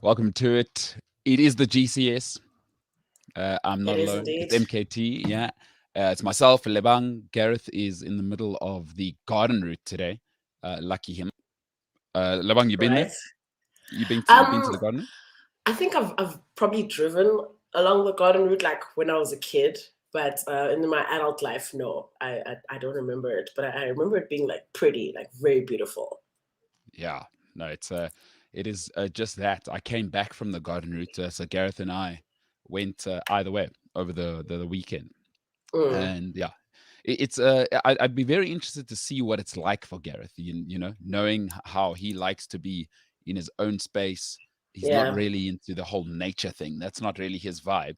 Welcome to it. It is the GCS. I'm It not is alone. It's indeed. MKT. Yeah. It's myself, Lebang. Gareth is in the middle of the garden route today. Lucky him. Lebang, you been there? Right. You been to Um, the garden route? I think I've probably driven along the garden route like when I was a kid, but in my adult life, no, I don't remember it. But I remember it being like pretty, like very beautiful. Yeah. No, it is just that. I came back from the garden route, so Gareth and I went either way over the weekend, Mm, and yeah, it's I'd be very interested to see what it's like for Gareth. Knowing how he likes to be in his own space. He's not yeah. really into the whole nature thing. That's not really his vibe.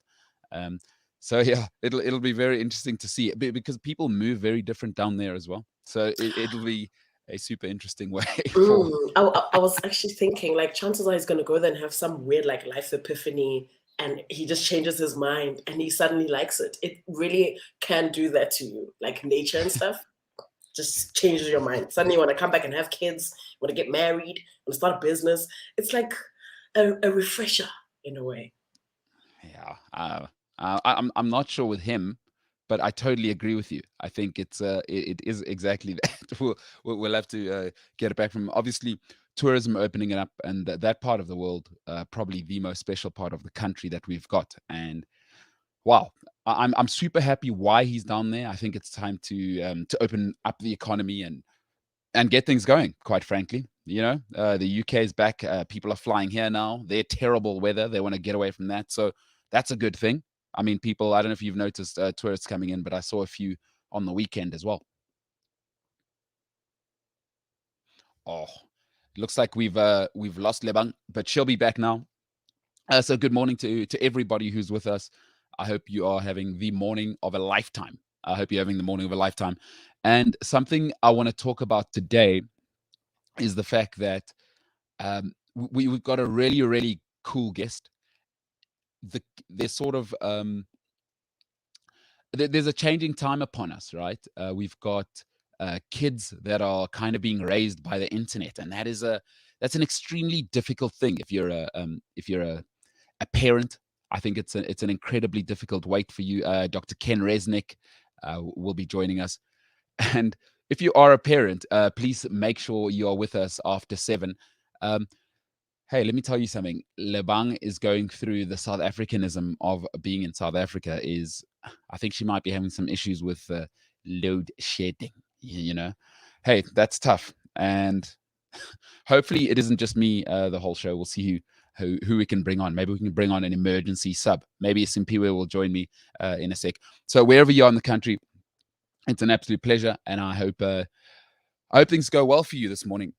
Um, so yeah, it'll be very interesting to see because people move very different down there as well. So it'll be a super interesting way for. I was actually thinking like chances are he's gonna go there and have some weird like life epiphany and he just changes his mind and he suddenly likes it. It really can do that to you, like nature and stuff. Just changes your mind. Suddenly you want to come back and have kids, you want to get married, want to start a business. It's like a refresher in a way. Yeah, I'm not sure with him, but I totally agree with you. I think it is exactly that. We'll have to get it back from obviously tourism opening it up, and that part of the world, probably the most special part of the country that we've got. And wow, I'm super happy why he's down there. I think it's time to open up the economy and get things going. Quite frankly, the UK is back. People are flying here now. They're terrible weather. They want to get away from that. So that's a good thing. I mean, people. I don't know if you've noticed tourists coming in, but I saw a few on the weekend as well. Oh, it looks like we've lost Lebang, but she'll be back now. So good morning to everybody who's with us. I hope you are having the morning of a lifetime. I hope you're having the morning of a lifetime. And something I want to talk about today is the fact that we've got a really, really cool guest. There's sort of there's a changing time upon us, right? We've got kids that are kind of being raised by the internet, and that's an extremely difficult thing if you're a parent. I think it's an incredibly difficult wait for you. Dr. Ken Resnick will be joining us, and if you are a parent, please make sure you are with us after 7. Um, Hey, let me tell you something. Lebang is going through the South Africanism of being in South Africa. I think she might be having some issues with load shedding. Hey, that's tough. And hopefully, it isn't just me. The whole show. We'll see who we can bring on. Maybe we can bring on an emergency sub. Maybe Simphiwe will join me in a sec. So wherever you are in the country, it's an absolute pleasure, and I hope things go well for you this morning.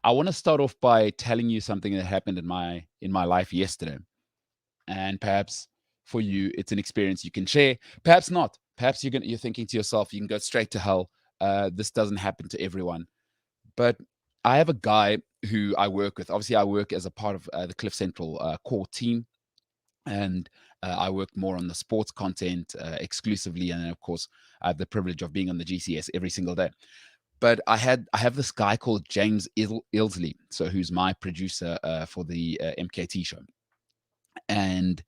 I want to start off by telling you something that happened in my life yesterday, and perhaps for you, it's an experience you can share. Perhaps not. Perhaps you're thinking to yourself, you can go straight to hell. This doesn't happen to everyone. But I have a guy who I work with. Obviously, I work as a part of the Cliff Central core team, and I work more on the sports content exclusively. And then, of course, I have the privilege of being on the GCS every single day. But I have this guy called James Ilsley, so who's my producer for the MKT show. And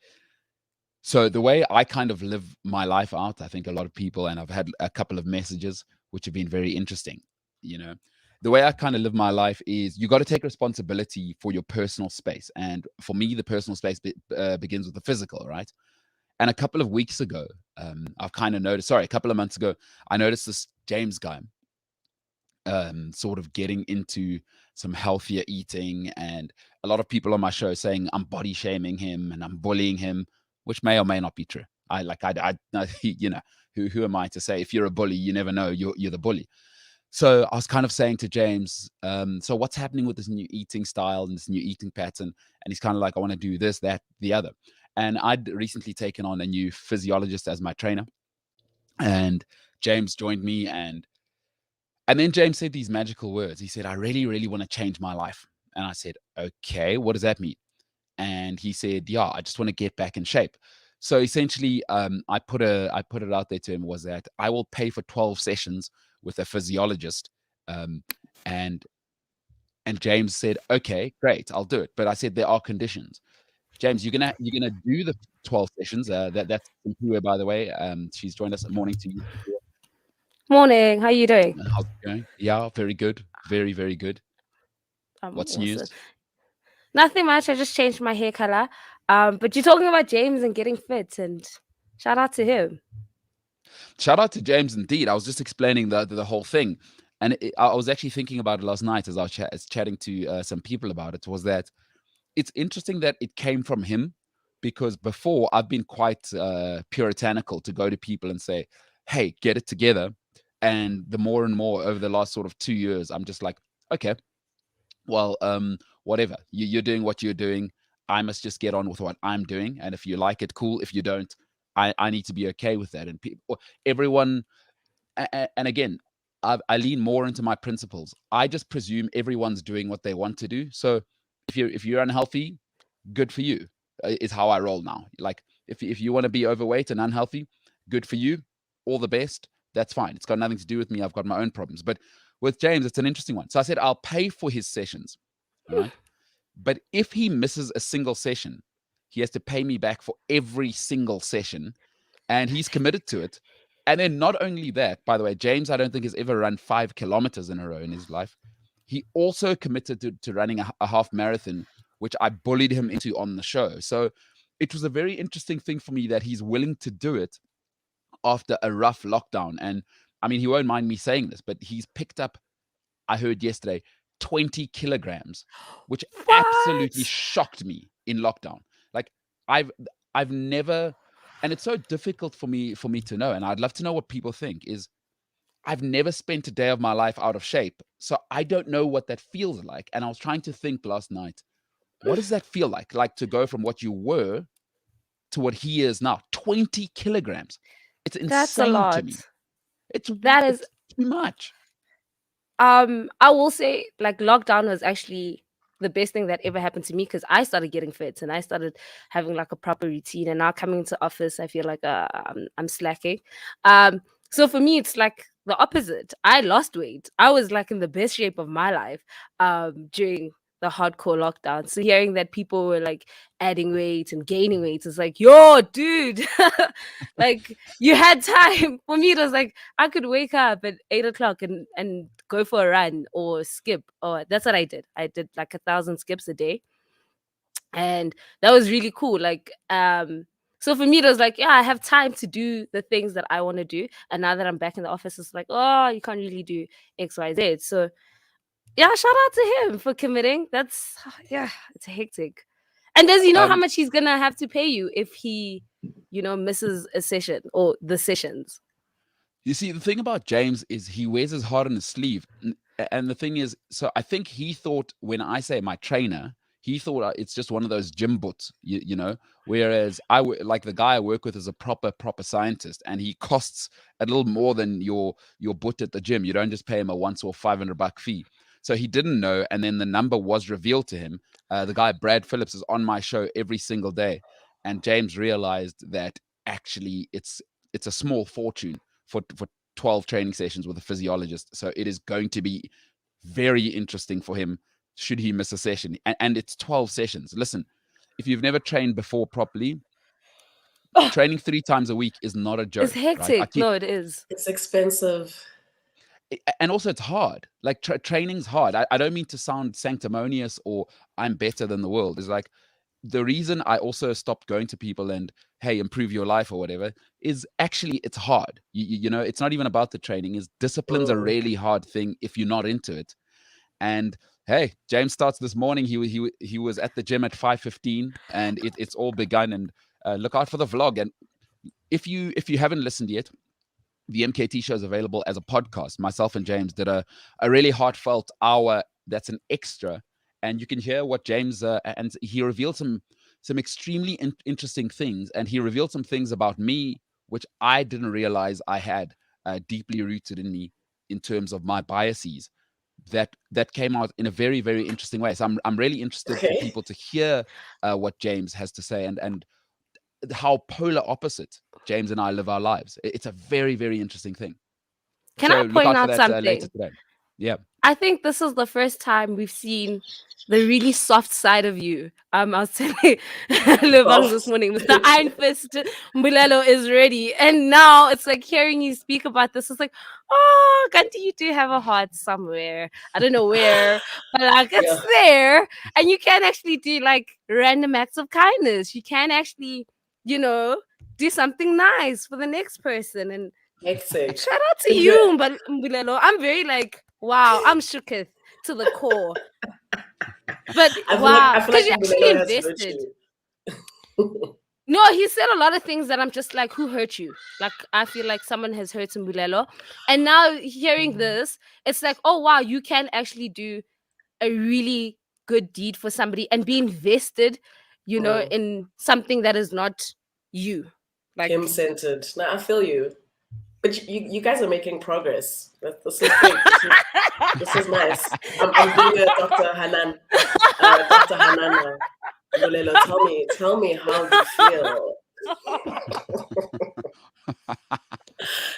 so the way I kind of live my life out, I think a lot of people, and I've had a couple of messages which have been very interesting. You know, the way I kind of live my life is you got to take responsibility for your personal space, and for me, the personal space begins with the physical, right? And a couple of weeks ago, I've kind of noticed. Sorry, a couple of months ago, I noticed this James guy sort of getting into some healthier eating, and a lot of people on my show saying I'm body shaming him and I'm bullying him, which may or may not be true. Who am I to say? If you're a bully, you never know, you're the bully. So I was kind of saying to James, so what's happening with this new eating style and this new eating pattern? And he's kind of like, I want to do this, that, the other. And I'd recently taken on a new physiologist as my trainer, and James joined me, and then James said these magical words. He said, I really, really want to change my life. And I said, okay, what does that mean? And he said, yeah, I just want to get back in shape. So essentially, I put it out there to him, was that I will pay for 12 sessions with a physiologist, um, and And James said, okay, great, I'll do it. But I said, there are conditions. James, you're gonna do the 12 sessions. That's Simphiwe, by the way. She's joined us. Morning to you. Morning. How are you doing? How's it going? Yeah, very good. Very, very good. What's Awesome. news? Nothing much. I just changed my hair color. But you're talking about James and getting fit, and shout out to him. Shout out to James, indeed. I was just explaining the whole thing, and I was actually thinking about it last night as I was chatting to some people about it. Was that it's interesting that it came from him, because before I've been quite puritanical to go to people and say, "Hey, get it together." And the more and more over the last sort of 2 years, I'm just like, okay, well, whatever. You're doing what you're doing. I must just get on with what I'm doing. And if you like it, cool. If you don't, I need to be okay with that. And people, everyone, and again, I lean more into my principles. I just presume everyone's doing what they want to do. So if you're unhealthy, good for you, is how I roll now. Like if you want to be overweight and unhealthy, good for you. All the best. That's fine. It's got nothing to do with me. I've got my own problems. But with James, it's an interesting one. So I said, I'll pay for his sessions. All right. But if he misses a single session, he has to pay me back for every single session. And he's committed to it. And then not only that, by the way, James, I don't think has ever run 5 kilometers in a row in his life. He also committed to running a half marathon, which I bullied him into on the show. So it was a very interesting thing for me that he's willing to do it after a rough lockdown. And I mean, he won't mind me saying this, but he's picked up, I heard yesterday, 20 kilograms, which absolutely What? shocked me in lockdown. Like I've never, and it's so difficult for me to know, and I'd love to know what people think, is I've never spent a day of my life out of shape. So I don't know what that feels like. And I was trying to think last night, what does that feel like? Like to go from what you were to what he is now. 20 kilograms. It's That's a insane to lot. me. It's That is. it's too much. I will say, like, lockdown was actually the best thing that ever happened to me, because I started getting fit and I started having like a proper routine. And now coming into office, I feel like I'm slacking. So for me, it's like the opposite. I lost weight. I was like in the best shape of my life during the hardcore lockdown. So hearing that people were like adding weight and gaining weight is like, yo, dude, like you had time. For me, it was like I could wake up at 8 o'clock and go for a run or skip. Or that's what I did. I did like 1,000 skips a day, and that was really cool. Like, so for me, it was like, yeah, I have time to do the things that I want to do. And now that I'm back in the office, it's like, oh, you can't really do X, Y, Z. So yeah, shout out to him for committing. That's yeah, it's hectic. And does he know how Um, much he's gonna have to pay you if he, misses a session or the sessions? You see, the thing about James is he wears his heart on his sleeve. And the thing is, so I think he thought, when I say my trainer, he thought it's just one of those gym butts, whereas like the guy I work with is a proper scientist, and he costs a little more than your butt at the gym. You don't just pay him a once or $500 fee. So he didn't know. And then the number was revealed to him. The guy, Brad Phillips, is on my show every single day. And James realized that actually it's a small fortune for 12 training sessions with a physiologist. So it is going to be very interesting for him should he miss a session. And it's 12 sessions. Listen, if you've never trained before properly, Oh, training 3 times a week is not a it's joke, right? hectic. No, it is. It's expensive. And also it's hard. Like training's hard. I don't mean to sound sanctimonious or I'm better than the world. It's like, the reason I also stopped going to people and, hey, improve your life or whatever, is actually it's hard. It's not even about the training. Is discipline's a Mm. really hard thing if you're not into it. And hey, James starts this morning. He was at the gym at 5:15, and it's all begun. And look out for the vlog. And if you haven't listened yet, the MKT show is available as a podcast. Myself and James did a really heartfelt hour that's an extra, and you can hear what James and he revealed some extremely interesting things, and he revealed some things about me which I didn't realize I had deeply rooted in me in terms of my biases. That came out in a very, very interesting way. So I'm really interested for Okay. people to hear what James has to say, and how polar opposite James and I live our lives. It's a very, very interesting thing. Can I So look point out for out that later something? today. Yeah. I think this is the first time we've seen the really soft side of you. I was telling Lebang this Soft. morning, Mr. Iron Fist Mbulelo is ready. And now it's like hearing you speak about this, it's like, oh, Kanti, you do have a heart somewhere. I don't know where, but like it's Yeah. there. And you can actually do like random acts of kindness. You can actually, you know, do something nice for the next person. And Hectic. shout out to And you're, you, Mbulelo. I'm very like, wow, I'm shooketh to the core. But I wow, feel because like you actually Mbulelo has hurt invested. you. No, he said a lot of things that I'm just like, who hurt you? Like, I feel like someone has hurt Mbulelo. And now hearing this, it's like, oh, wow, you can actually do a really good deed for somebody and be invested, you know, Mm. in something that is not you. Like, Him-centered. Now I feel you. But you guys are making progress. This is great. This is nice. I'm doing a Dr. Hanan, Dr. Hanana. Mbulelo, tell me how you feel.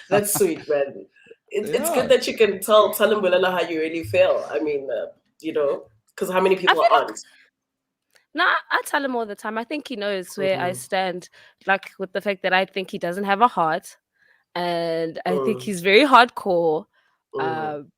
That's sweet, man. It's Yeah. good that you can tell Mbulelo how you really feel. I mean, you know, because how many I people feel like, aren't? nah, I tell him all the time. I think he knows where I Mm-hmm. stand, like with the fact that I think he doesn't have a heart. And I think Mm, he's very hardcore. mm. Um,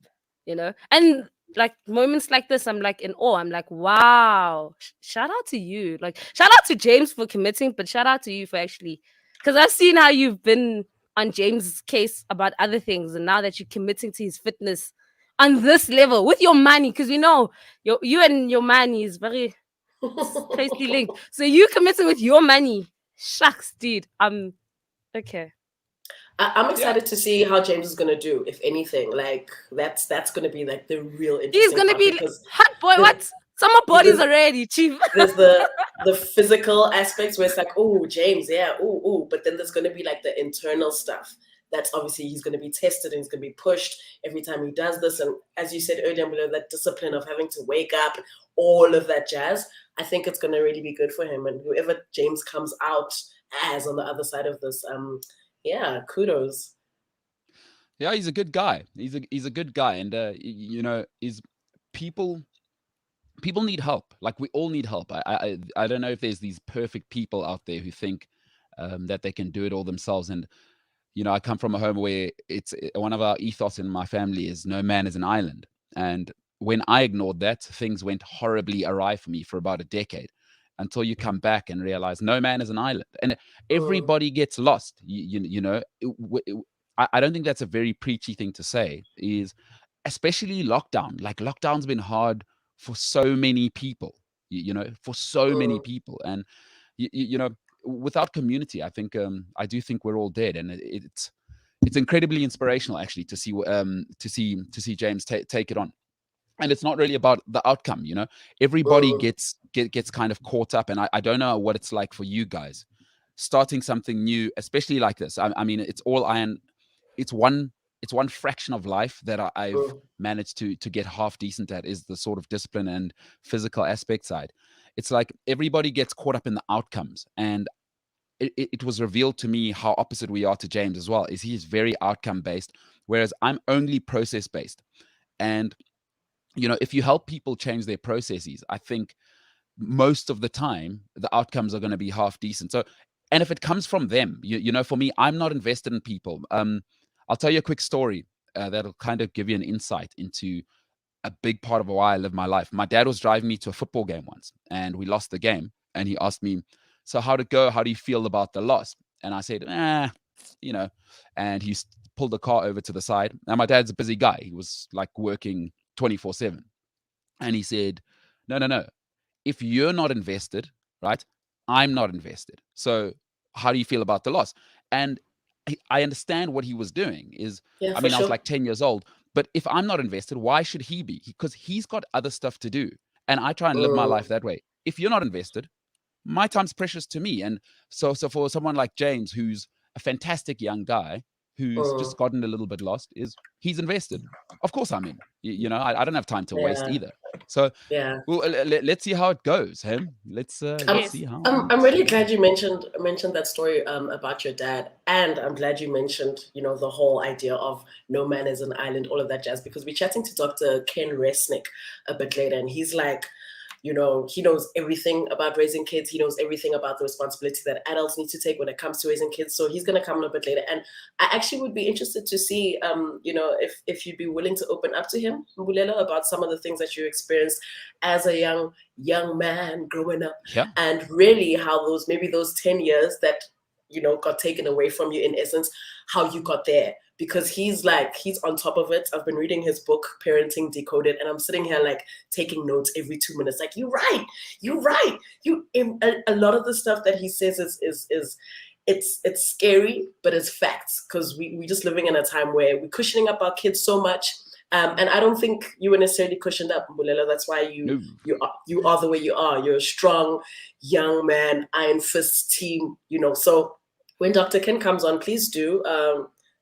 you know, and like moments like this, I'm like in awe. I'm like, wow, shout out to you. Like, shout out to James for committing, but shout out to you for actually, because I've seen how you've been on James's case about other things, and now that you're committing to his fitness on this level with your money, because we know you and your money is very closely linked. So you committing with your money, shucks, dude. Okay. I'm Yeah. excited to see how James is gonna do, if anything. Like that's gonna be like the real He's interesting gonna part be because hot boy. the What? Summer bodies because already, chief. there's the physical aspects where it's like, oh, James, yeah, ooh, but then there's gonna be like the internal stuff. That's obviously he's gonna be tested and he's gonna be pushed every time he does this. And as you said earlier, below that discipline of having to wake up, all of that jazz. I think it's gonna really be good for him. And whoever James comes out as on the other side of this, yeah, kudos. Yeah, he's a good guy. He's a good guy, and you know, is people people need help. Like we all need help. I don't know if there's these perfect people out there who think that they can do it all themselves. And you know, I come from a home where it's one of our ethos in my family is no man is an island. And when I ignored that, things went horribly awry for me for about a decade until you come back and realize no man is an island and Mm, everybody gets lost. You know, I don't think that's a very preachy thing to say, is especially lockdown. Like lockdown's been hard for so many people, you know, for so many mm. people. And, you know, without community, I think I do think we're all dead, and it's incredibly inspirational actually to see James take it on. And it's not really about the outcome, you know. Everybody Mm, gets kind of caught up, and I don't know what it's like for you guys starting something new, especially like this. I mean, it's all iron. It's one it's one fraction of life that I've mm. managed to get half decent at, is the sort of discipline and physical aspect side. It's like everybody gets caught up in the outcomes, and it was revealed to me how opposite we are to James as well. Is he's very outcome based, whereas I'm only process based. And you know, if you help people change their processes, I think most of the time the outcomes are going to be half decent. So, and if it comes from them, you know, for me, I'm not invested in people. I'll tell you a quick story that'll kind of give you an insight into a big part of why I live my life. My dad was driving me to a football game once, and we lost the game. And he asked me, "So how'd it go? How do you feel about the loss?" And I said, you know. And he pulled the car over to the side. Now my dad's a busy guy. He was like working 24/7, and he said, "No, no, no. If you're not invested, right, I'm not invested. So how do you feel about the loss?" And I understand what he was doing is, Yeah, I for mean, I was sure. like 10 years old, but if I'm not invested, why should he be? Because he's got other stuff to do. And I try and live my life Mm, that way. If you're not invested, my time's precious to me. And so for someone like James, who's a fantastic young guy, who's just gotten a little bit lost is he's invested. Of course I'm in. I don't have time to waste either. So well, let's see how it goes, him. Let's see how. I'm really glad you mentioned that story about your dad, and I'm glad you mentioned the whole idea of no man is an island, all of that jazz, because we're chatting to Dr. Ken Resnick a bit later, and he's like, he knows everything about raising kids. He knows everything about the responsibility that adults need to take when it comes to raising kids. So he's going to come in a bit later. And I actually would be interested to see, if you'd be willing to open up to him, Mbulelo, about some of the things that you experienced as a young man growing up. Yeah. And really how those 10 years that, got taken away from you, in essence, how you got there. Because he's on top of it. I've been reading his book, Parenting Decoded, and I'm sitting here taking notes every 2 minutes. Like, you're right. A lot of the stuff that he says is it's scary, but it's facts, because we're just living in a time where we're cushioning up our kids so much. And I don't think you were necessarily cushioned up, Mbulelo. That's why you are the way you are. You're a strong young man, iron fist team. So when Dr. Ken comes on, please do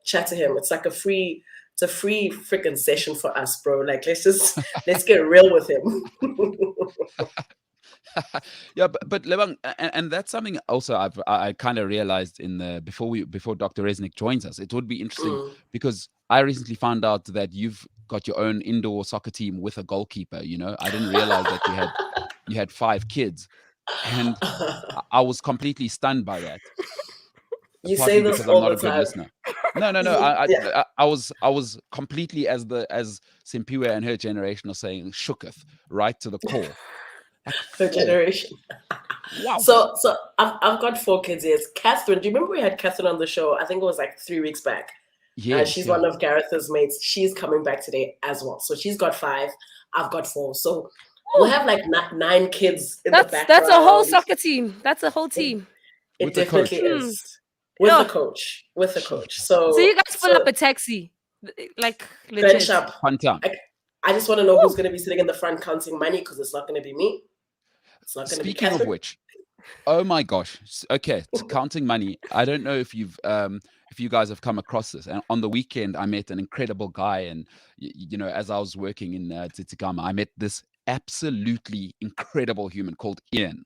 chat to him. It's a free freaking session for us, bro. Let's get real with him. Yeah, but Lebang, and that's something also I kind of realized before Dr. Resnick joins us. It would be interesting because I recently found out that you've got your own indoor soccer team with a goalkeeper. I didn't realize that you had 5 kids, and I was completely stunned by that. You say this all the time. Listener. No. I was completely, as Simphiwe and her generation are saying, shooketh right to the core. Her generation. Wow. So I've got 4 kids here. Catherine, do you remember we had Catherine on the show? I think it was 3 weeks back. Yeah, she's one of Gareth's mates. She's coming back today as well. So she's got 5. I've got 4. So we'll have 9 kids in the background. That's a whole soccer team. That's a whole team. It definitely is. With the coach. So you guys fill up a taxi, legit. Bench up. I just want to know who's going to be sitting in the front counting money, because it's not going to be me. It's not going to be Catherine. Speaking of which, oh my gosh. Okay, counting money. I don't know if you guys have come across this. And on the weekend, I met an incredible guy, and as I was working in Tsitsikamma, I met this absolutely incredible human called Ian.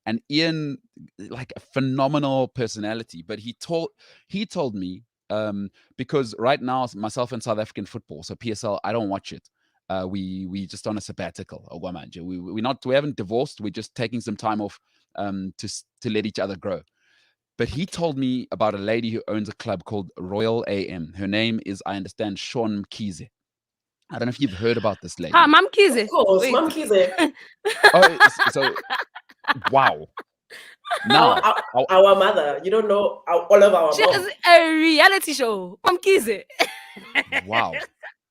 And Ian, a phenomenal personality, but he told me, because right now myself and South African football, so PSL, I don't watch it. We just on a sabbatical. We haven't divorced. We're just taking some time off to let each other grow. But he told me about a lady who owns a club called Royal AM. Her name is, I understand, Sean Mkhize. I don't know if you've heard about this lady. Mam Mkhize. Of course, Mam Mkhize. So wow. Now, our mother, you don't know all of our She has a reality show. Mam Mkhize. Wow.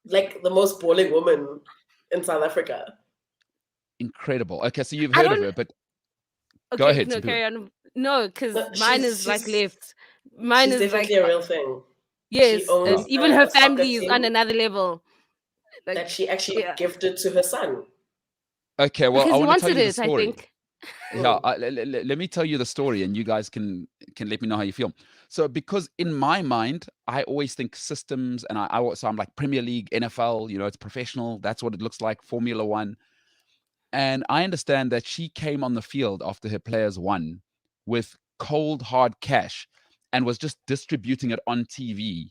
The most bowling woman in South Africa. Incredible. Okay, so you've heard of her, but go ahead. No, carry on. No, because mine is left. Mine is definitely a real thing. Yes, even her family is on another level. That she actually gifted to her son. Okay, well, because I want to tell you the I story. think. Yeah, let me tell you the story, and you guys can let me know how you feel. So, because in my mind, I always think systems, and so I'm like Premier League, NFL. It's professional. That's what it looks like. Formula One, and I understand that she came on the field after her players won with cold hard cash, and was just distributing it on TV,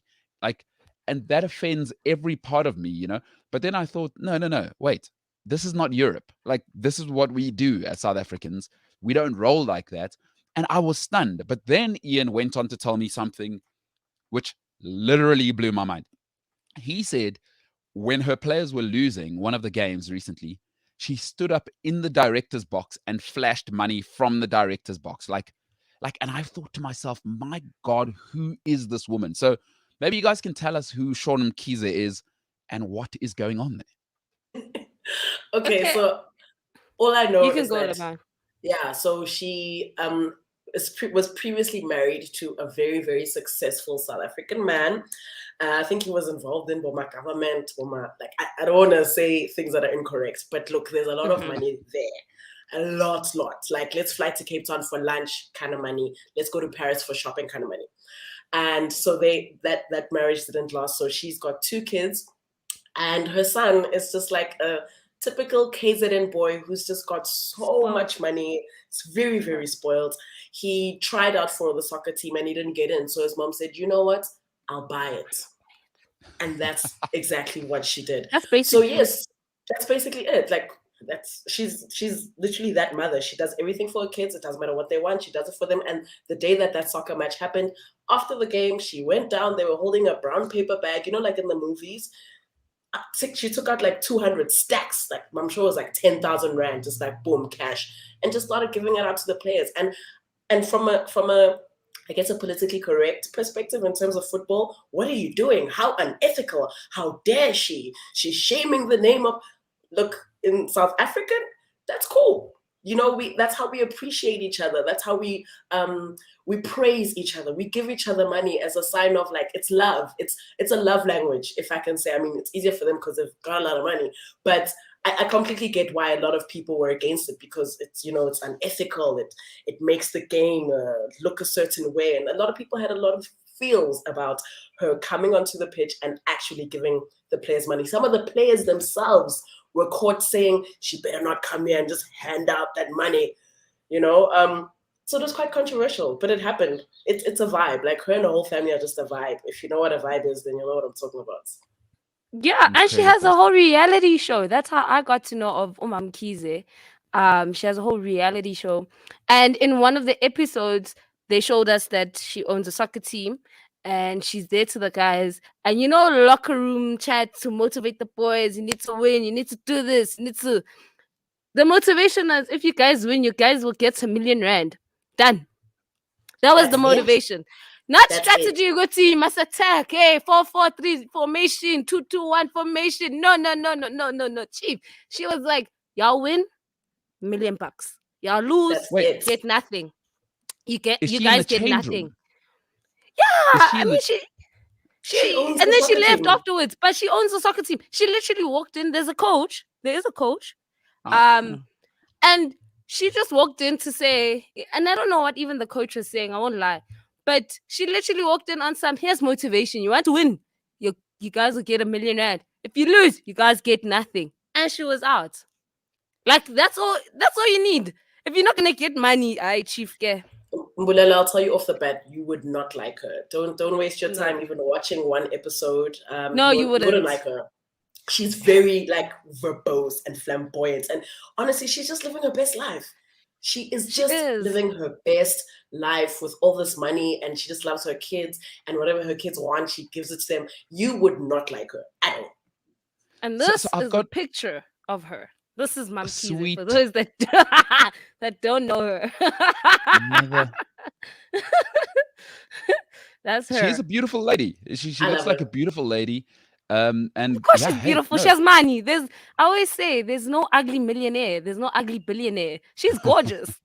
and that offends every part of me, But then I thought, no, wait. This is not Europe. This is what we do as South Africans. We don't roll like that. And I was stunned. But then Ian went on to tell me something which literally blew my mind. He said when her players were losing one of the games recently, she stood up in the director's box and flashed money from the director's box. And I thought to myself, my God, who is this woman? So maybe you guys can tell us who Sean Mkhize is and what is going on there. Okay, so all I know is that Lebang. So she was previously married to a very, very successful South African man. I think he was involved in Boma government. I don't want to say things that are incorrect, but look, there's a lot of money there. A lot. Let's fly to Cape Town for lunch kind of money. Let's go to Paris for shopping kind of money. And so that marriage didn't last. So she's got 2 kids, and her son is just like a typical KZN boy who's just got so Spoiled. much money. It's very, very spoiled. He tried out for the soccer team and he didn't get in. So his mom said, you know what? I'll buy it. And that's exactly what she did. That's basically. So yes, that's basically it. Like she's literally that mother. She does everything for her kids. It doesn't matter what they want. She does it for them. And the day that soccer match happened, after the game, she went down. They were holding a brown paper bag, like in the movies. She took out like 200 stacks, like I'm sure it was like 10,000 rand, just like boom, cash, and just started giving it out to the players. And from a I guess a politically correct perspective in terms of football, what are you doing? How unethical? How dare she? She's shaming the name of. Look, in South African, that's cool. That's how we appreciate each other. That's how we praise each other. We give each other money as a sign of like it's love. It's a love language, if I can say. I mean, it's easier for them because they've got a lot of money. But I completely get why a lot of people were against it, because it's it's unethical. It makes the game look a certain way, and a lot of people had a lot of feels about her coming onto the pitch and actually giving the players money. Some of the players themselves were caught saying she better not come here and just hand out that money, So it was quite controversial, but it happened. It's a vibe. Like her and the whole family are just a vibe. If you know what a vibe is, then you know what I'm talking about. Yeah, and she has a whole reality show. That's how I got to know of Mkize. She has a whole reality show. And in one of the episodes, they showed us that she owns a soccer team and she's there to the guys. And locker room chat to motivate the boys. You need to win. You need to do this. You need to. The motivation is, if you guys win, you guys will get 1 million rand. Done. That was the motivation. Not that's strategy. You go team must attack. Hey, 4-4-3 formation, 2-2-1 formation. No, chief. She was like, y'all win, $1 million. Y'all lose, get nothing. You guys get nothing. Room? Yeah, I mean she owns and then she left afterwards, but she owns the soccer team. She literally walked in. There is a coach. And she just walked in to say, and I don't know what even the coach was saying, I won't lie, but she literally walked in on some, here's motivation. You want to win, you guys will get 1 million rand. If you lose, you guys get nothing. And she was out. Like, that's all you need. If you're not going to get money, chief care. Mbulelo, I'll tell you off the bat, you would not like her. Don't waste your time even watching one episode. No, you wouldn't like her. She's very like verbose and flamboyant, and honestly, she's just living her best life. She is living her best life with all this money, and she just loves her kids, and whatever her kids want, she gives it to them. You would not like her at all. And this is a picture of her. This is Mamkize for those that that don't know her. That's her. She's a beautiful lady. She looks like a beautiful lady. And of course she's beautiful. She has money. I always say there's no ugly millionaire. There's no ugly billionaire. She's gorgeous.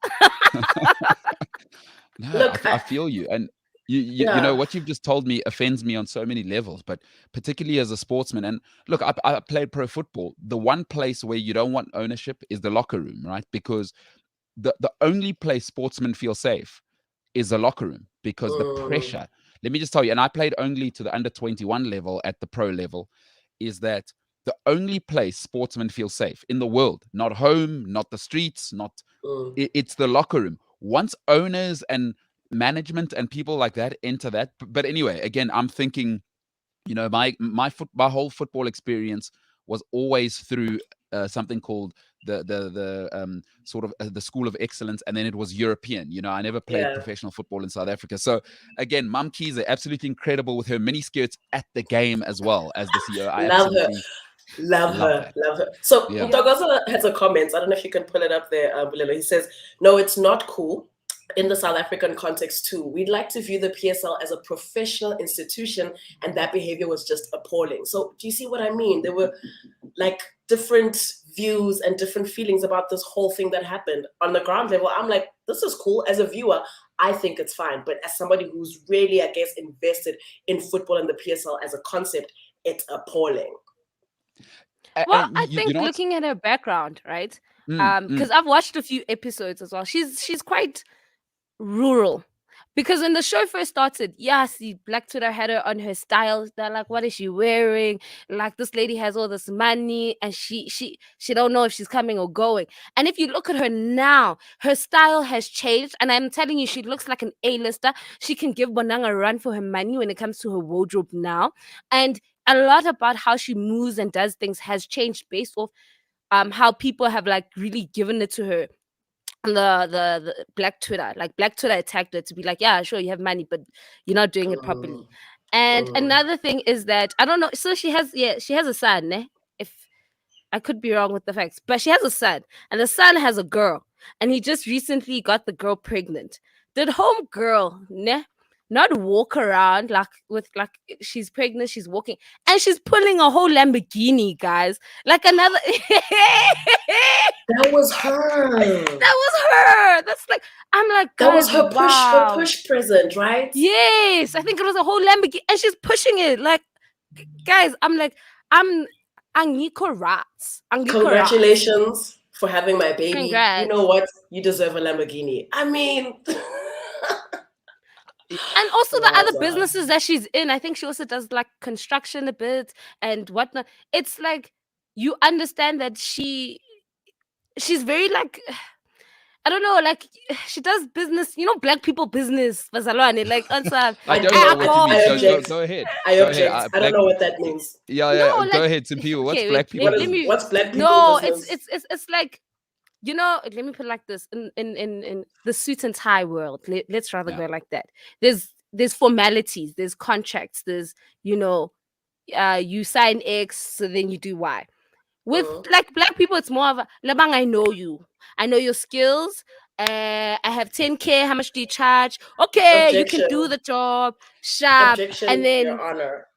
Look, I feel you. And you know what you've just told me offends me on so many levels, but particularly as a sportsman. And look, I played pro football. The one place where you don't want ownership is the locker room, right? Because the only place sportsmen feel safe is the locker room, because the pressure. Let me just tell you, and I played only to the under 21 level at the pro level, is that the only place sportsmen feel safe in the world, not home, not the streets, it's the locker room. Once owners and management and people like that enter that. But anyway, again, I'm thinking, my whole football experience was always through something called the sort of the School of Excellence, and then it was European. I never played professional football in South Africa. So again, Mamkize, absolutely incredible with her mini skirts at the game as well as the CEO. I love her. So Dogoza has a comment. I don't know if you can pull it up there, Mbulelo. He says, no, it's not cool. In the South African context too, we'd like to view the PSL as a professional institution, and that behavior was just appalling. So do you see what I mean? There were like different views and different feelings about this whole thing that happened. On the ground level, I'm like, this is cool. As a viewer, I think it's fine. But as somebody who's really, I guess, invested in football and the PSL as a concept, it's appalling. Well, I think looking at her background, right? Because I've watched a few episodes as well. She's quite rural, Because when the show first started, yeah, see, Black Twitter had her on her style. They're like, what is she wearing? Like, this lady has all this money and she don't know if she's coming or going. And if you look at her now, her style has changed. And I'm telling you, she looks like an A-lister. She can give Bonang a run for her money when it comes to her wardrobe now. And a lot about how she moves and does things has changed based off how people have like really given it to her. The Black Twitter, like Black Twitter attacked her to be like, yeah, sure, you have money, but you're not doing it properly. And another thing is that I don't know. So she has a son. Eh? If I could be wrong with the facts, but she has a son, and the son has a girl, and he just recently got the girl pregnant. Did home girl not walk around like with like she's pregnant, she's walking, and she's pulling a whole Lamborghini, guys, like another. That was her. That was her. That's like, I'm like, that was guys, her push, wow. her push present, right? Yes, I think it was a whole Lamborghini, and she's pushing it. Like, guys, I'm like, I'm Angiko Rats. Congratulations for having my baby. Congrats. You know what? You deserve a Lamborghini. I mean, and also the other businesses that she's in. I think she also does like construction a bit and whatnot. It's like you understand that she's very like. I don't know, like she does business, Black people business. Bazalwane, like answer. I don't know what you mean. object. Go ahead. I object. I don't know what that means. Yeah. No, go ahead, Simphiwe. What's okay, Black people? What's Black people? No, business? it's like, let me put it like this. In the suit and tie world, let's rather go like that. There's formalities, there's contracts, there's you sign X, so then you do Y. With like Black people, it's more of a Lebang, I know you. I know your skills. I have 10K. How much do you charge? Okay, Objection. You can do the job. Sharp. Objection, and then Your Honor.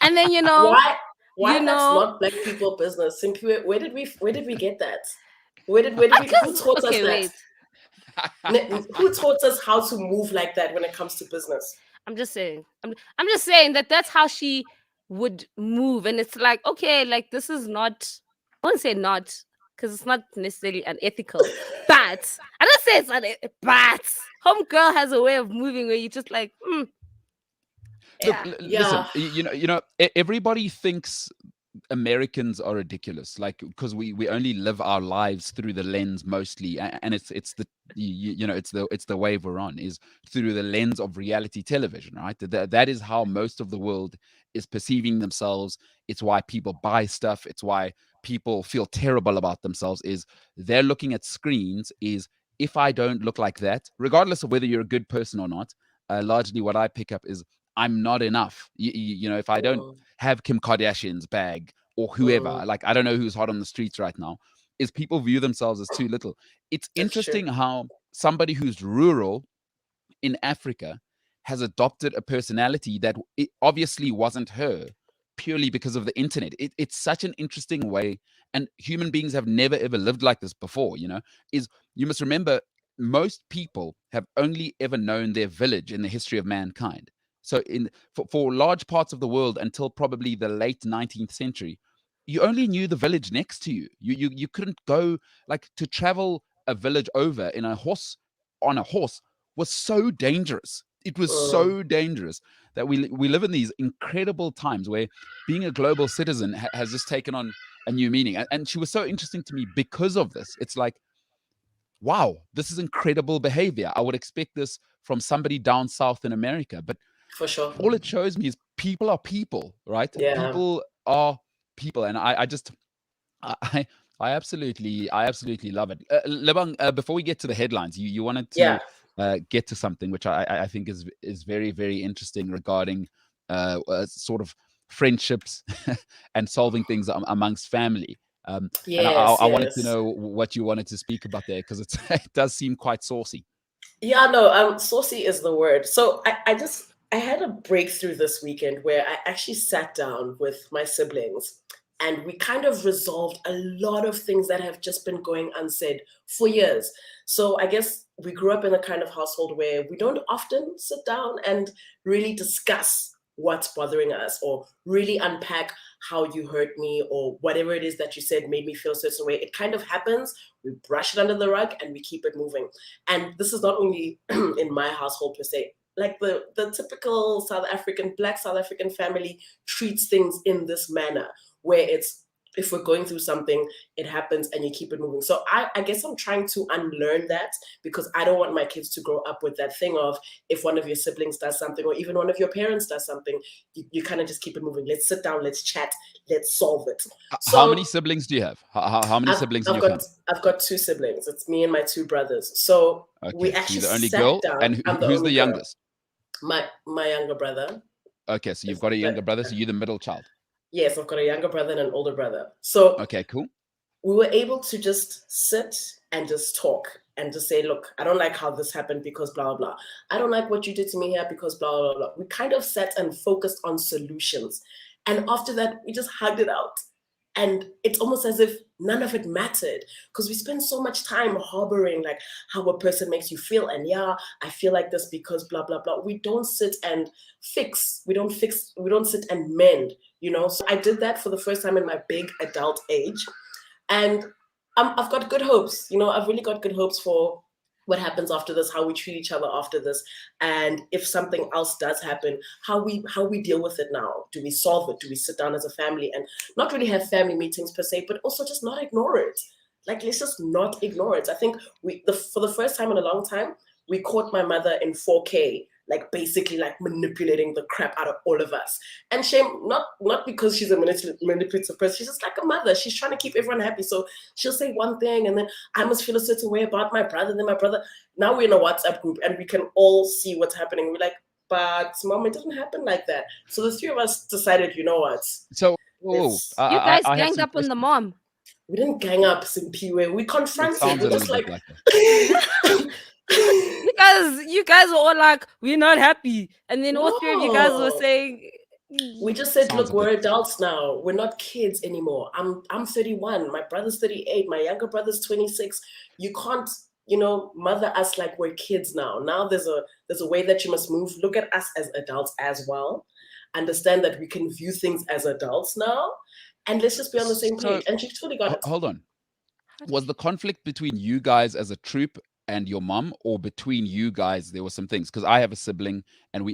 And then why that's not Black people business? Simply, where did we get that? Who taught us that? Who taught us how to move like that when it comes to business? I'm just saying. I'm just saying that's how she would move, and it's like, okay, like this is not. I won't say not because it's not necessarily unethical, but I don't say it's unethical. But homegirl has a way of moving where you just like, Listen, everybody thinks Americans are ridiculous, like because we only live our lives through the lens mostly, and it's the it's the wave we're on is through the lens of reality television, right? That is how most of the world is perceiving themselves. It's why people buy stuff. It's why people feel terrible about themselves. Is they're looking at screens. Is if I don't look like that, regardless of whether you're a good person or not, largely what I pick up is I'm not enough. If I don't have Kim Kardashian's bag or whoever, like I don't know who's hot on the streets right now, is people view themselves as too little. It's interesting how somebody who's rural in Africa has adopted a personality that it obviously wasn't her purely because of the internet. It's such an interesting way, and human beings have never ever lived like this before. Is you must remember most people have only ever known their village in the history of mankind. So for large parts of the world until probably the late 19th century, you only knew the village next to you. You couldn't go, like, to travel a village over on a horse was so dangerous. It was so dangerous that we live in these incredible times where being a global citizen has just taken on a new meaning. And she was so interesting to me because of this. It's like, wow, this is incredible behavior. I would expect this from somebody down south in America, but for sure, all it shows me is people are people, right? Yeah. People are people, and I absolutely love it. Lebang, before we get to the headlines, you wanted to get to something which I think is very, very interesting regarding sort of friendships and solving things amongst family. And I wanted to know what you wanted to speak about there, because it does seem quite saucy. Yeah, no, saucy is the word. So I had a breakthrough this weekend where I actually sat down with my siblings and we kind of resolved a lot of things that have just been going unsaid for years. So I guess we grew up in a kind of household where we don't often sit down and really discuss what's bothering us or really unpack how you hurt me or whatever it is that you said made me feel a certain way. It kind of happens. We brush it under the rug and we keep it moving. And this is not only in my household per se. Like the typical Black South African family treats things in this manner, where it's, if we're going through something, it happens and you keep it moving. So I guess I'm trying to unlearn that, because I don't want my kids to grow up with that thing of, if one of your siblings does something or even one of your parents does something, you kind of just keep it moving. Let's sit down, let's chat, let's solve it. So, how many siblings do you have? How many siblings in your family? I've got 2 siblings. It's me and my 2 brothers. So we actually so you're the only sat girl, down. and who's the youngest? My younger brother. Okay, so you've got a younger brother, so you're the middle child. Yes, I've got a younger brother and an older brother. So okay, cool. We were able to just sit and just talk and just say, look, I don't like how this happened because blah, blah, blah. I don't like what you did to me here because blah, blah, blah. We kind of sat and focused on solutions. And after that, we just hugged it out. And it's almost as if none of it mattered, because we spend so much time harboring like how a person makes you feel. And yeah, I feel like this because blah, blah, blah. We don't sit and fix. We don't sit and mend, you know? So I did that for the first time in my big adult age. And I've got good hopes, you know, I've really got good hopes for what happens after this, how we treat each other after this, and if something else does happen, how we deal with it now. Do we solve it? Do we sit down as a family and not really have family meetings per se, but also just not ignore it? Like, let's just not ignore it. I think for the first time in a long time, we caught my mother in 4K, like basically like manipulating the crap out of all of us. And shame, not because she's a manipulative person, she's just like a mother. She's trying to keep everyone happy. So she'll say one thing and then I must feel a certain way about my brother. Then my brother, now we're in a WhatsApp group and we can all see what's happening. We're like, but mom, it doesn't happen like that. So the 3 of us decided, you know what? So, you guys ganged up on the mom. We didn't gang up, Simphiwe. We confronted. We're just like you guys were all like, we're not happy, and then all 3 of you guys were saying, we just said, look, we're adults now, we're not kids anymore. I'm 31, my brother's 38, my younger brother's 26. You can't, you know, mother us like we're kids now. There's a way that you must move. Look at us as adults as well. Understand that we can view things as adults now, and let's just be on the same page. And she totally got it. Hold on, was the conflict between you guys as a troop and your mom, or between you guys there were some things? Because I have a sibling, and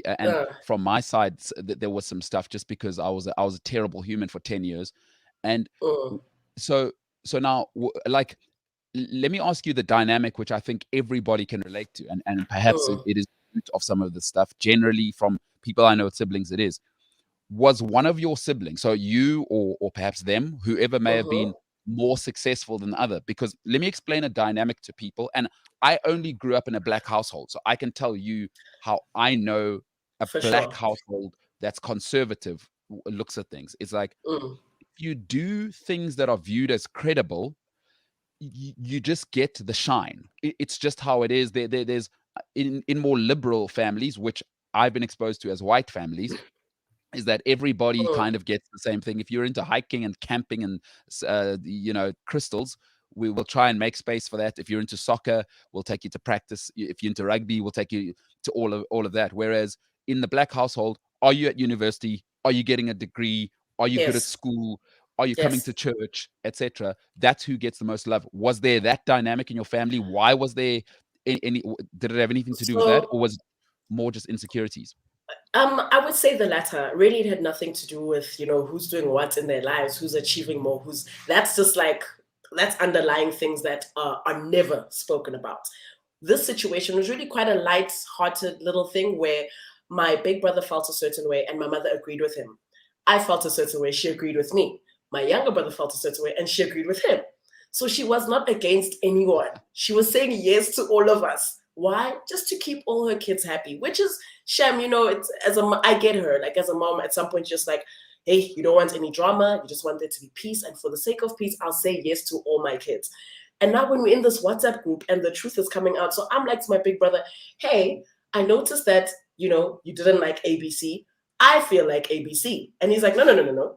from my side there was some stuff, just because I was a terrible human for 10 years. And so now, like, let me ask you the dynamic which I think everybody can relate to, and perhaps it is the root of some of the stuff. Generally, from people I know with siblings, it is, was one of your siblings, so you or perhaps them, whoever may have been, more successful than the other? Because let me explain a dynamic to people. And I only grew up in a Black household, so I can tell you how I know a Black household that's conservative looks at things. It's like, if you do things that are viewed as credible, you just get the shine. It's just how it is. There's in more liberal families, which I've been exposed to as white families, is that everybody kind of gets the same thing. If you're into hiking and camping and you know, crystals, we will try and make space for that. If you're into soccer, we'll take you to practice. If you're into rugby, we'll take you to all of that. Whereas in the Black household, are you at university? Are you getting a degree? Are you good at school? Are you coming to church, etc.? That's who gets the most love. Was there that dynamic in your family? Why was there any? Did it have anything to do with that, or was it more just insecurities? I would say the latter. Really, it had nothing to do with, you know, who's doing what in their lives, who's achieving more, that's just like, that's underlying things that are never spoken about. This situation was really quite a light-hearted little thing where my big brother felt a certain way and my mother agreed with him. I felt a certain way, she agreed with me. My younger brother felt a certain way and she agreed with him. So she was not against anyone. She was saying yes to all of us. Why? Just to keep all her kids happy, which is shame, you know. It's I get her, like, as a mom, at some point, just like, hey, you don't want any drama, you just want there to be peace, and for the sake of peace, I'll say yes to all my kids. And now when we're in this WhatsApp group and the truth is coming out, so I'm like to my big brother, hey, I noticed that, you know, you didn't like ABC. I feel like ABC. And he's like, no.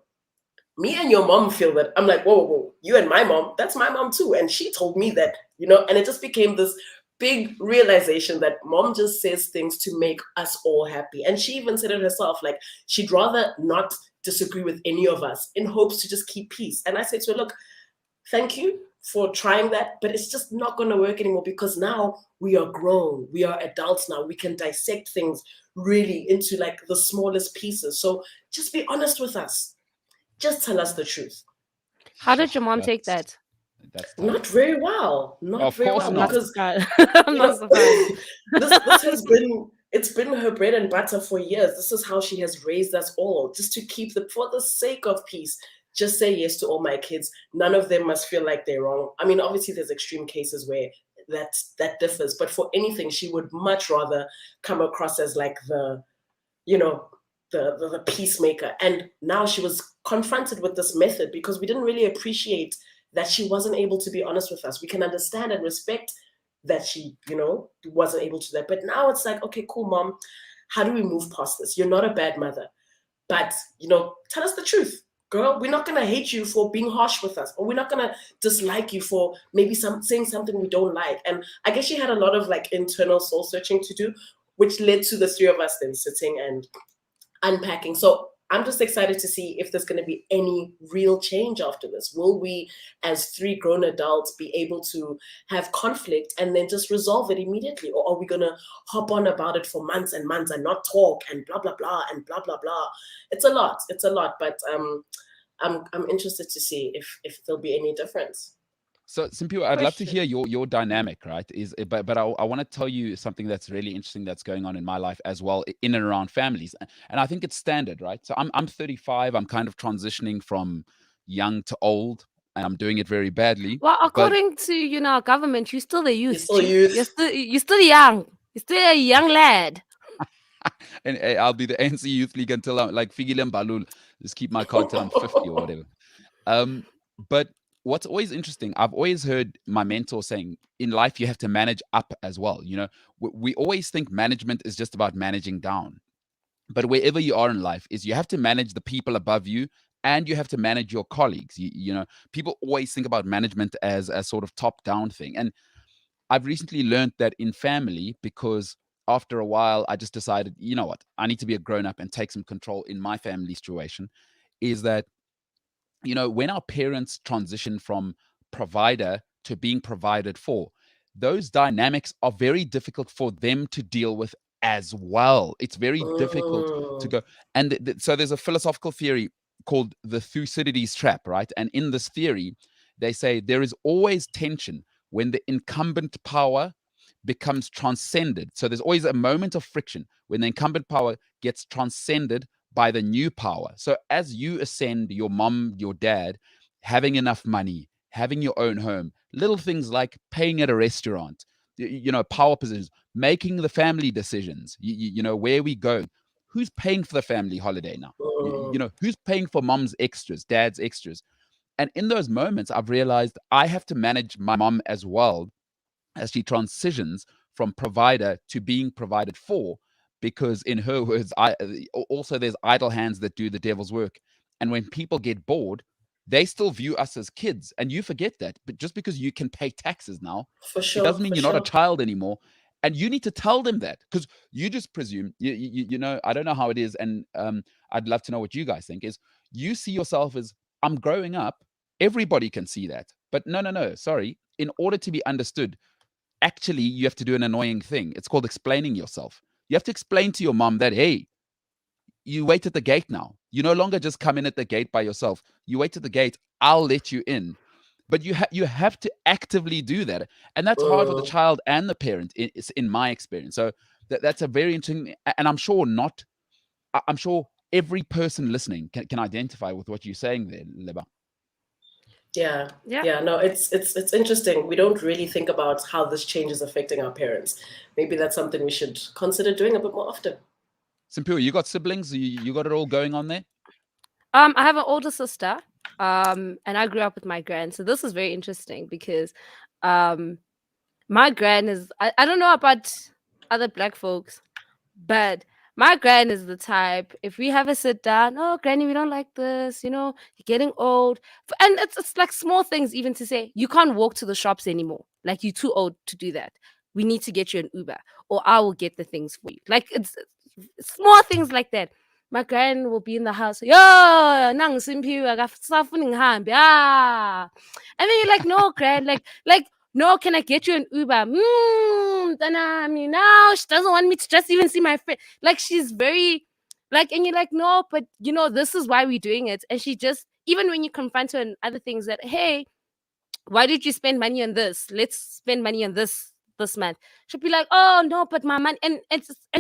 Me and your mom feel that. I'm like, whoa, you and my mom, that's my mom too. And she told me that, you know, and it just became this big realization that mom just says things to make us all happy. And she even said it herself, like, she'd rather not disagree with any of us in hopes to just keep peace. And I said to her, look, thank you for trying that, but it's just not going to work anymore because now we are grown. We are adults now. We can dissect things really into like the smallest pieces. So just be honest with us. Just tell us the truth. How did your mom take that? That's tough. Not very well. Not Of very course well. I'm not not. Because surprised. I'm you not know, surprised. this has been, it's been her bread and butter for years. This is how she has raised us all, just to keep for the sake of peace. Just say yes to all my kids. None of them must feel like they're wrong. I mean, obviously there's extreme cases where that differs, but for anything, she would much rather come across as like the, you know, the peacemaker. And now she was confronted with this method because we didn't really appreciate that she wasn't able to be honest with us. We can understand and respect that she, you know, wasn't able to do that. But now it's like, okay, cool, mom, how do we move past this? You're not a bad mother, but, you know, tell us the truth. Girl, we're not going to hate you for being harsh with us, or we're not going to dislike you for maybe saying something we don't like. And I guess she had a lot of like internal soul searching to do, which led to the three of us then sitting and unpacking. So I'm just excited to see if there's going to be any real change after this. Will we, as three grown adults, be able to have conflict and then just resolve it immediately? Or are we going to hop on about it for months and months and not talk and blah, blah, blah, and blah, blah, blah? It's a lot. It's a lot. But I'm interested to see if there'll be any difference. So, Simphiwe, I'd love to hear your dynamic, right? But I want to tell you something that's really interesting that's going on in my life as well, in and around families, and I think it's standard, right? So I'm 35. I'm kind of transitioning from young to old, and I'm doing it very badly. Well, But according to our government, you're still a You're youth. still Chief. youth. You're still young. You're still a young lad. and I'll be the NC Youth League until I'm like Figile Mbalul. Just keep my card till I'm 50 or whatever. But what's always interesting, I've always heard my mentor saying, in life you have to manage up as well. You know, we always think management is just about managing down, but wherever you are in life, is you have to manage the people above you, and you have to manage your colleagues. You know, people always think about management as a sort of top down thing, and I've recently learned that in family, because after a while I just decided, you know what, I need to be a grown up and take some control in my family situation. Is that, you know, when our parents transition from provider to being provided for, those dynamics are very difficult for them to deal with as well. It's very difficult to Mm. go. And so there's a philosophical theory called the Thucydides Trap, right? And in this theory, they say there is always tension when the incumbent power becomes transcended. So there's always a moment of friction when the incumbent power gets transcended by the new power. So as you ascend, your mom, your dad, having enough money, having your own home, little things like paying at a restaurant, you know, power positions, making the family decisions, you know, where we go, who's paying for the family holiday now? You Mm. know, who's paying for mom's extras, dad's extras? And in those moments, I've realized I have to manage my mom as well as she transitions from provider to being provided for, because in her words, also there's idle hands that do the devil's work. And when people get bored, they still view us as kids, and you forget that. But just because you can pay taxes now, For it doesn't sure, mean for you're not a sure. child anymore. And you need to tell them that, because you just presume, you know, I don't know how it is, and I'd love to know what you guys think. Is you see yourself as, I'm growing up, everybody can see that, but no, sorry, in order to be understood, actually you have to do an annoying thing. It's called explaining yourself. You have to explain to your mom that, hey, you wait at the gate now. You no longer just come in at the gate by yourself. You wait at the gate, I'll let you in. But you have to actively do that. And that's hard for the Mm. child and the parent, in my experience. So that's a very interesting, and I'm sure not, I'm sure every person listening can identify with what you're saying there, Leba. Yeah, Yeah. yeah, no, it's interesting. We don't really think about how this change is affecting our parents. Maybe that's something we should consider doing a bit more often. Simpure, you got siblings? You got it all going on there? I have an older sister. And I grew up with my gran. So this is very interesting because um my gran is I don't know about other black folks, but my gran is the type, if we have a sit down, oh granny, we don't like this, you're getting old. And it's like small things, even to say, you can't walk to the shops anymore. Like, you're too old to do that. We need to get you an Uber, or I will get the things for you. Like, it's small things like that. my grand will be in the house. Yo, nang Simphiwe, akasafuni ngihambe. Ah. And then you're like, no, grand, like, no, can I get you an Uber? No, she doesn't want me to just even see my friend. Like, she's very, like, and you're like, no, but this is why we're doing it. And she just, even when you confront her and other things that, hey, why did you spend money on this? Let's spend money on this month. She'll be like, oh no, but my money, and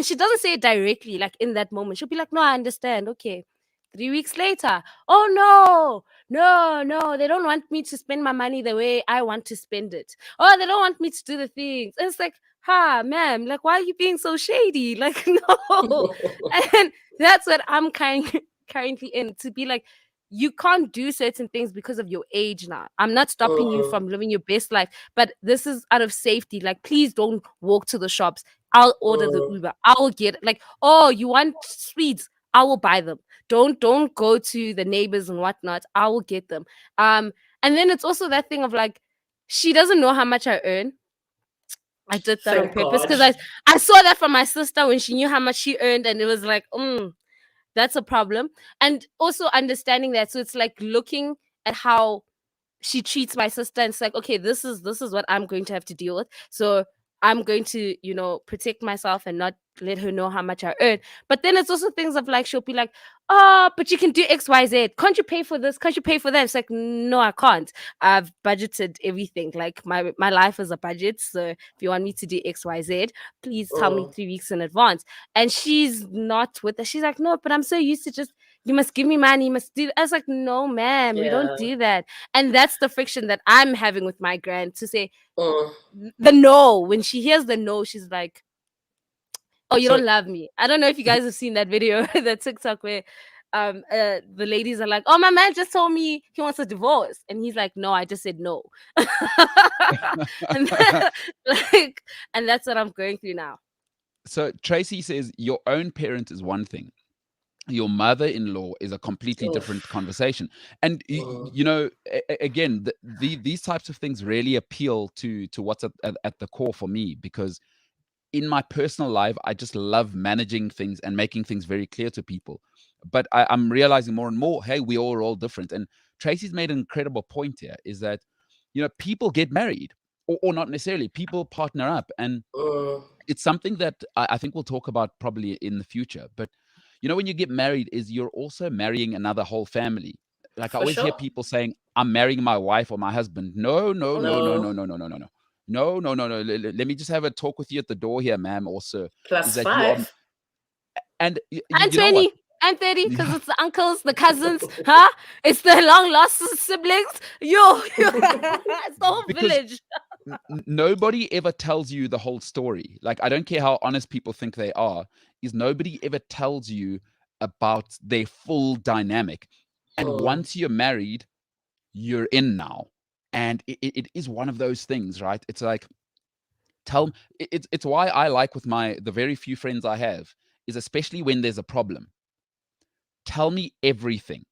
she doesn't say it directly, like in that moment. She'll be like, no, I understand. Okay. 3 weeks later, oh no, they don't want me to spend my money the way I want to spend it. Oh, they don't want me to do the things. And it's like, ma'am, like, why are you being so shady? Like, no. And that's what I'm currently in, to be like, you can't do certain things because of your age now. I'm not stopping you from living your best life, but this is out of safety. Like, please don't walk to the shops. I'll order the Uber. I will get, like, oh, you want sweets? I will buy them. Don't go to the neighbors and whatnot. I will get them. And then it's also that thing of like, she doesn't know how much I earn. I did that on Thank purpose God. because I saw that from my sister when she knew how much she earned, and it was like, that's a problem. And also understanding that, so it's like looking at how she treats my sister, and it's like, okay, this is what I'm going to have to deal with. So I'm going to, protect myself and not let her know how much I earn. But then it's also things of like, she'll be like, oh, but you can do XYZ. Can't you pay for this? Can't you pay for that? It's like, no, I can't. I've budgeted everything. Like, my life is a budget. So if you want me to do XYZ, please tell me 3 weeks in advance. And she's not with us. She's like, no, but I'm so used to just, you must give me money. You must do. I was like, no, ma'am, we don't do that. And that's the friction that I'm having with my grand, to say the no. When she hears the no, she's like, oh, you don't love me. I don't know if you guys have seen that video, that TikTok where the ladies are like, oh, my man just told me he wants a divorce. And he's like, no, I just said no. and, and that's what I'm going through now. So Tracy says your own parent is one thing. Your mother-in-law is a completely different conversation. And again, these types of things really appeal to what's at the core for me, because in my personal life, I just love managing things and making things very clear to people. But I'm realizing more and more, hey, we are all different. And Tracy's made an incredible point here, is that people get married, or not necessarily, people partner up, and it's something that I think we'll talk about probably in the future. But when you get married, is you're also marrying another whole family. Like, I always hear people saying, I'm marrying my wife or my husband. No. Let me just have a talk with you at the door here, ma'am, or sir. Plus 5. And 20 and 30, because it's the uncles, the cousins, huh? It's the long lost siblings. It's the whole village. Nobody ever tells you the whole story. Like, I don't care how honest people think they are, is nobody ever tells you about their full dynamic. And once you're married, you're in now. And it is one of those things, right? It's like, it's why I like, with the very few friends I have, is especially when there's a problem, tell me everything.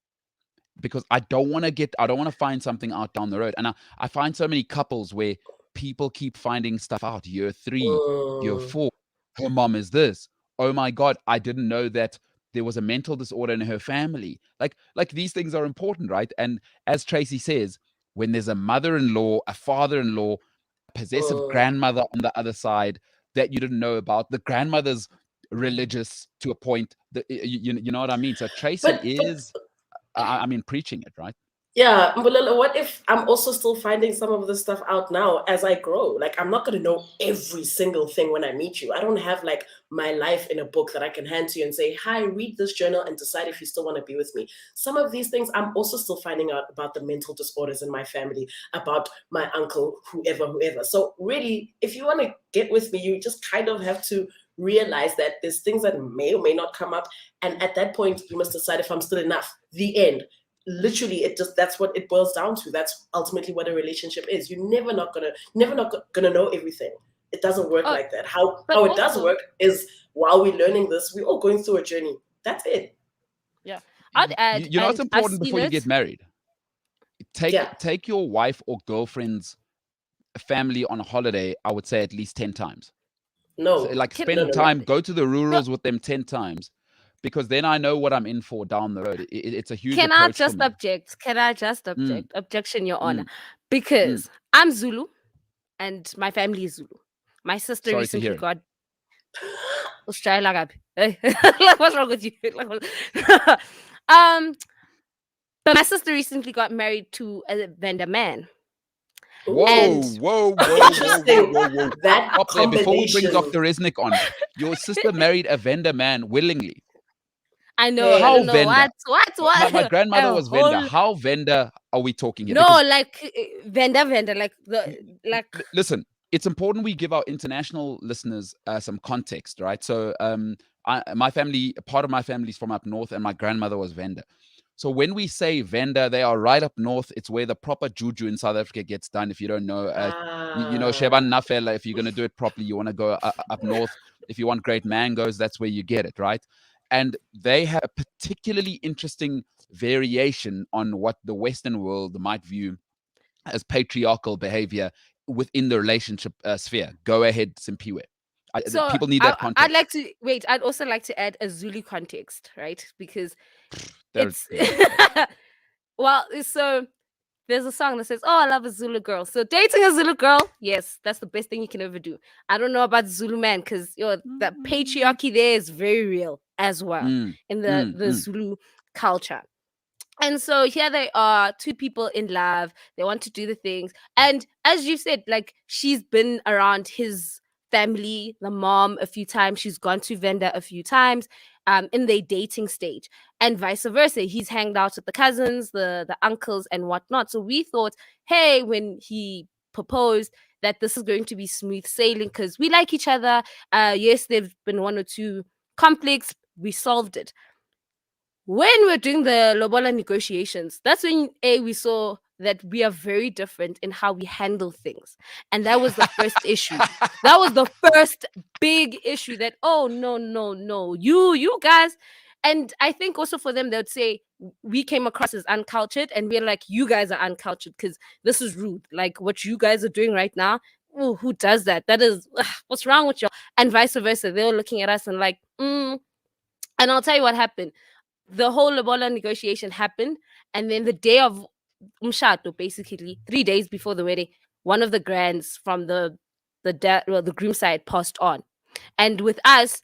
Because I don't want to find something out down the road. And I find so many couples where people keep finding stuff out. Year 3, year 4, her mom is this. Oh my God, I didn't know that there was a mental disorder in her family. Like these things are important, right? And as Tracy says, when there's a mother-in-law, a father-in-law, a possessive grandmother on the other side that you didn't know about, the grandmother's religious to a point, that you know what I mean? So Tracy is... preaching it, right? Yeah, Mbulelo, what if I'm also still finding some of this stuff out now as I grow? Like, I'm not going to know every single thing when I meet you. I don't have like my life in a book that I can hand to you and say, hi, read this journal and decide if you still want to be with me. Some of these things I'm also still finding out about, the mental disorders in my family, about my uncle, whoever. So really, if you want to get with me, you just kind of have to realize that there's things that may or may not come up. And at that point, you must decide if I'm still enough. The end. Literally, that's what it boils down to. That's ultimately what a relationship is. You're never not gonna know everything. It doesn't work like that. How it does work is, while we're learning this, we're all going through a journey. That's it. Yeah. I'd add, what's important before you get married? Take your wife or girlfriend's family on a holiday, I would say at least 10 times. No. So, like, spend time, go to the rurals with them 10 times. because then I know what I'm in for down the road. It's a huge Can I approach for just me. object? Can I just Mm, object? Objection, Your Honor. mm, mm. Because I'm Zulu and my family is Zulu. My sister Sorry to hear recently it. got Australia. Hey, like, what's wrong with you? Um, but my sister recently got married to a Venda man. Whoa, And whoa, whoa, whoa, Interesting. whoa, whoa, whoa. That Stop there before we bring combination. Dr. Resnick on. Your sister married a Venda man willingly. I know, Hey. I How don't know Venda? what. My grandmother A was Venda. whole How Venda are we talking here? no, Because like Venda, like the like. listen, it's important we give our international listeners some context, right? So, my family, part of my family is from up north, and my grandmother was Venda. So when we say Venda, they are right up north. It's where the proper juju in South Africa gets done. If you don't know, you know Sheban Nafela. If you're going to do it properly, you want to go up north. If you want great mangoes, that's where you get it, right? And they have a particularly interesting variation on what the Western world might view as patriarchal behavior within the relationship sphere. Go ahead, Simphiwe. So People need that I'd context. like to wait. I'd also like to add a Zulu context, right? Because it's well, so there's a song that says, "Oh, I love a Zulu girl." So dating a Zulu girl, yes, that's the best thing you can ever do. I don't know about Zulu man because the patriarchy there is very real as well in the Zulu culture. And so here they are, two people in love. They want to do the things. And as you said, like she's been around his family, the mom, a few times. She's gone to Venda a few times in their dating stage. And vice versa. He's hanged out with the cousins, the uncles, and whatnot. So we thought, hey, when he proposed, that this is going to be smooth sailing because we like each other. Yes, there've been one or two conflicts. We solved it. When we're doing the lobola negotiations, that's when we saw that we are very different in how we handle things. And that was the first issue. That was the first big issue that, oh, no, you guys. And I think also for them, they would say, we came across as uncultured and we're like, you guys are uncultured because this is rude. Like what you guys are doing right now. Oh, who does that? That is, what's wrong with you? And vice versa. They were looking at us and like, And I'll tell you what happened. The whole lobola negotiation happened, and then the day of umshato, basically 3 days before the wedding, one of the grands from the groom side passed on. And with us,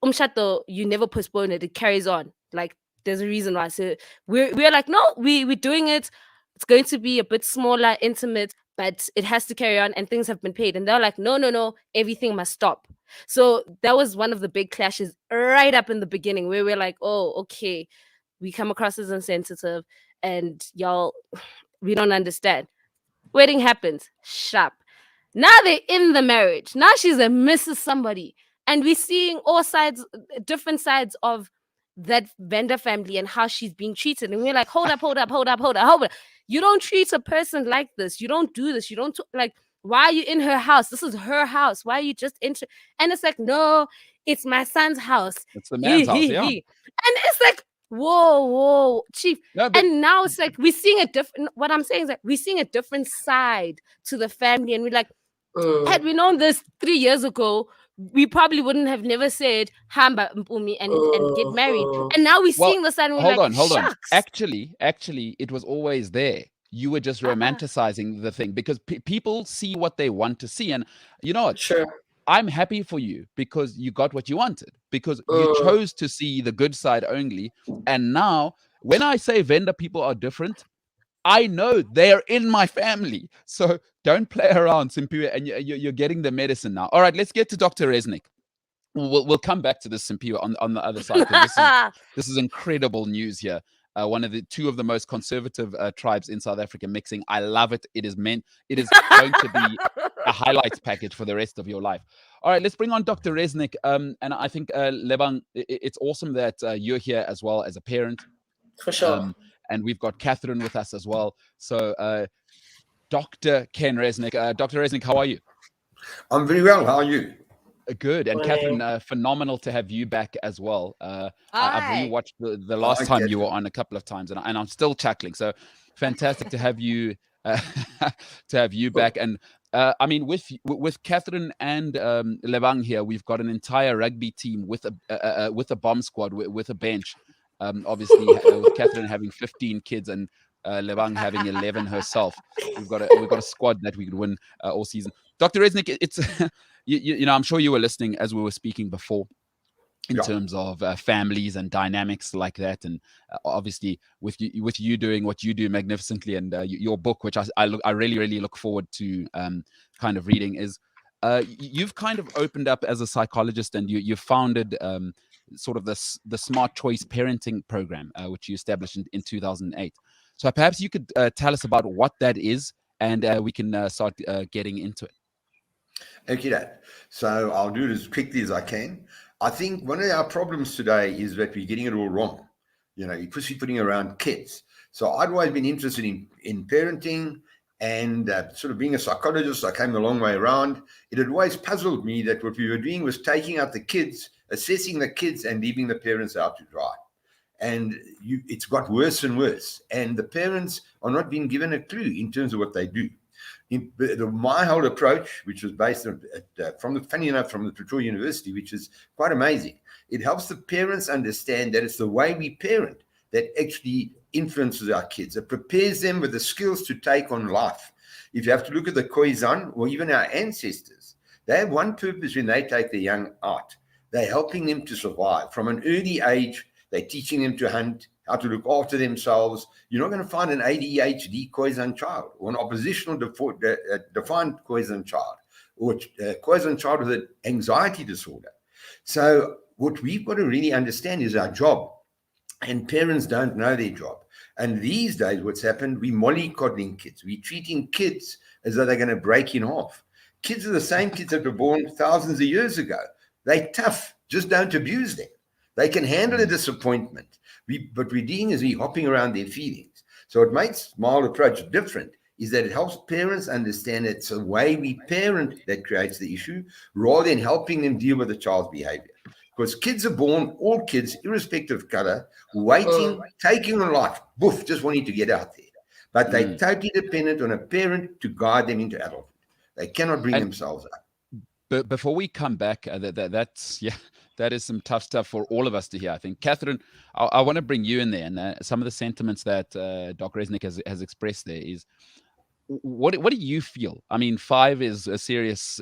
umshato, you never postpone it; it carries on. Like there's a reason why. So we're like, no, we're doing it. It's going to be a bit smaller, intimate, but it has to carry on, and things have been paid. And they're like, no, everything must stop. So that was one of the big clashes right up in the beginning where we're like, oh, okay, we come across as insensitive and y'all, we don't understand. Wedding happens, sharp. Now they're in the marriage. Now she's a Mrs. Somebody. And we're seeing all sides, different sides of that Venda family and how she's being treated. And we're like, hold up. You don't treat a person like this. You don't do this. You don't like, why are you in her house? This is her house. Why are you just into? And it's like, no, it's my son's house. It's the man's house, yeah. And it's like, whoa, chief. No, but And now it's like we're seeing a different. What I'm saying is that we're seeing a different side to the family, and we're like, had we known this 3 years ago, we probably wouldn't have never said hamba mpumi and get married. And now we're seeing the side, and we're hold on. shucks. Actually, it was always there. You were just romanticizing the thing because people see what they want to see. And you know what? Sure. I'm happy for you because you got what you wanted, because you chose to see the good side only. And now, when I say Venda people are different, I know they're in my family. So don't play around, Simphiwe, and you're getting the medicine now. All right, let's get to Dr. Resnick. We'll come back to this, Simphiwe, on the other side. This is incredible news here. One of the two of the most conservative tribes in South Africa mixing. I love it. It is going to be a highlights package for the rest of your life. All right, let's bring on Dr. Resnick. And I think, Lebang, it's awesome that you're here as well as a parent. For sure. And we've got Catherine with us as well. So, Dr. Ken Resnick. Dr. Resnick, how are you? I'm very well. How are you? Good. And Catherine, phenomenal to have you back as well. I've rewatched the last time you were on a couple of times, and I'm still chuckling. So fantastic to have you back. And I mean, with Catherine and Lebang here, we've got an entire rugby team with a bomb squad with a bench. Obviously, with Catherine having 15 kids and Lebang having 11 herself, we've got a squad that we could win all season. Dr. Resnick, it's you know, I'm sure you were listening as we were speaking before, in terms of families and dynamics like that, and obviously with you doing what you do magnificently, and your book, which I really look forward to kind of reading, is you've kind of opened up as a psychologist, and you've founded sort of the Smart Choice Parenting Program, which you established in 2008. So perhaps you could tell us about what that is, and we can start getting into it. Okay, Dad. So I'll do it as quickly as I can. I think one of our problems today is that we're getting it all wrong. You know, you're pussyfooting around kids. So I'd always been interested in parenting, and sort of being a psychologist, I came a long way around. It had always puzzled me that what we were doing was taking out the kids, assessing the kids, and leaving the parents out to dry. And it's got worse and worse. And the parents are not being given a clue in terms of what they do. My whole approach, which was based on, funny enough, from the Pretoria University, which is quite amazing. It helps the parents understand that it's the way we parent that actually influences our kids. It prepares them with the skills to take on life. If you have to look at the Khoisan or even our ancestors, they have one purpose when they take the young out. They're helping them to survive. From an early age, they're teaching them to hunt, how to look after themselves. You're not going to find an ADHD Khoisan child, or an oppositional defined Khoisan child, or a Khoisan child with an anxiety disorder. So what we've got to really understand is our job, and parents don't know their job. And these days, what's happened, we're mollycoddling kids. We're treating kids as though they're going to break in half. Kids are the same kids that were born thousands of years ago. They're tough, just don't abuse them. They can handle a disappointment. But we're doing is we're hopping around their feelings. So what makes my whole approach different is that it helps parents understand it's the way we parent that creates the issue, rather than helping them deal with the child's behavior. Because kids are born, all kids, irrespective of color, waiting, taking on life, boof, just wanting to get out there. But they're totally dependent on a parent to guide them into adulthood. They cannot bring themselves up. But before we come back, that is some tough stuff for all of us to hear, I think. Catherine, I want to bring you in there, and some of the sentiments that Dr. Resnick has expressed there is, what do you feel? I mean, 5 is a serious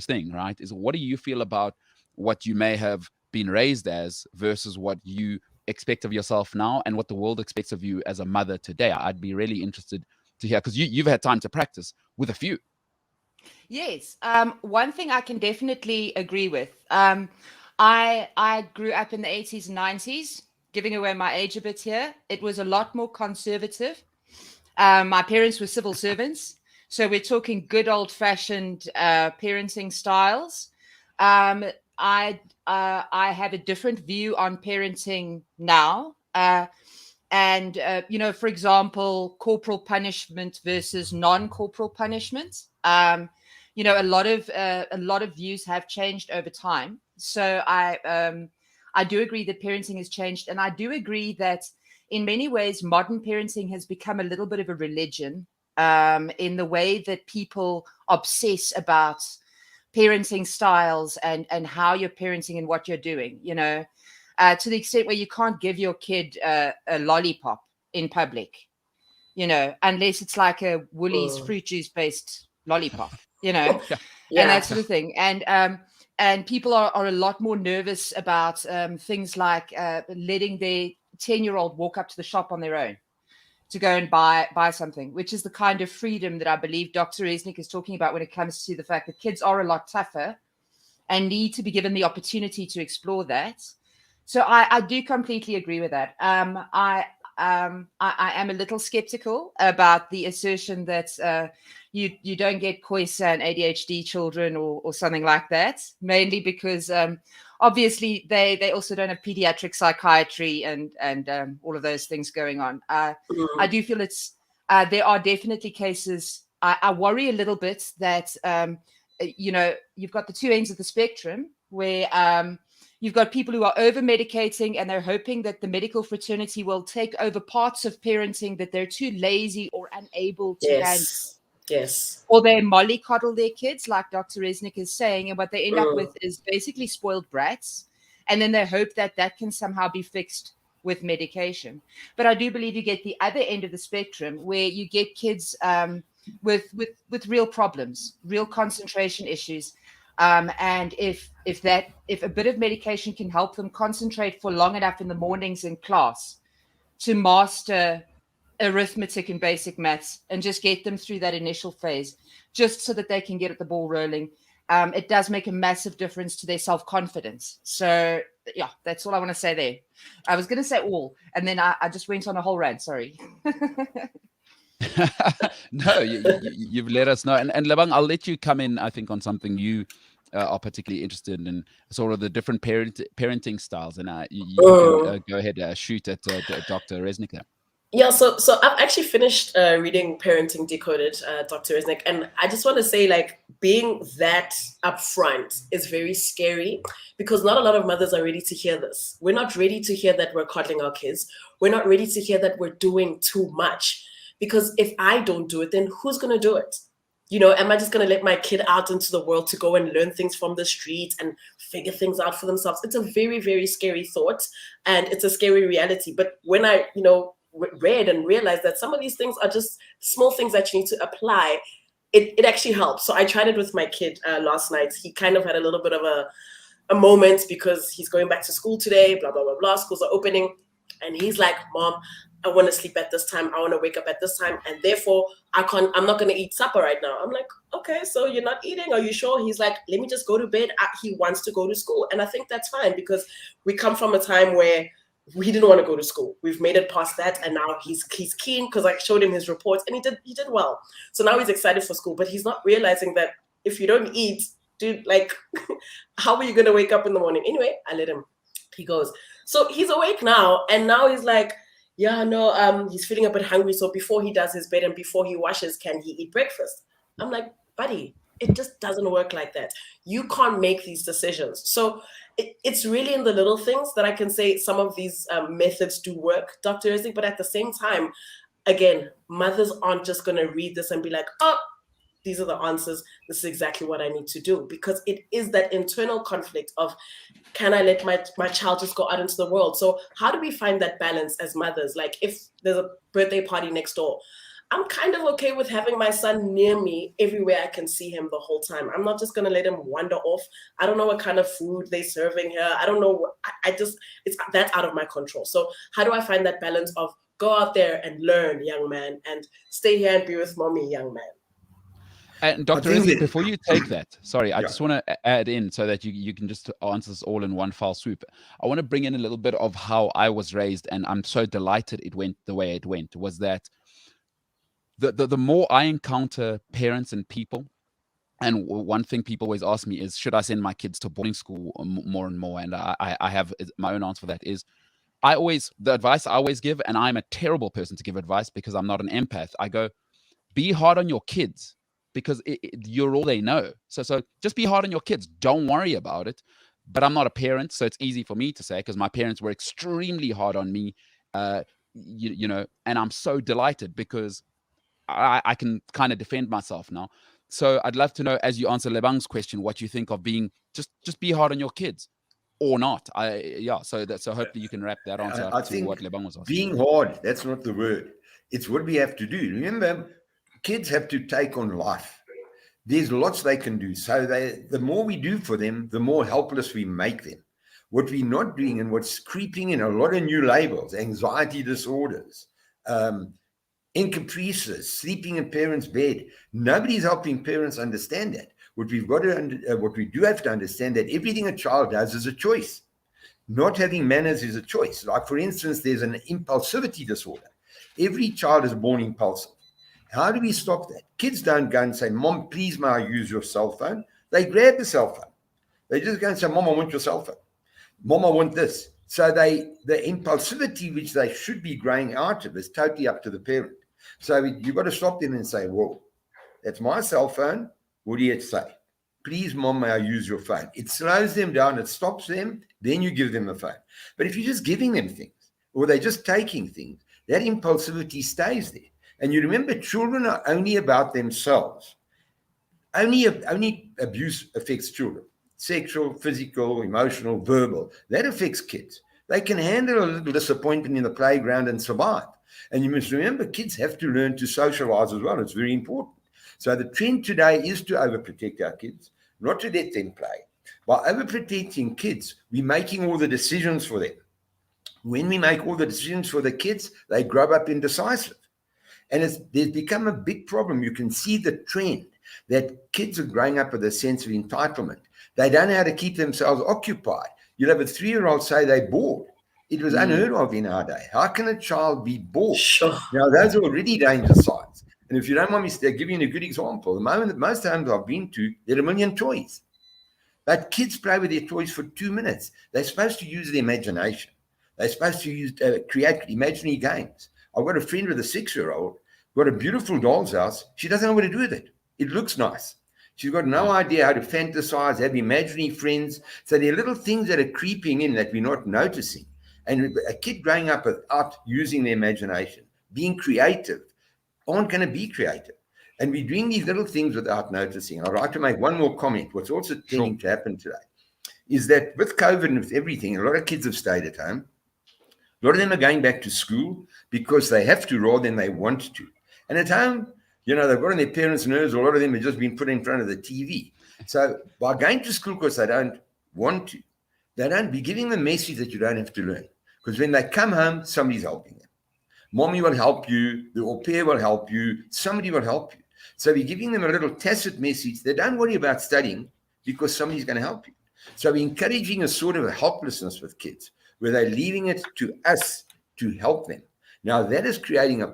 thing, right? What do you feel about what you may have been raised as versus what you expect of yourself now, and what the world expects of you as a mother today? I'd be really interested to hear, because you've had time to practice with a few. Yes. One thing I can definitely agree with. I grew up in the 80s and 90s, giving away my age a bit here. It was a lot more conservative. My parents were civil servants, so we're talking good old-fashioned parenting styles. I have a different view on parenting now. For example, corporal punishment versus non-corporal punishment. A lot of views have changed over time. So I do agree that parenting has changed, and I do agree that in many ways modern parenting has become a little bit of a religion, in the way that people obsess about parenting styles and how you're parenting and what you're doing. To the extent where you can't give your kid a lollipop in public, unless it's like a Woolies fruit juice based lollipop, and that sort of thing. And people are a lot more nervous about things like letting their 10-year-old walk up to the shop on their own to go and buy something, which is the kind of freedom that I believe Dr. Resnick is talking about when it comes to the fact that kids are a lot tougher and need to be given the opportunity to explore that. So I do completely agree with that. I am a little skeptical about the assertion that you don't get Khoisan ADHD children or something like that, mainly because obviously they also don't have pediatric psychiatry and all of those things going on. I do feel there are definitely cases. I worry a little bit that you've got the two ends of the spectrum where you've got people who are over medicating and they're hoping that the medical fraternity will take over parts of parenting that they're too lazy or unable to handle. Yes. Or they mollycoddle their kids, like Dr. Resnick is saying, and what they end up with is basically spoiled brats. And then they hope that that can somehow be fixed with medication. But I do believe you get the other end of the spectrum where you get kids with real problems, real concentration issues. And if a bit of medication can help them concentrate for long enough in the mornings in class to master arithmetic and basic maths and just get them through that initial phase, just so that they can get the ball rolling, it does make a massive difference to their self-confidence. So yeah, that's all I want to say there. I was going to say all, and then I just went on a whole rant. Sorry. No, you've let us know. And Lebang, I'll let you come in, I think, on something you are particularly interested in, sort of the different parenting styles. And you can go ahead, shoot at Dr. Resnick. Yeah, so I've actually finished reading Parenting Decoded, Dr. Resnick, and I just want to say, like, being that upfront is very scary because not a lot of mothers are ready to hear this. We're not ready to hear that we're coddling our kids. We're not ready to hear that we're doing too much, because if I don't do it, then who's going to do it? You know, am I just going to let my kid out into the world to go and learn things from the street and figure things out for themselves? It's a very, very scary thought, and it's a scary reality. But when I, read and realized that some of these things are just small things that you need to apply, it actually helps. So I tried it with my kid last night. He kind of had a little bit of a moment because he's going back to school today, blah, blah, blah, blah. Schools are opening. And he's like, Mom, I want to sleep at this time. I want to wake up at this time. And therefore, I'm not going to eat supper right now. I'm like, okay, so you're not eating? Are you sure? He's like, let me just go to bed. He wants to go to school. And I think that's fine because we come from a time where we didn't want to go to school. We've made it past that. And now he's keen because I showed him his reports and he did well. So now he's excited for school, but he's not realizing that if you don't eat, dude, like, how are you going to wake up in the morning? Anyway, I let him. He goes. So he's awake now. And now he's like, yeah, no, he's feeling a bit hungry. So before he does his bed and before he washes, can he eat breakfast? I'm like, buddy, it just doesn't work like that. You can't make these decisions. So it's really in the little things that I can say some of these methods do work, Dr. Resnick. But at the same time, again, mothers aren't just going to read this and be like, oh, these are the answers. This is exactly what I need to do. Because it is that internal conflict of, can I let my child just go out into the world? So how do we find that balance as mothers? Like if there's a birthday party next door, I'm kind of okay with having my son near me everywhere I can see him the whole time. I'm not just going to let him wander off. I don't know what kind of food they're serving here. I don't know. It's that's out of my control. So how do I find that balance of go out there and learn, young man, and stay here and be with mommy, young man? And Dr. Resnick, before you take that, sorry, I just want to add in so that you can just answer this all in one foul swoop. I want to bring in a little bit of how I was raised, and I'm so delighted it went the way it went, was that the more I encounter parents and people, and one thing people always ask me is, should I send my kids to boarding school more and more? And I have my own answer for that is, the advice I always give, and I'm a terrible person to give advice because I'm not an empath. I go, be hard on your kids because you're all they know. So just be hard on your kids. Don't worry about it. But I'm not a parent, so it's easy for me to say because my parents were extremely hard on me, and I'm so delighted because I can kind of defend myself now. So I'd love to know, as you answer Lebang's question, what you think of being just be hard on your kids or not. So hopefully you can wrap that answer up to what Lebang was asking. Being hard, that's not the word. It's what we have to do. Remember, kids have to take on life. There's lots they can do. So the more we do for them, the more helpless we make them. What we're not doing and what's creeping in a lot of new labels, anxiety disorders, encaprices, sleeping in parents' bed. Nobody's helping parents understand that. What we do have to understand that everything a child does is a choice. Not having manners is a choice. Like, for instance, there's an impulsivity disorder. Every child is born impulsive. How do we stop that? Kids don't go and say, Mom, please may I use your cell phone? They grab the cell phone. They just go and say, Mom, I want your cell phone. Mom, I want this. So the impulsivity which they should be growing out of is totally up to the parent. So you've got to stop them and say, whoa, that's my cell phone. What do you say? Please, Mom, may I use your phone? It slows them down. It stops them. Then you give them the phone. But if you're just giving them things or they're just taking things, that impulsivity stays there. And you remember, children are only about themselves. Only abuse affects children. Sexual, physical, emotional, verbal. That affects kids. They can handle a little disappointment in the playground and survive. And you must remember, kids have to learn to socialize as well. It's very important. So the trend today is to overprotect our kids, not to let them play. By overprotecting kids, we're making all the decisions for them. When we make all the decisions for the kids, they grow up indecisive. And there's become a big problem. You can see the trend that kids are growing up with a sense of entitlement. They don't know how to keep themselves occupied. You'll have a 3-year-old say they're bored. It was unheard of in our day. How can a child be bored? Sure. Now, those are already danger signs. And if you don't mind me giving you a good example, the moment that most homes I've been to, there are a million toys. But kids play with their toys for 2 minutes. They're supposed to use their imagination. They're supposed to create imaginary games. I've got a friend with a 6-year-old, got a beautiful doll's house. She doesn't know what to do with it. It looks nice. She's got no idea how to fantasize, have imaginary friends. So there are little things that are creeping in that we're not noticing. And a kid growing up without using their imagination, being creative, aren't going to be creative. And we're doing these little things without noticing. I'd like to make one more comment. What's also tending to happen today is that with COVID and with everything, a lot of kids have stayed at home. A lot of them are going back to school because they have to rather than they want to. And at home, they've got on their parents' nerves. A lot of them have just been put in front of the TV. So by going to school because they don't want to, they don't be giving the message that you don't have to learn. Because when they come home, somebody's helping them. Mommy will help you. The au pair will help you. Somebody will help you. So we're giving them a little tacit message that don't worry about studying because somebody's going to help you. So we're encouraging a sort of a helplessness with kids where they're leaving it to us to help them. Now, that is creating a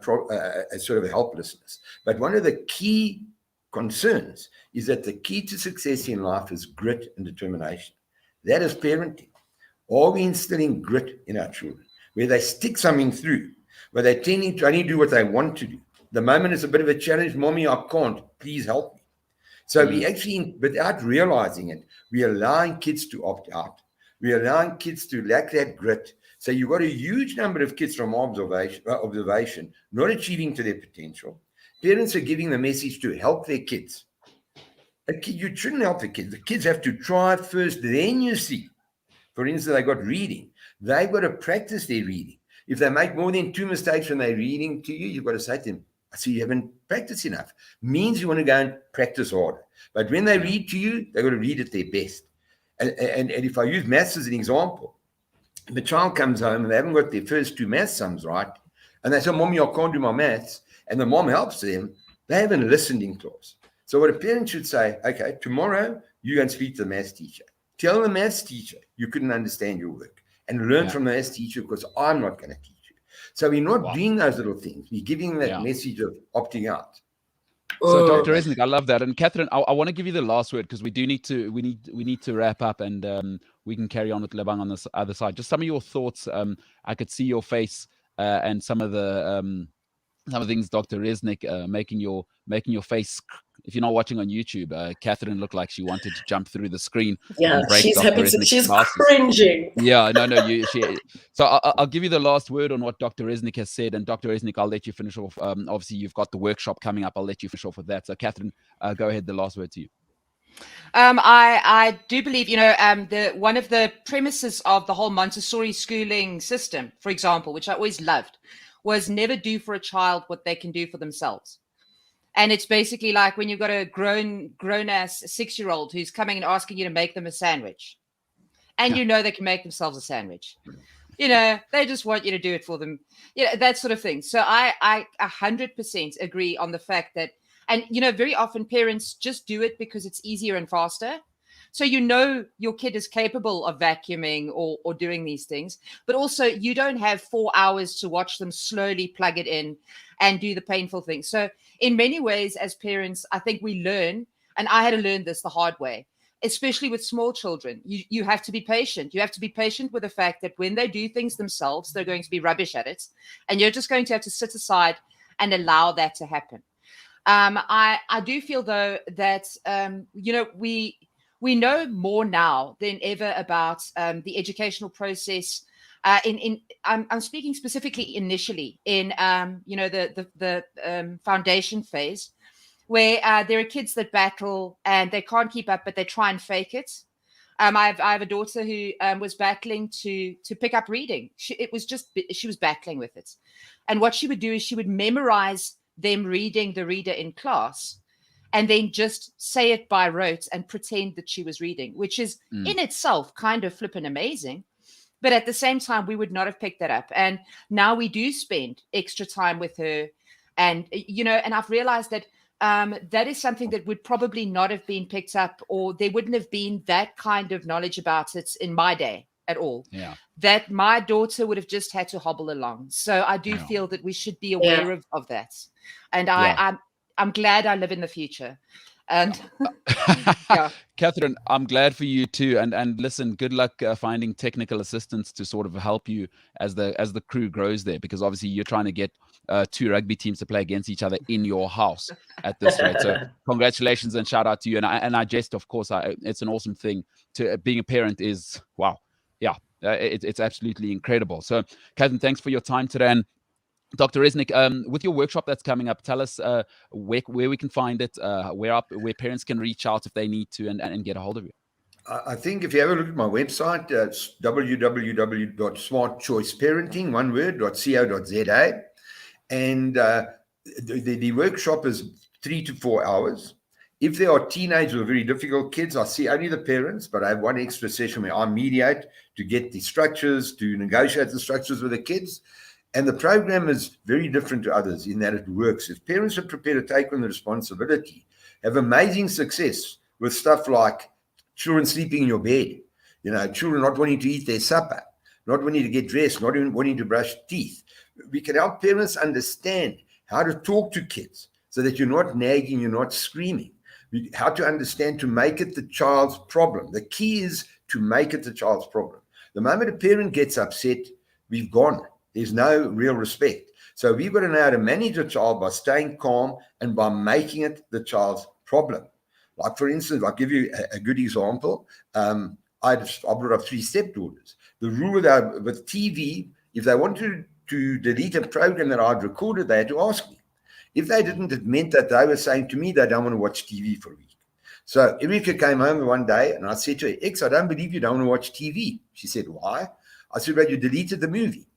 sort of a helplessness. But one of the key concerns is that the key to success in life is grit and determination. That is parenting. Are we instilling grit in our children, where they stick something through, where they're tending to only do what they want to do? The moment it's a bit of a challenge, Mommy, I can't, please help me. So we actually, without realizing it, we're allowing kids to opt out. We're allowing kids to lack that grit. So you've got a huge number of kids from observation not achieving to their potential. Parents are giving the message to help their kids. You shouldn't help the kids. The kids have to try first, then you see. For instance, they got reading. They've got to practice their reading. If they make more than 2 mistakes when they're reading to you, you've got to say to them, I see you haven't practiced enough. Means you want to go and practice harder. But when they read to you, they've got to read at their best. And if I use maths as an example, the child comes home and they haven't got their first 2 maths sums right, and they say, Mommy, I can't do my maths, and the mom helps them, they haven't listened in class. So what a parent should say, okay, tomorrow you go and speak to the maths teacher. Tell the maths teacher you couldn't understand your work and learn from the maths teacher because I'm not going to teach you. So we're not doing those little things. We're giving that message of opting out. So, Dr. Resnick, I love that. And Catherine, I want to give you the last word because we need to wrap up, and we can carry on with Lebang on this other side. Just some of your thoughts. I could see your face and some of the things, Dr. Resnick, making your face. If you're not watching on YouTube, Catherine looked like she wanted to jump through the screen. Yeah, she's happy to. She's cringing. Yeah, no. So I'll give you the last word on what Dr. Resnick has said, and Dr. Resnick, I'll let you finish off. Obviously, you've got the workshop coming up. I'll let you finish off with that. So, Catherine, go ahead. The last word to you. I do believe, one of the premises of the whole Montessori schooling system, for example, which I always loved, was never do for a child what they can do for themselves. And it's basically like when you've got a grown-ass 6-year-old who's coming and asking you to make them a sandwich. And they can make themselves a sandwich. They just want you to do it for them. That sort of thing. So I 100% agree on the fact that, and, very often parents just do it because it's easier and faster. So your kid is capable of vacuuming or doing these things, but also you don't have 4 hours to watch them slowly plug it in and do the painful thing. So in many ways, as parents, I think we learn, and I had to learn this the hard way, especially with small children. You have to be patient. You have to be patient with the fact that when they do things themselves, they're going to be rubbish at it. And you're just going to have to sit aside and allow that to happen. I do feel, though, that, we know more now than ever about the educational process, I'm speaking specifically initially in the foundation phase, where there are kids that battle and they can't keep up, but they try and fake it. I have a daughter who was battling to pick up reading. She was battling with it, and what she would do is she would memorize them reading the reader in class, and then just say it by rote and pretend that she was reading, which is in itself kind of flippin' amazing. But at the same time, we would not have picked that up. And now we do spend extra time with her. And, and I've realized that that is something that would probably not have been picked up, or there wouldn't have been that kind of knowledge about it in my day at all. Yeah. That my daughter would have just had to hobble along. So I do feel that we should be aware of that. And I'm glad I live in the future. And Catherine, I'm glad for you too. And listen, good luck finding technical assistance to sort of help you as the crew grows there, because obviously you're trying to get 2 rugby teams to play against each other in your house at this rate. So congratulations and shout out to you. And I jest, of course. It's an awesome thing. To being a parent is wow. Yeah, it's absolutely incredible. So Catherine, thanks for your time today. And Dr. Resnick, with your workshop that's coming up, tell us where we can find it, where parents can reach out if they need to and get a hold of you. I think if you have a look at my website, it's www.smartchoiceparenting.co.za. And the workshop is 3 to 4 hours. If there are teenagers or very difficult kids, I see only the parents, but I have one extra session where I mediate to get the structures, to negotiate the structures with the kids. And the program is very different to others in that it works. If parents are prepared to take on the responsibility, have amazing success with stuff like children sleeping in your bed, children not wanting to eat their supper, not wanting to get dressed, not even wanting to brush teeth. We can help parents understand how to talk to kids so that you're not nagging, you're not screaming. How to understand to make it the child's problem. The key is to make it the child's problem. The moment a parent gets upset, we've gone. There's no real respect. So we've got to know how to manage a child by staying calm and by making it the child's problem. Like, for instance, I'll give you a good example. I brought up 3 stepdaughters. The rule with TV, if they wanted to delete a program that I'd recorded, they had to ask me. If they didn't, it meant that they were saying to me they don't want to watch TV for a week. So Erika came home one day and I said to her, X, I don't believe you don't want to watch TV. She said, why? I said, well, you deleted the movie.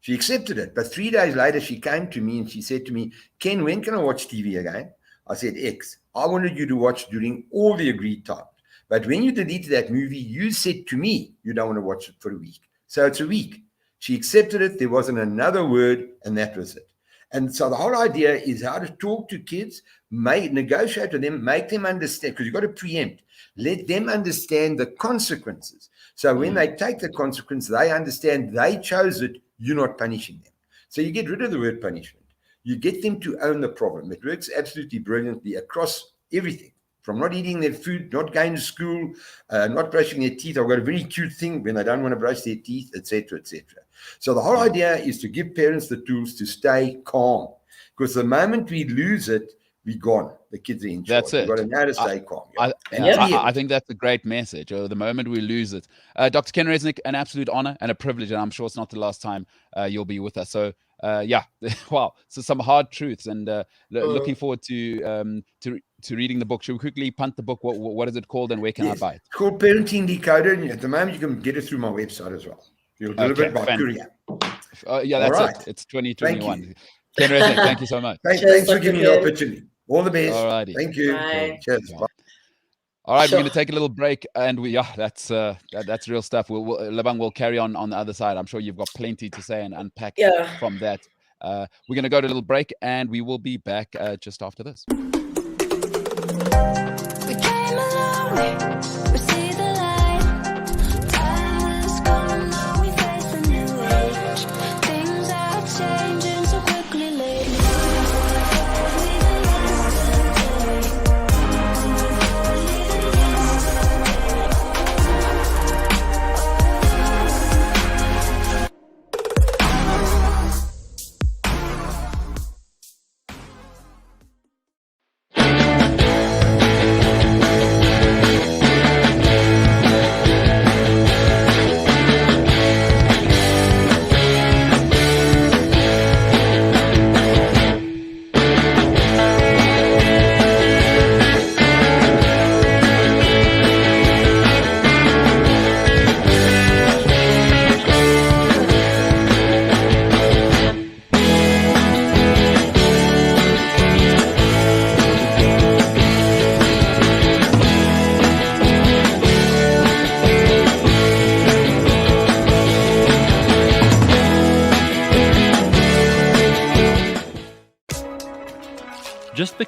She accepted it. But 3 days later, she came to me and she said to me, Ken, when can I watch TV again? I said, X, I wanted you to watch during all the agreed times. But when you deleted that movie, you said to me, you don't want to watch it for a week. So it's a week. She accepted it. There wasn't another word, and that was it. And so the whole idea is how to talk to kids, negotiate with them, make them understand, because you've got to preempt. Let them understand the consequences. So when they take the consequence, they understand they chose it, you're not punishing them. So you get rid of the word punishment. You get them to own the problem. It works absolutely brilliantly across everything, from not eating their food, not going to school, not brushing their teeth. I've got a very cute thing when they don't want to brush their teeth, etc., etc. So the whole idea is to give parents the tools to stay calm, because the moment we lose it, we're gone. The kids are in charge. That's it. You've got to know how to stay calm. I think that's a great message. The moment we lose it. Dr. Ken Resnick, an absolute honor and a privilege, and I'm sure it's not the last time you'll be with us. So, wow. So some hard truths, and looking forward to reading the book. Should we quickly punt the book? What is it called, and where can I buy it? It's called Parenting Decoding, and at the moment you can get it through my website as well. You'll deliver it by courier. That's right. It. It's 2021. Ken Resnick, thank you so much. Thanks for giving me the opportunity. All the best. All righty. Thank you. Bye. Cheers. Bye. All right, we're going to take a little break, and that's real stuff. Lebang will carry on the other side. I'm sure you've got plenty to say and unpack from that. We're going to go to a little break, and we will be back just after this. We came a long way. We see the light. Time is gone, now we face a new age. Things are changing so quickly lately.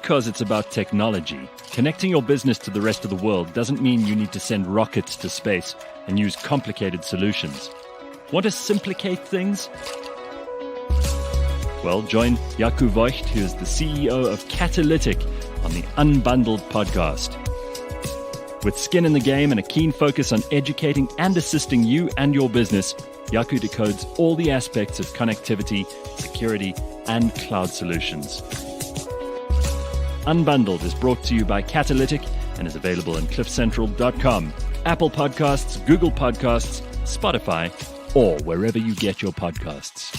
because it's about technology, connecting your business to the rest of the world doesn't mean you need to send rockets to space and use complicated solutions. Want to simplicate things? Well, join Jaco Voigt, who is the CEO of Catalytic, on the Unbundled podcast. With skin in the game and a keen focus on educating and assisting you and your business, Jaco decodes all the aspects of connectivity, security, and cloud solutions. Unbundled is brought to you by Catalytic and is available on cliffcentral.com, Apple Podcasts, Google Podcasts, Spotify, or wherever you get your podcasts.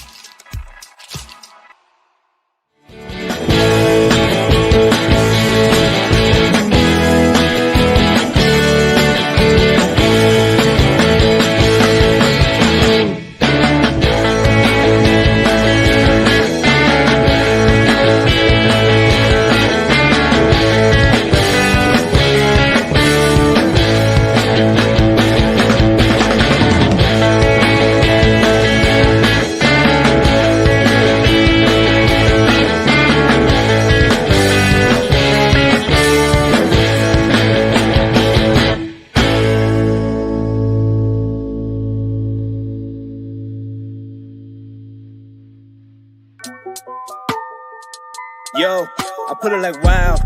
Yo, I put it like wow,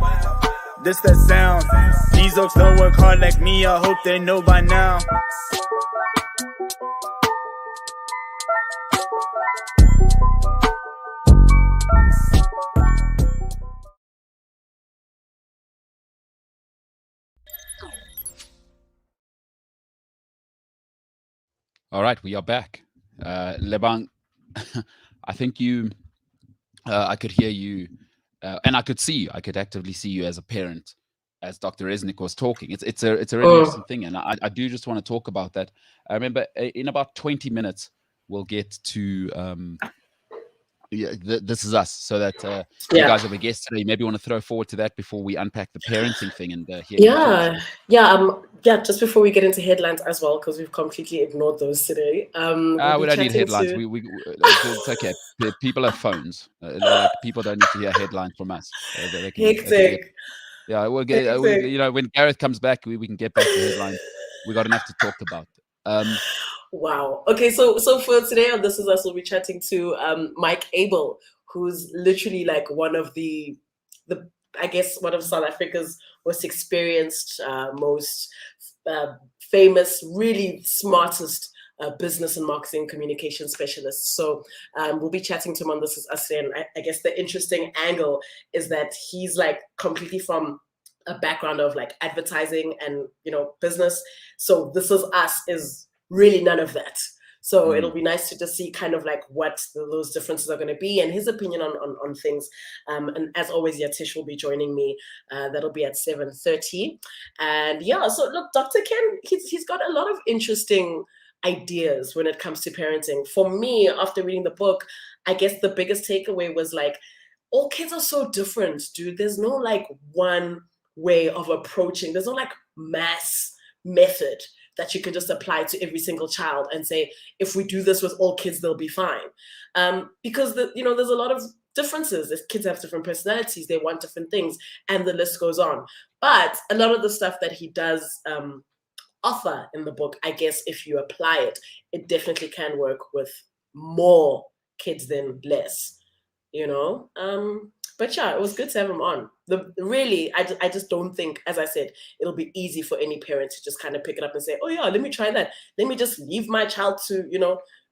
this that sound. These oaks don't work hard like me, I hope they know by now. All right, we are back. Lebang, I think you, I could hear you, and I could see you. I could actively see you as a parent, as Dr. Resnick was talking. It's a really interesting thing, and I do just want to talk about that. I remember in about 20 minutes we'll get to This Is Us, so that you guys have a guest today. Maybe want to throw forward to that before we unpack the parenting thing and hear just before we get into headlines as well, because we've completely ignored those today. we don't need headlines. It's okay. People have phones. People don't need to hear headlines from us. Hectic. We'll get. When Gareth comes back, we can get back to headlines. We got enough to talk about. Wow. Okay, so for today on This Is Us, we'll be chatting to Mike Abel, who's literally like one of one of South Africa's most experienced, most famous, really smartest business and marketing communication specialists. So we'll be chatting to him on This Is Us, and I guess the interesting angle is that he's like completely from a background of like advertising and business. So This Is Us is really none of that. So it'll be nice to just see kind of like what those differences are going to be and his opinion on things. And as always, Yatish will be joining me. That'll be at 7:30. And so look, Dr. Ken, he's got a lot of interesting ideas when it comes to parenting. For me, after reading the book, I guess the biggest takeaway was like, all kids are so different, dude. There's no like one way of approaching. There's no like mass method that you can just apply to every single child and say, if we do this with all kids, they'll be fine. Because there's a lot of differences. If kids have different personalities, they want different things, and the list goes on. But a lot of the stuff that he does offer in the book, I guess if you apply it, it definitely can work with more kids than less, But it was good to have him on. I just don't think, as I said, it'll be easy for any parent to just kind of pick it up and say, oh yeah, let me try that. Let me just leave my child to,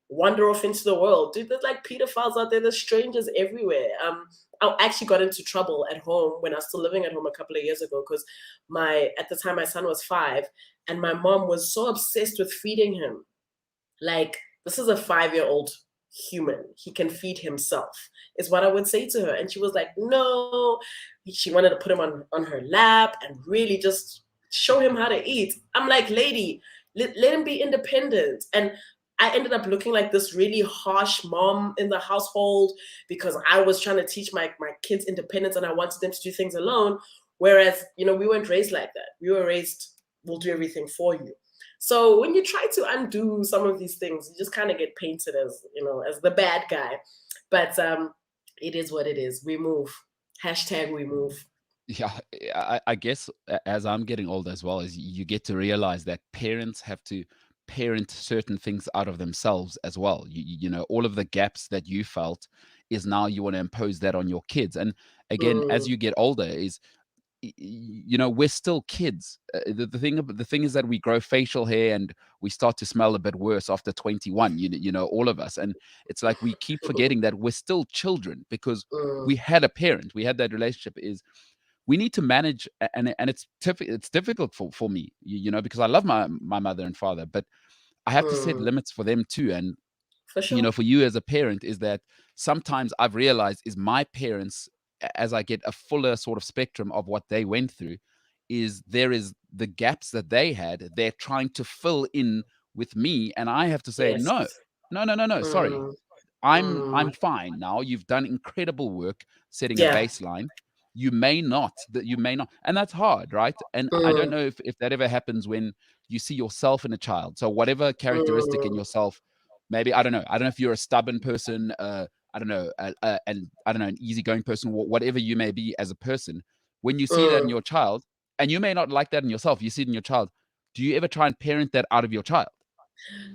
wander off into the world. Dude, there's like pedophiles out there. There's strangers everywhere. I actually got into trouble at home when I was still living at home a couple of years ago because at the time my son was 5 and my mom was so obsessed with feeding him. Like, this is a 5-year-old human. He can feed himself, is what I would say to her. And she was like, no. She wanted to put him on her lap and really just show him how to eat. I'm like, lady, let him be independent. And I ended up looking like this really harsh mom in the household because I was trying to teach my kids independence and I wanted them to do things alone. Whereas, we weren't raised like that. We were raised, we'll do everything for you. So when you try to undo some of these things, you just kind of get painted as, as the bad guy. But it is what it is. We move. #we move. Yeah, I guess as I'm getting older as well, is you get to realize that parents have to parent certain things out of themselves as well. You know, all of the gaps that you felt is now you want to impose that on your kids. And again, as Mm, you get older, is you know, we're still kids. The thing is that we grow facial hair and we start to smell a bit worse after 21. You know, all of us, and it's like we keep forgetting that we're still children because mm, we had a parent, we had that relationship. Is we need to manage, and it's difficult for me, you know, because I love my mother and father, but I have to set mm. limits for them too. And For you know, sure. for you as a parent, is that sometimes I've realized is my parents, as I get a fuller sort of spectrum of what they went through, is there is the gaps that they had, they're trying to fill in with me, and I have to say Yes. no, no, no, no, no, sorry, Mm, I'm mm. fine now. You've done incredible work setting a Yeah. baseline. You may not, and that's hard, right? And I don't Mm, know if that ever happens when you see yourself in a child. So whatever characteristic in mm, yourself, maybe I don't know if you're a stubborn person, I don't know, and I don't know, an easygoing person, whatever you may be as a person. When you see that in mm. your child, and you may not like that in yourself, you see it in your child. Do you ever try and parent that out of your child?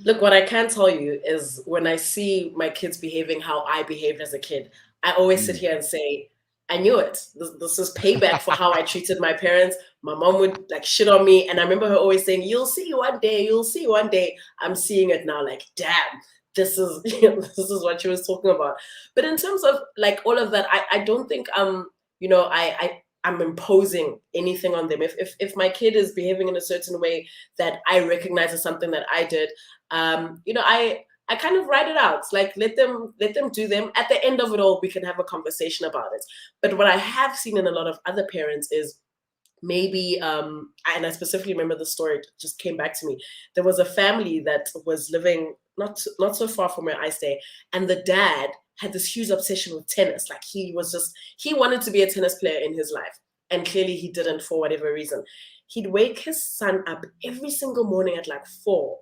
Look, what I can tell you is when I see my kids behaving how I behaved as a kid, I always sit Mm. here and say, I knew it. This is payback for how I treated my parents. My mom would like shit on me. And I remember her always saying, you'll see one day, you'll see one day. I'm seeing it now, like, damn, this is this is what she was talking about. But in terms of like all of that, I don't think you know, I'm imposing anything on them. If my kid is behaving in a certain way that I recognize as something that I did, you know, I kind of write it out. Like let them do them. At the end of it all, we can have a conversation about it. But what I have seen in a lot of other parents is maybe and I specifically remember the story, it just came back to me. There was a family that was living not so far from where I stay, and the dad had this huge obsession with tennis. Like he wanted to be a tennis player in his life, and clearly he didn't for whatever reason. He'd wake his son up every single morning at like 4,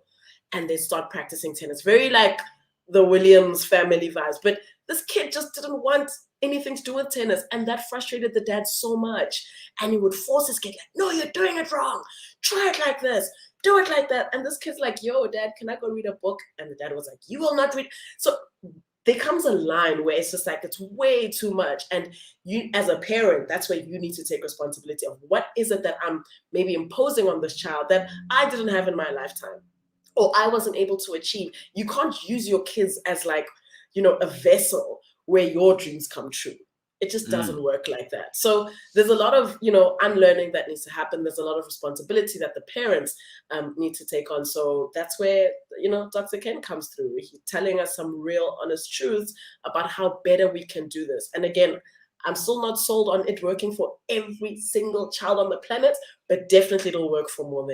and they start practicing tennis. Very like the Williams family vibes. But this kid just didn't want anything to do with tennis, and that frustrated the dad so much. And he would force his kid, like, no, you're doing it wrong. Try it like this. Do it like that. And this kid's like, yo, dad, can I go read a book? And the dad was like, you will not read. So there comes a line where it's just like it's way too much. And you, as a parent, that's where you need to take responsibility of what is it that I'm maybe imposing on this child that I didn't have in my lifetime or I wasn't able to achieve. You can't use your kids as like, you know, a vessel where your dreams come true. It just Mm. doesn't work like that. So there's a lot of, you know, unlearning that needs to happen. There's a lot of responsibility that the parents need to take on. So that's where, you know, Dr. Ken comes through. He's telling us some real honest truths about how better we can do this. And again, I'm still not sold on it working for every single child on the planet, but definitely it'll work for more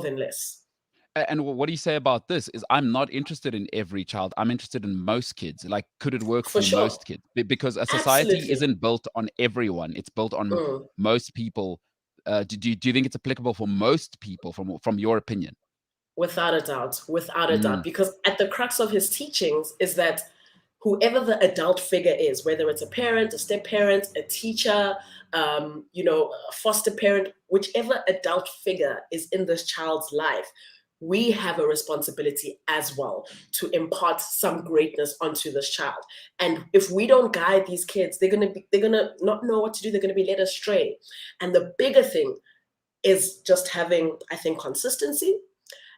than less. And what do you say about this? Is I'm not interested in every child. I'm interested in most kids. Like, could it work For for sure. most kids? Because a society Absolutely. isn't built on everyone. It's built on Mm. most people. Do you think it's applicable for most people from your opinion? Without a doubt, without a doubt, Mm, because at the crux of his teachings is that whoever the adult figure is, whether it's a parent, a step parent, a teacher, you know, a foster parent, whichever adult figure is in this child's life, we have a responsibility as well to impart some greatness onto this child. And if we don't guide these kids, they're gonna not know what to do. They're gonna be led astray. And the bigger thing is just having, I think, consistency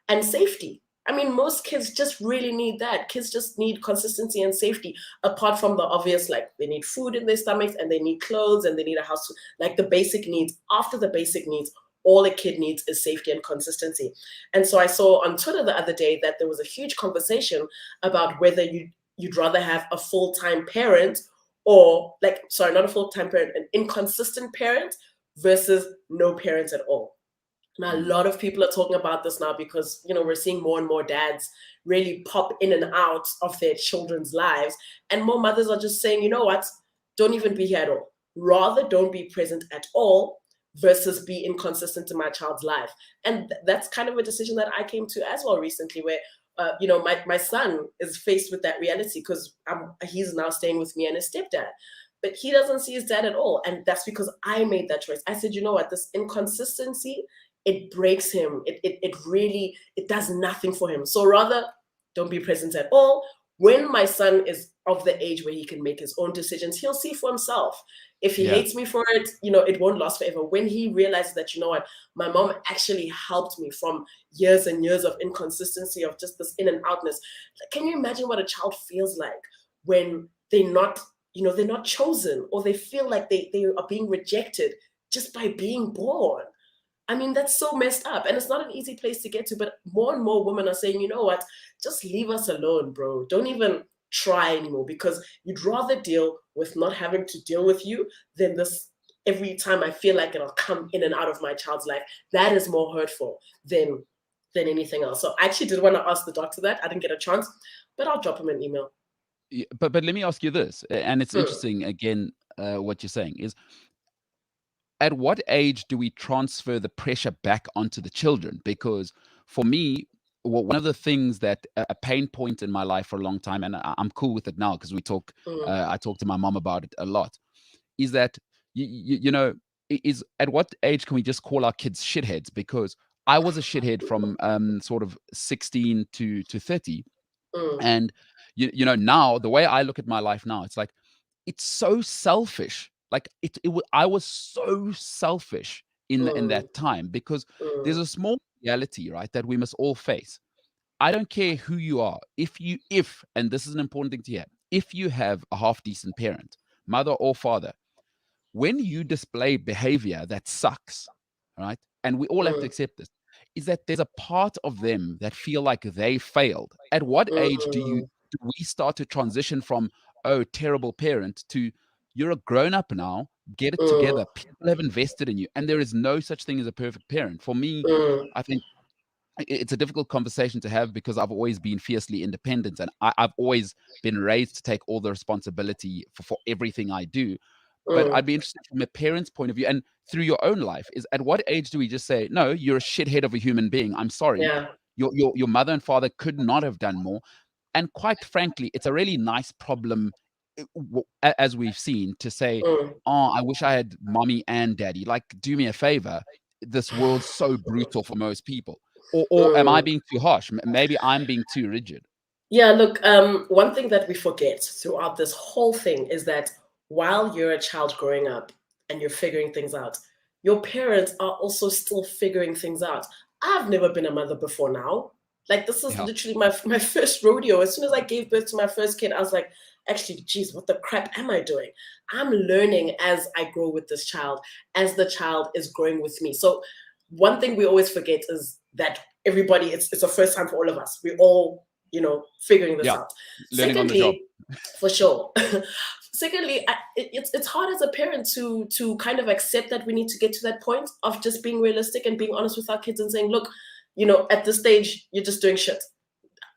and safety. I mean, most kids just really need that. Kids just need consistency and safety, apart from the obvious, like they need food in their stomachs and they need clothes and they need a house, like the basic needs. After the basic needs, all a kid needs is safety and consistency. And so I saw on Twitter the other day that there was a huge conversation about whether you'd rather have a full-time parent or like, sorry, not a full-time parent, an inconsistent parent versus no parent at all. Now, a mm. lot of people are talking about this now because, you know, we're seeing more and more dads really pop in and out of their children's lives. And more mothers are just saying, you know what, don't even be here at all. Rather, don't be present at all versus be inconsistent in my child's life. And that's kind of a decision that I came to as well recently where, you know, my son is faced with that reality because he's now staying with me and his stepdad. but he doesn't see his dad at all. And that's because I made that choice. I said, you know what, this inconsistency, it breaks him. It really, it does nothing for him. So rather, don't be present at all. When my son is of the age where he can make his own decisions, he'll see for himself. If he hates me for it, it won't last forever. When he realizes that, you know what, my mom actually helped me from years and years of inconsistency, of just this in and outness. Can you imagine what a child feels like when they're not, they're not chosen, or they feel like they are being rejected just by being born? I mean, that's so messed up. And it's not an easy place to get to, but more and more women are saying, you know what, just leave us alone, bro. Don't even try anymore, because you'd rather deal with not having to deal with you than this every time I feel like it'll come in and out of my child's life. That is more hurtful than anything else. So I actually did want to ask the doctor that. I didn't get a chance, but I'll drop him an email. Yeah, but let me ask you this, and it's interesting, again, what you're saying is, at what age do we transfer the pressure back onto the children? Because for me, one of the things that a pain point in my life for a long time, and I'm cool with it now because we talk, I talk to my mom about it a lot, is that, is at what age can we just call our kids shitheads? Because I was a shithead from sort of 16 to 30. And, now the way I look at my life now, it's like, it's so selfish. Like I was so selfish in that time, because there's a small reality, right, that we must all face. I don't care who you are. If, and this is an important thing to hear, if you have a half decent parent, mother or father, when you display behavior that sucks, right, and we all have to accept this, is that there's a part of them that feel like they failed. At what age do we start to transition from, oh, terrible parent, to you're a grown-up now, get it together, people have invested in you, and there is no such thing as a perfect parent? For me, I think it's a difficult conversation to have, because I've always been fiercely independent, and I've always been raised to take all the responsibility for everything I do. But I'd be interested from a parent's point of view, and through your own life, is at what age do we just say, no, you're a shithead of a human being, I'm sorry. Yeah. Your mother and father could not have done more. And quite frankly, it's a really nice problem, as we've seen, to say, oh, I wish I had mommy and daddy. Like, do me a favor. This world's so brutal for most people. Or am I being too harsh? Maybe I'm being too rigid. Yeah, look, one thing that we forget throughout this whole thing is that while you're a child growing up and you're figuring things out, your parents are also still figuring things out. I've never been a mother before now. Like, this is literally my first rodeo. As soon as I gave birth to my first kid, I was like, actually, geez, what the crap am I doing? I'm learning as I grow with this child, as the child is growing with me. So one thing we always forget is that everybody, it's a first time for all of us. We're all, figuring this out. Learning on the job. For sure. Secondly, it's hard as a parent to kind of accept that we need to get to that point of just being realistic and being honest with our kids and saying, look, at this stage, you're just doing shit.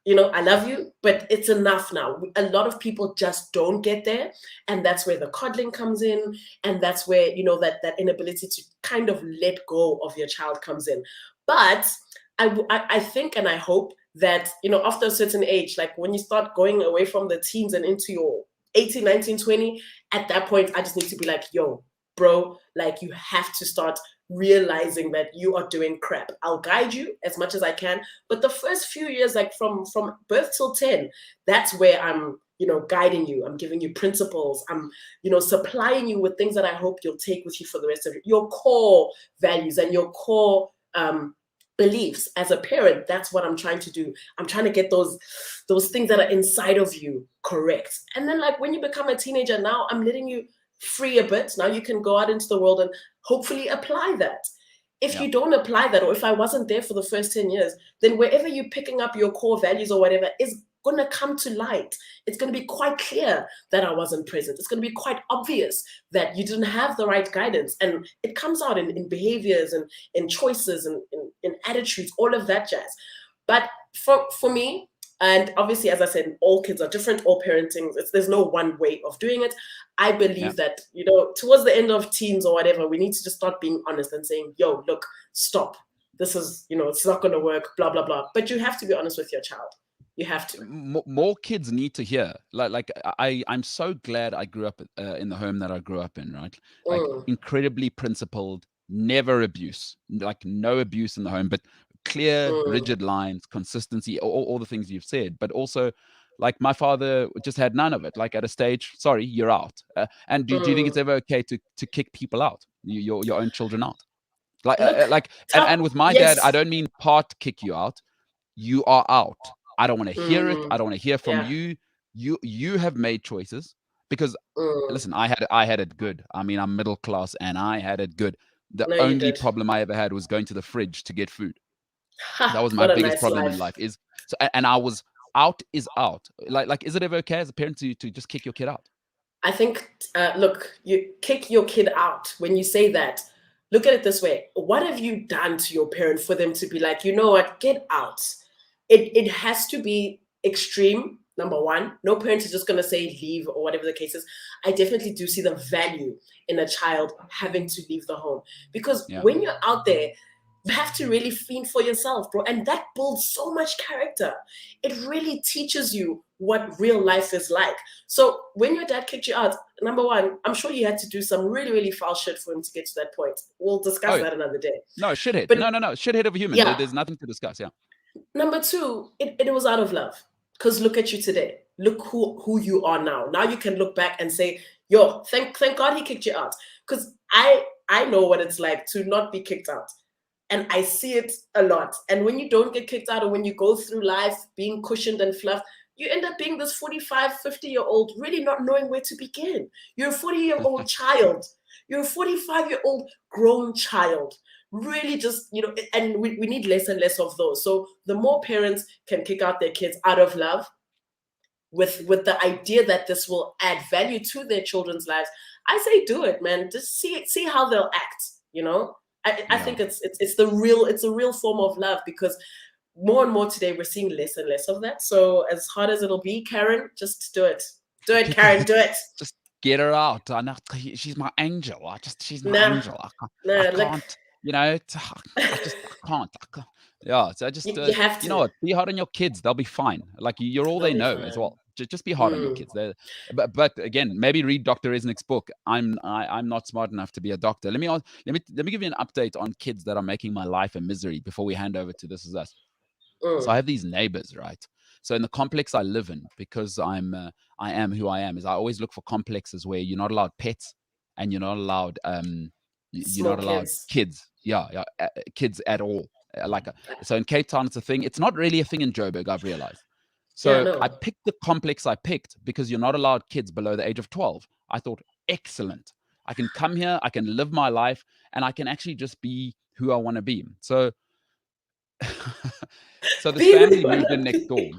I love you, but it's enough now. A lot of people just don't get there. And that's where the coddling comes in. And that's where, that inability to kind of let go of your child comes in. But I think and I hope that, after a certain age, like when you start going away from the teens and into your 18, 19, 20, at that point, I just need to be like, yo, bro, like you have to start realizing that you are doing crap. I'll guide you as much as I can. But the first few years, like from birth till 10, that's where I'm, guiding you. I'm giving you principles. I'm, supplying you with things that I hope you'll take with you for the rest of your core values and your core beliefs. As a parent, that's what I'm trying to do. I'm trying to get those things that are inside of you correct. And then like when you become a teenager, now I'm letting you free a bit. Now you can go out into the world and hopefully apply that. If you don't apply that, or if I wasn't there for the first 10 years, then wherever you're picking up your core values or whatever is going to come to light. It's going to be quite clear that I wasn't present. It's going to be quite obvious that you didn't have the right guidance. And it comes out in behaviors and in choices and in attitudes, all of that jazz. But for me, and obviously, as I said, all kids are different, all parenting, there's no one way of doing it. I believe that, towards the end of teens or whatever, we need to just start being honest and saying, yo, look, stop. This is, it's not going to work, blah, blah, blah. But you have to be honest with your child. You have to. More kids need to hear. I'm so glad I grew up in the home that I grew up in, right? Like incredibly principled, never abuse, like no abuse in the home, but clear, rigid lines, consistency, all the things you've said. But also, like my father just had none of it. Like at a stage, sorry, you're out. And do you think it's ever okay to kick people out, your own children out? Look, And with my dad, I don't mean part kick you out. You are out. I don't want to hear it. I don't want to hear from you. You have made choices because listen, I had it good. I mean, I'm middle class and I had it good. The No, you only did. problem I ever had was going to the fridge to get food. That was my What a biggest nice problem in life. life. And I was out is out. Like, is it ever okay as a parent to just kick your kid out? I think, look, you kick your kid out. When you say that, look at it this way. What have you done to your parent for them to be like, you know what, get out? It has to be extreme, number one. No parent is just going to say leave or whatever the case is. I definitely do see the value in a child having to leave the home. Because when you're out there, you have to really fend for yourself, bro. And that builds so much character. It really teaches you what real life is like. So when your dad kicked you out, number one, I'm sure you had to do some really, really foul shit for him to get to that point. We'll discuss that another day. No, shithead. But no. Shithead of a human. Yeah. There's nothing to discuss. Yeah. Number two, it was out of love. Because look at you today. Look who you are now. Now you can look back and say, yo, thank God he kicked you out. Because I know what it's like to not be kicked out. And I see it a lot. And when you don't get kicked out or when you go through life being cushioned and fluffed, you end up being this 45, 50-year-old really not knowing where to begin. You're a 40-year-old child. You're a 45-year-old grown child. Really just, and we need less and less of those. So the more parents can kick out their kids out of love with the idea that this will add value to their children's lives, I say do it, man. Just see how they'll act, I think it's a real form of love because more and more today we're seeing less and less of that. So as hard as it'll be, Karen, just do it. Do it, Karen, do it. Just get her out. I know she's my angel. She's my angel. I can't, I can't. Yeah, so I just, you have to. You know what? Be hard on your kids. They'll be fine. Like you're all they know as well. Just be hard on your kids. But again, maybe read Dr. Resnick's book. I'm not smart enough to be a doctor. Let me give you an update on kids that are making my life a misery before we hand over to This Is Us. So I have these neighbors, right? So in the complex I live in, because I am who I am, is I always look for complexes where you're not allowed pets and you're not allowed kids. Yeah, kids at all. So in Cape Town, it's a thing. It's not really a thing in Joburg, I've realized. So I picked the complex I picked because you're not allowed kids below the age of 12. I thought, excellent. I can come here, I can live my life, and I can actually just be who I want to be. So this family moved in next door.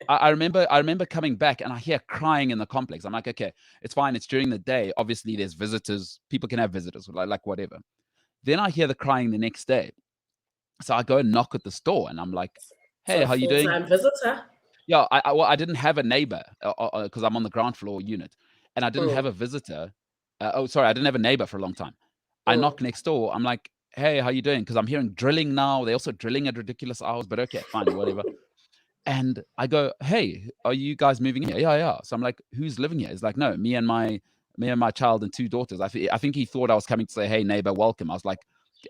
I remember coming back and I hear crying in the complex. I'm like, okay, it's fine. It's during the day. Obviously, there's visitors. People can have visitors, like whatever. Then I hear the crying the next day. So I go and knock at the door and I'm like, hey, how you doing? Full-time visitor. Yeah, I didn't have a neighbor because I'm on the ground floor unit, and I didn't have a visitor. I didn't have a neighbor for a long time. I knock next door. I'm like, hey, how you doing? Because I'm hearing drilling now. They're also drilling at ridiculous hours, but okay, fine, whatever. And I go, hey, are you guys moving here? Yeah. So I'm like, who's living here? It's like, no, me and my child and two daughters. I think he thought I was coming to say, hey, neighbor, welcome. I was like,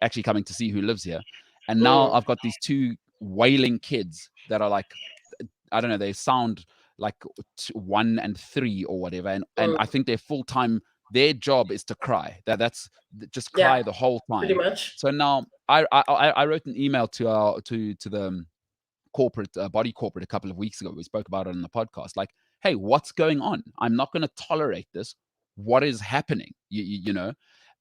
actually coming to see who lives here. And now I've got these two wailing kids that are like, I don't know, they sound like 1 and 3 or whatever. And I think their job is to cry. That's just cry the whole time. Pretty much. So now I wrote an email to the corporate body corporate a couple of weeks ago. We spoke about it on the podcast. Like, hey, what's going on? I'm not going to tolerate this. What is happening? You know?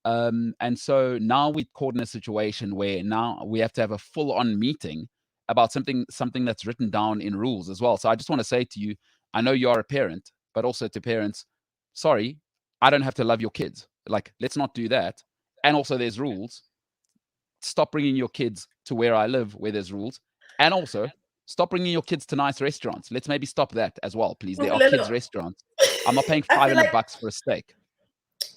And so now we're caught in a situation where now we have to have a full-on meeting about something that's written down in rules as well. So I just want to say to you, I know you're a parent, but also to parents, sorry, I don't have to love your kids. Like, let's not do that. And also there's rules. Stop bringing your kids to where I live, where there's rules. And also stop bringing your kids to nice restaurants. Let's maybe stop that as well, please. There are kids' restaurants. I'm not paying $500 for a steak.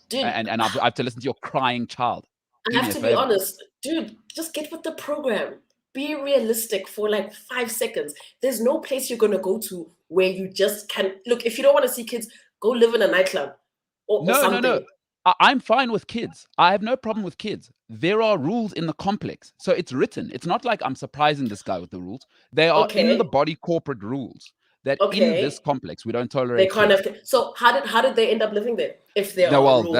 Dude, and I have to listen to your crying child. I have to be honest. Dude, just get with the program. be realistic for like 5 seconds. There's no place you're going to go to where you just can look. If you don't want to see kids, go live in a nightclub or something. No. I'm fine with kids. I have no problem with kids. There are rules in the complex. So it's written. It's not like I'm surprising this guy with the rules. They are in the body corporate rules that in this complex we don't tolerate. They can't kids. have so how did they end up living there if there are rules?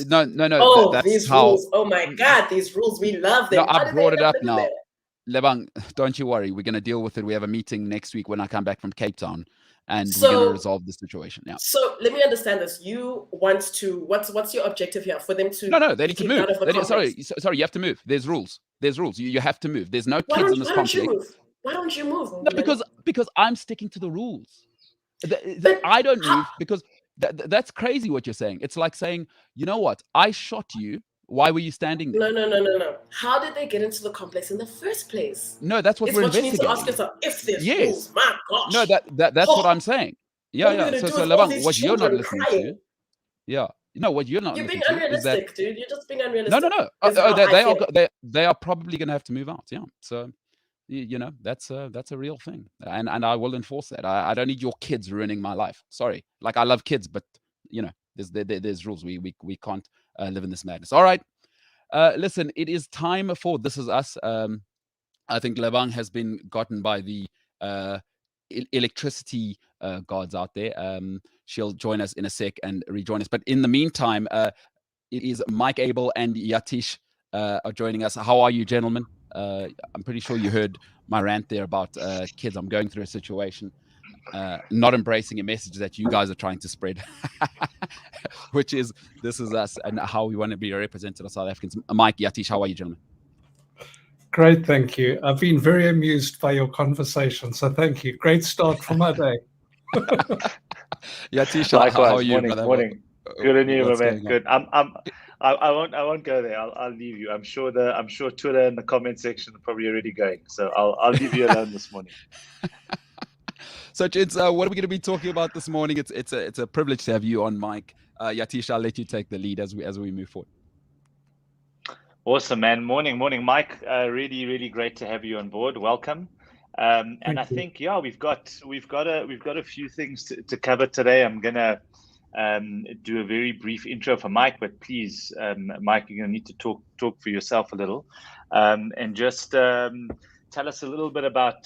No. Oh, that's these how, rules. Oh my God, these rules. We love them. No, I brought it up now. Lebang, don't you worry. We're going to deal with it. We have a meeting next week when I come back from Cape Town. And we're going to resolve the situation. Yeah. So let me understand this. You want to what's your objective here for them to? No, they need to move. Sorry, you have to move. There's rules. You have to move. There's no kids in this complex. Why don't you move? No, because I'm sticking to the rules. I don't move because that's crazy what you're saying. It's like saying, you know what? I shot you. Why were you standing there? No. How did they get into the complex in the first place? No, that's what we're investigating. You need to ask yourself. If there's rules, my gosh. No, that's what I'm saying. Yeah. So Lebang, what you're not listening to. Yeah. No, what you're not listening to. You're being unrealistic, dude. You're just being unrealistic. No. They are probably going to have to move out. Yeah. So, that's a real thing, and I will enforce that. I don't need your kids ruining my life. Sorry. Like, I love kids, but there's rules. We can't live in this madness. All right. Listen, it is time for This Is Us. I think Lebang has been gotten by the electricity gods out there. She'll join us in a sec and rejoin us. But in the meantime, it is Mike Abel and Yatish are joining us. How are you, gentlemen? I'm pretty sure you heard my rant there about kids. I'm going through a situation, not embracing a message that you guys are trying to spread, which is This Is Us and how we want to be represented as South Africans. Mike, Yatish, how are you, gentlemen? Great, thank you. I've been very amused by your conversation, so thank you. Great start for my day. Yatish, likewise. How are you? Morning. Good on you, man. Good. I won't go there. I'll leave you. I'm sure Twitter and the comment section are probably already going. So I'll leave you alone this morning. So, gents, what are we going to be talking about this morning? It's a privilege to have you on, Mike. Yatish, I'll let you take the lead as we move forward. Awesome, man. Morning, Mike. Really, really great to have you on board. Welcome. And I think we've got a few things to cover today. I'm gonna do a very brief intro for Mike, but please, Mike, you're gonna need to talk for yourself a little, and just tell us a little bit about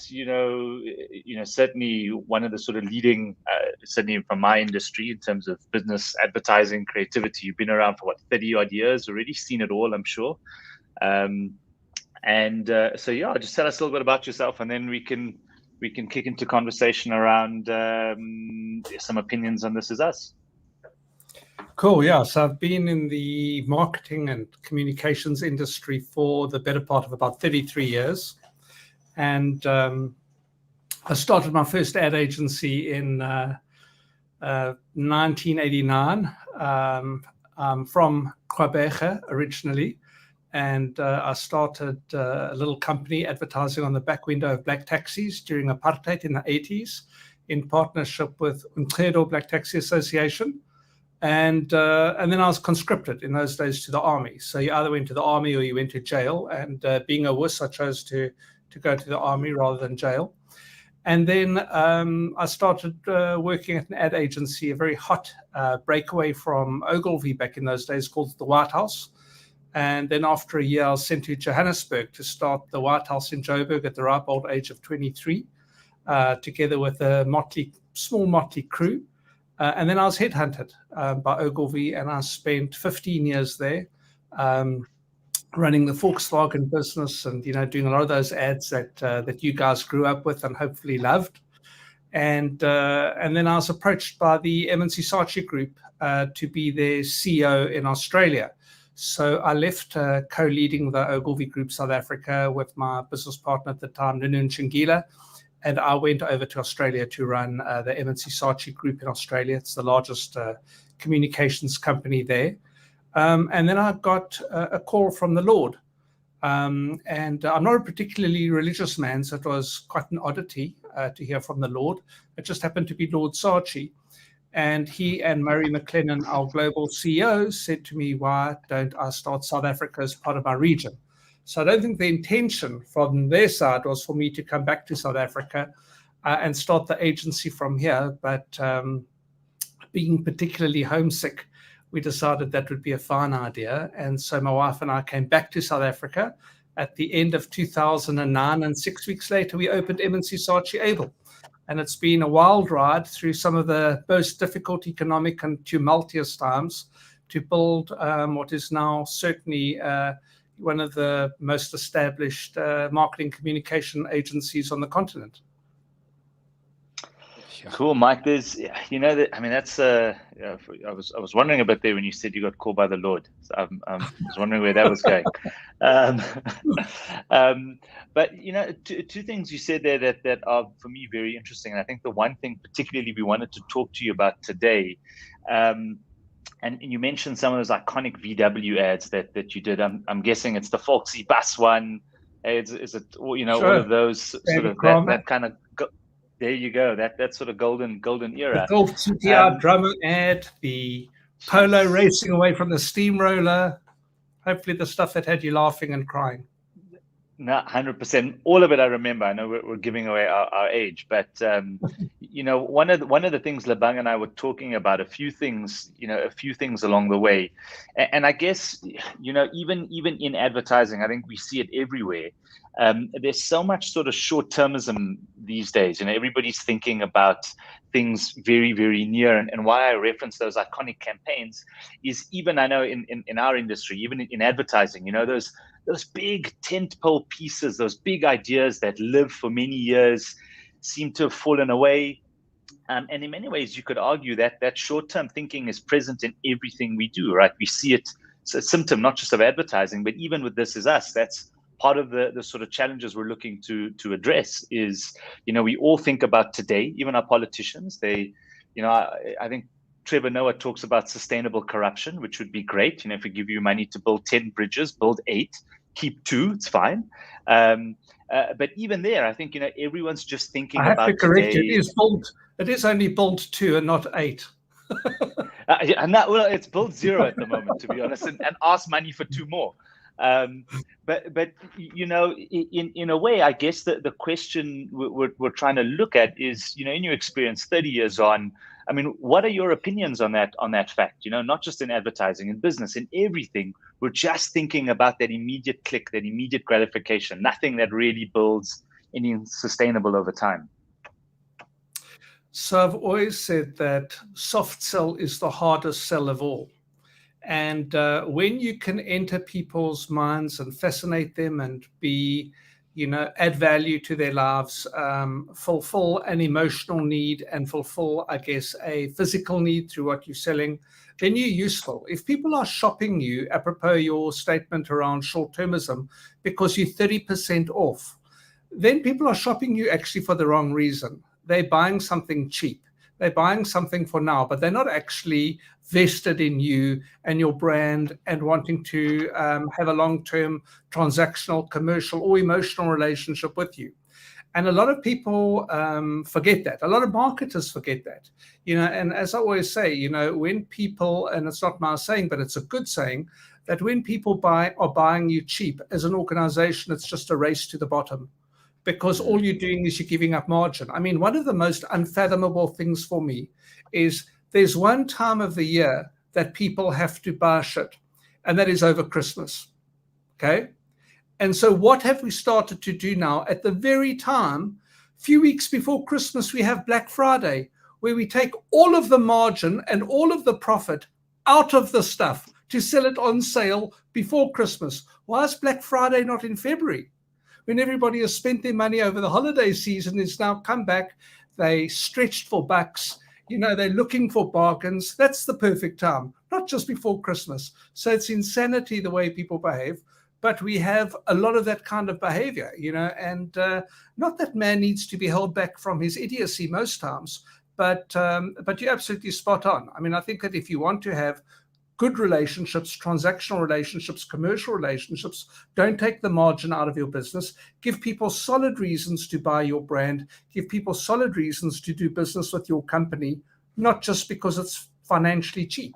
certainly one of the sort of leading, certainly from my industry in terms of business, advertising, creativity. You've been around for what, 30 odd years already, seen it all, I'm sure. So just tell us a little bit about yourself, and then we can kick into conversation around some opinions on This Is Us. Cool. Yeah. So I've been in the marketing and communications industry for the better part of about 33 years. And I started my first ad agency in 1989. I'm from Quebec originally. And I started a little company advertising on the back window of black taxis during apartheid in the 80s in partnership with Untitled Black Taxi Association. And then I was conscripted in those days to the army. So you either went to the army or you went to jail. And being a wuss, I chose to go to the army rather than jail. And then I started working at an ad agency, a very hot breakaway from Ogilvy back in those days called the White House. And then after a year, I was sent to Johannesburg to start the White House in Joburg at the ripe old age of 23, together with a small motley crew. And then I was headhunted by Ogilvy, and I spent 15 years there running the Volkswagen business and, doing a lot of those ads that you guys grew up with and hopefully loved. And then I was approached by the MNC Saatchi Group to be their CEO in Australia. So I left co-leading the Ogilvy Group South Africa with my business partner at the time, Nunu Nchingila, and I went over to Australia to run the MNC Saatchi Group in Australia. It's the largest communications company there. And then I got a call from the Lord. And I'm not a particularly religious man, so it was quite an oddity to hear from the Lord. It just happened to be Lord Saatchi. And he and Murray McLennan, our global CEO, said to me, why don't I start South Africa as part of my region? So I don't think the intention from their side was for me to come back to South Africa and start the agency from here. But being particularly homesick, we decided that would be a fine idea. And so my wife and I came back to South Africa at the end of 2009. And 6 weeks later, we opened M&C Saatchi Abel. And it's been a wild ride through some of the most difficult economic and tumultuous times to build what is now certainly one of the most established marketing communication agencies on the continent. Cool, Mike. There's, that's. I was wondering about there when you said you got called by the Lord. So I was wondering where that was going. But two things you said there that are for me very interesting. And I think the one thing particularly we wanted to talk to you about today, and you mentioned some of those iconic VW ads that you did. I'm guessing it's the Volksy bus one. Is it Sure. all of those sort of that kind of. There you go. That sort of golden era. The Golf GTR drummer ad, the Polo racing away from the steamroller. Hopefully the stuff that had you laughing and crying. No, 100%. All of it I remember. I know we're giving away our age, but one of the things Lebang and I were talking about, a few things along the way, and I guess even in advertising, I think we see it everywhere. There's so much sort of short-termism these days. Everybody's thinking about things very, very near. And why I reference those iconic campaigns is even, I know in our industry, even in advertising, those big tentpole pieces, those big ideas that live for many years seem to have fallen away. And in many ways, you could argue that short-term thinking is present in everything we do, right? We see it. It's a symptom, not just of advertising, but even with This Is Us, that's part of the sort of challenges we're looking to address is, we all think about today, even our politicians, I think Trevor Noah talks about sustainable corruption, which would be great. If we give you money to build 10 bridges, build 8, keep 2, it's fine. But even there, I think, everyone's just thinking about today. I have to correct you. It is only build 2 and not 8. It's build 0 at the moment, to be honest, and ask money for 2 more. But in a way, I guess the question we're trying to look at is, in your experience 30 years on, I mean, what are your opinions on that fact? Not just in advertising, in business, in everything. We're just thinking about that immediate click, that immediate gratification, nothing that really builds anything sustainable over time. So I've always said that soft sell is the hardest sell of all. And when you can enter people's minds and fascinate them and be, add value to their lives, fulfill an emotional need and fulfill, I guess, a physical need through what you're selling, then you're useful. If people are shopping you, apropos your statement around short-termism, because you're 30% off, then people are shopping you actually for the wrong reason. They're buying something cheap. They're buying something for now, but they're not actually vested in you and your brand and wanting to have a long-term transactional, commercial, or emotional relationship with you. And a lot of people forget that. A lot of marketers forget that. And as I always say, when people, and it's not my saying, but it's a good saying, that when people are buying you cheap as an organization, it's just a race to the bottom. Because all you're doing is you're giving up margin. I mean, one of the most unfathomable things for me is there's one time of the year that people have to buy shit, and that is over Christmas, okay? And so what have we started to do now? At the very time, a few weeks before Christmas, we have Black Friday, where we take all of the margin and all of the profit out of the stuff to sell it on sale before Christmas. Why is Black Friday not in February? When everybody has spent their money over the holiday season, it's now come back, they stretched for bucks, they're looking for bargains. That's the perfect time, not just before Christmas. So it's insanity the way people behave, but we have a lot of that kind of behavior, and not that man needs to be held back from his idiocy most times, but you're absolutely spot on. I mean, I think that if you want to have good relationships, transactional relationships, commercial relationships, don't take the margin out of your business. Give people solid reasons to buy your brand. Give people solid reasons to do business with your company, not just because it's financially cheap.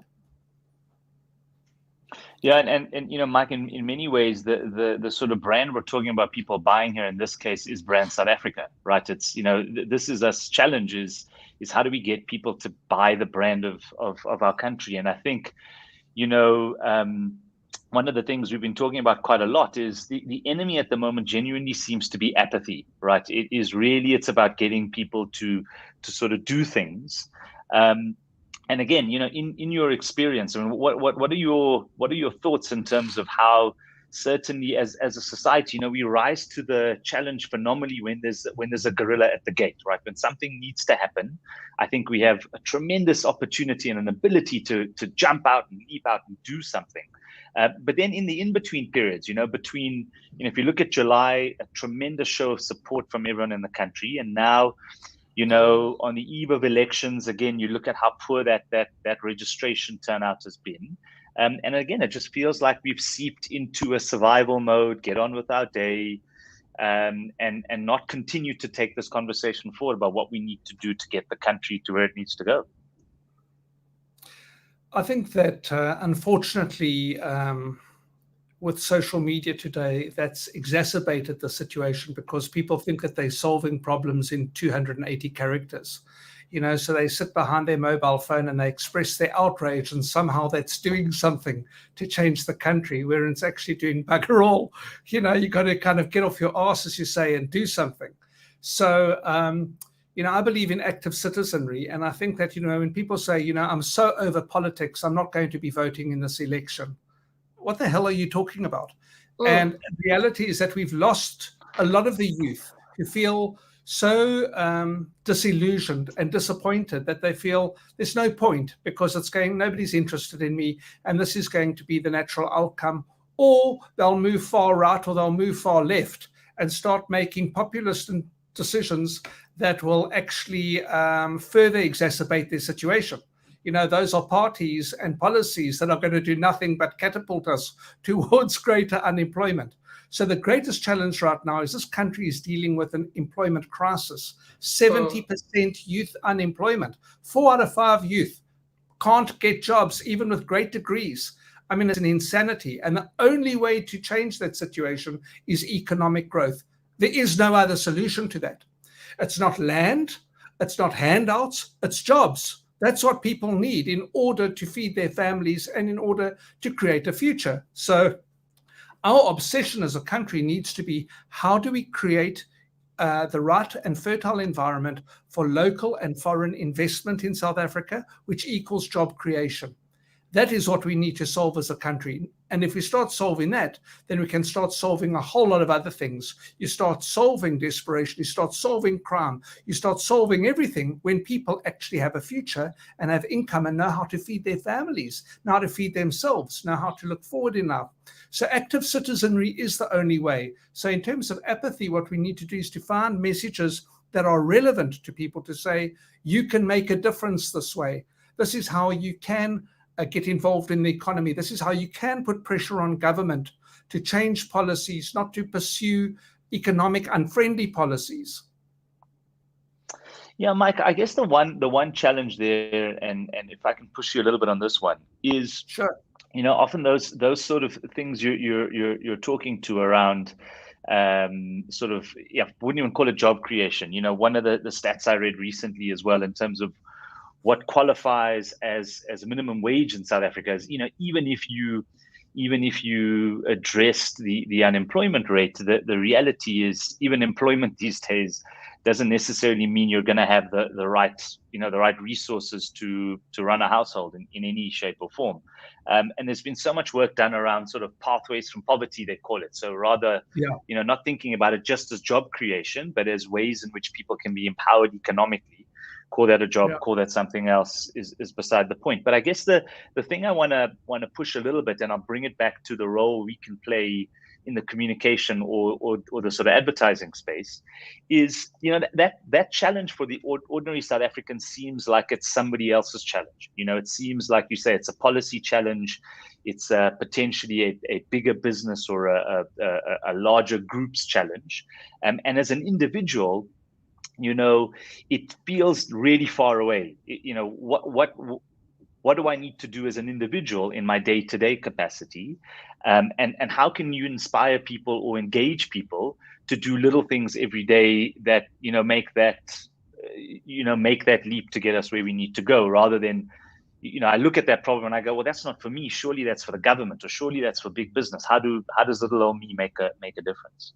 Yeah, and you know, Mike, in many ways, the sort of brand we're talking about people buying here in this case is brand South Africa, right? It's, you know, this is us challenge is how do we get people to buy the brand of our country? And I think, you know, one of the things we've been talking about quite a lot is the enemy at the moment genuinely seems to be apathy, right? It is really, it's about getting people to sort of do things. And again, you know, in your experience, I mean, what are your thoughts in terms of how certainly as a society, you know, we rise to the challenge phenomenally when there's a gorilla at the gate, right? When something needs to happen, I think we have a tremendous opportunity and an ability to jump out and leap out and do something. But then in the in-between periods, you know, if you look at July, a tremendous show of support from everyone in the country, and now, you know, on the eve of elections, again, you look at how poor that registration turnout has been. And again, it just feels like we've seeped into a survival mode, get on with our day, and not continue to take this conversation forward about what we need to do to get the country to where it needs to go. I think that unfortunately, with social media today, that's exacerbated the situation because people think that they're solving problems in 280 characters. You know, so they sit behind their mobile phone and they express their outrage, and somehow that's doing something to change the country, where it's actually doing bugger all. You know, you got to kind of get off your arse, as you say, and do something. So, you know, I believe in active citizenry. And I think that, you know, when people say, you know, I'm so over politics, I'm not going to be voting in this election. What the hell are you talking about? And the reality is that we've lost a lot of the youth who feel so disillusioned and disappointed that they feel there's no point because nobody's interested in me, and this is going to be the natural outcome. Or they'll move far right or they'll move far left and start making populist decisions that will actually further exacerbate their situation. You know, those are parties and policies that are going to do nothing but catapult us towards greater unemployment. So the greatest challenge right now is this country is dealing with an employment crisis. 70% youth unemployment. 4 out of 5 youth can't get jobs, even with great degrees. I mean, it's an insanity. And the only way to change that situation is economic growth. There is no other solution to that. It's not land, it's not handouts, it's jobs. That's what people need in order to feed their families and in order to create a future. So our obsession as a country needs to be, how do we create the right and fertile environment for local and foreign investment in South Africa, which equals job creation? That is what we need to solve as a country. And if we start solving that, then we can start solving a whole lot of other things. You start solving desperation, you start solving crime, you start solving everything when people actually have a future and have income and know how to feed their families, know how to feed themselves, know how to look forward in life. So active citizenry is the only way. So in terms of apathy, what we need to do is to find messages that are relevant to people, to say, you can make a difference this way. This is how you can get involved in the economy. This is how you can put pressure on government to change policies, not to pursue economic unfriendly policies. Yeah, Mike, I guess the one challenge there, and if I can push you a little bit on this one, is sure. You know, often those sort of things you're talking to around sort of, yeah, wouldn't even call it job creation. You know, one of the stats I read recently as well in terms of what qualifies as a minimum wage in South Africa is, you know, even if you addressed the unemployment rate, the reality is even employment these days doesn't necessarily mean you're going to have the right resources to run a household in any shape or form. And there's been so much work done around sort of pathways from poverty, they call it. So rather, you know, not thinking about it just as job creation, but as ways in which people can be empowered economically. Call that a job, call that something else is beside the point. But I guess the thing I want to push a little bit, and I'll bring it back to the role we can play in the communication or the sort of advertising space, is, you know, that challenge for the ordinary South African seems like it's somebody else's challenge. You know, it seems like you say it's a policy challenge, it's potentially a bigger business or a larger group's challenge, and as an individual, you know, it feels really far away. You know, what do I need to do as an individual in my day-to-day capacity, and how can you inspire people or engage people to do little things every day that make that leap to get us where we need to go, rather than I look at that problem and I go, well, that's not for me. Surely that's for the government, or surely that's for big business. How does little old me make a difference?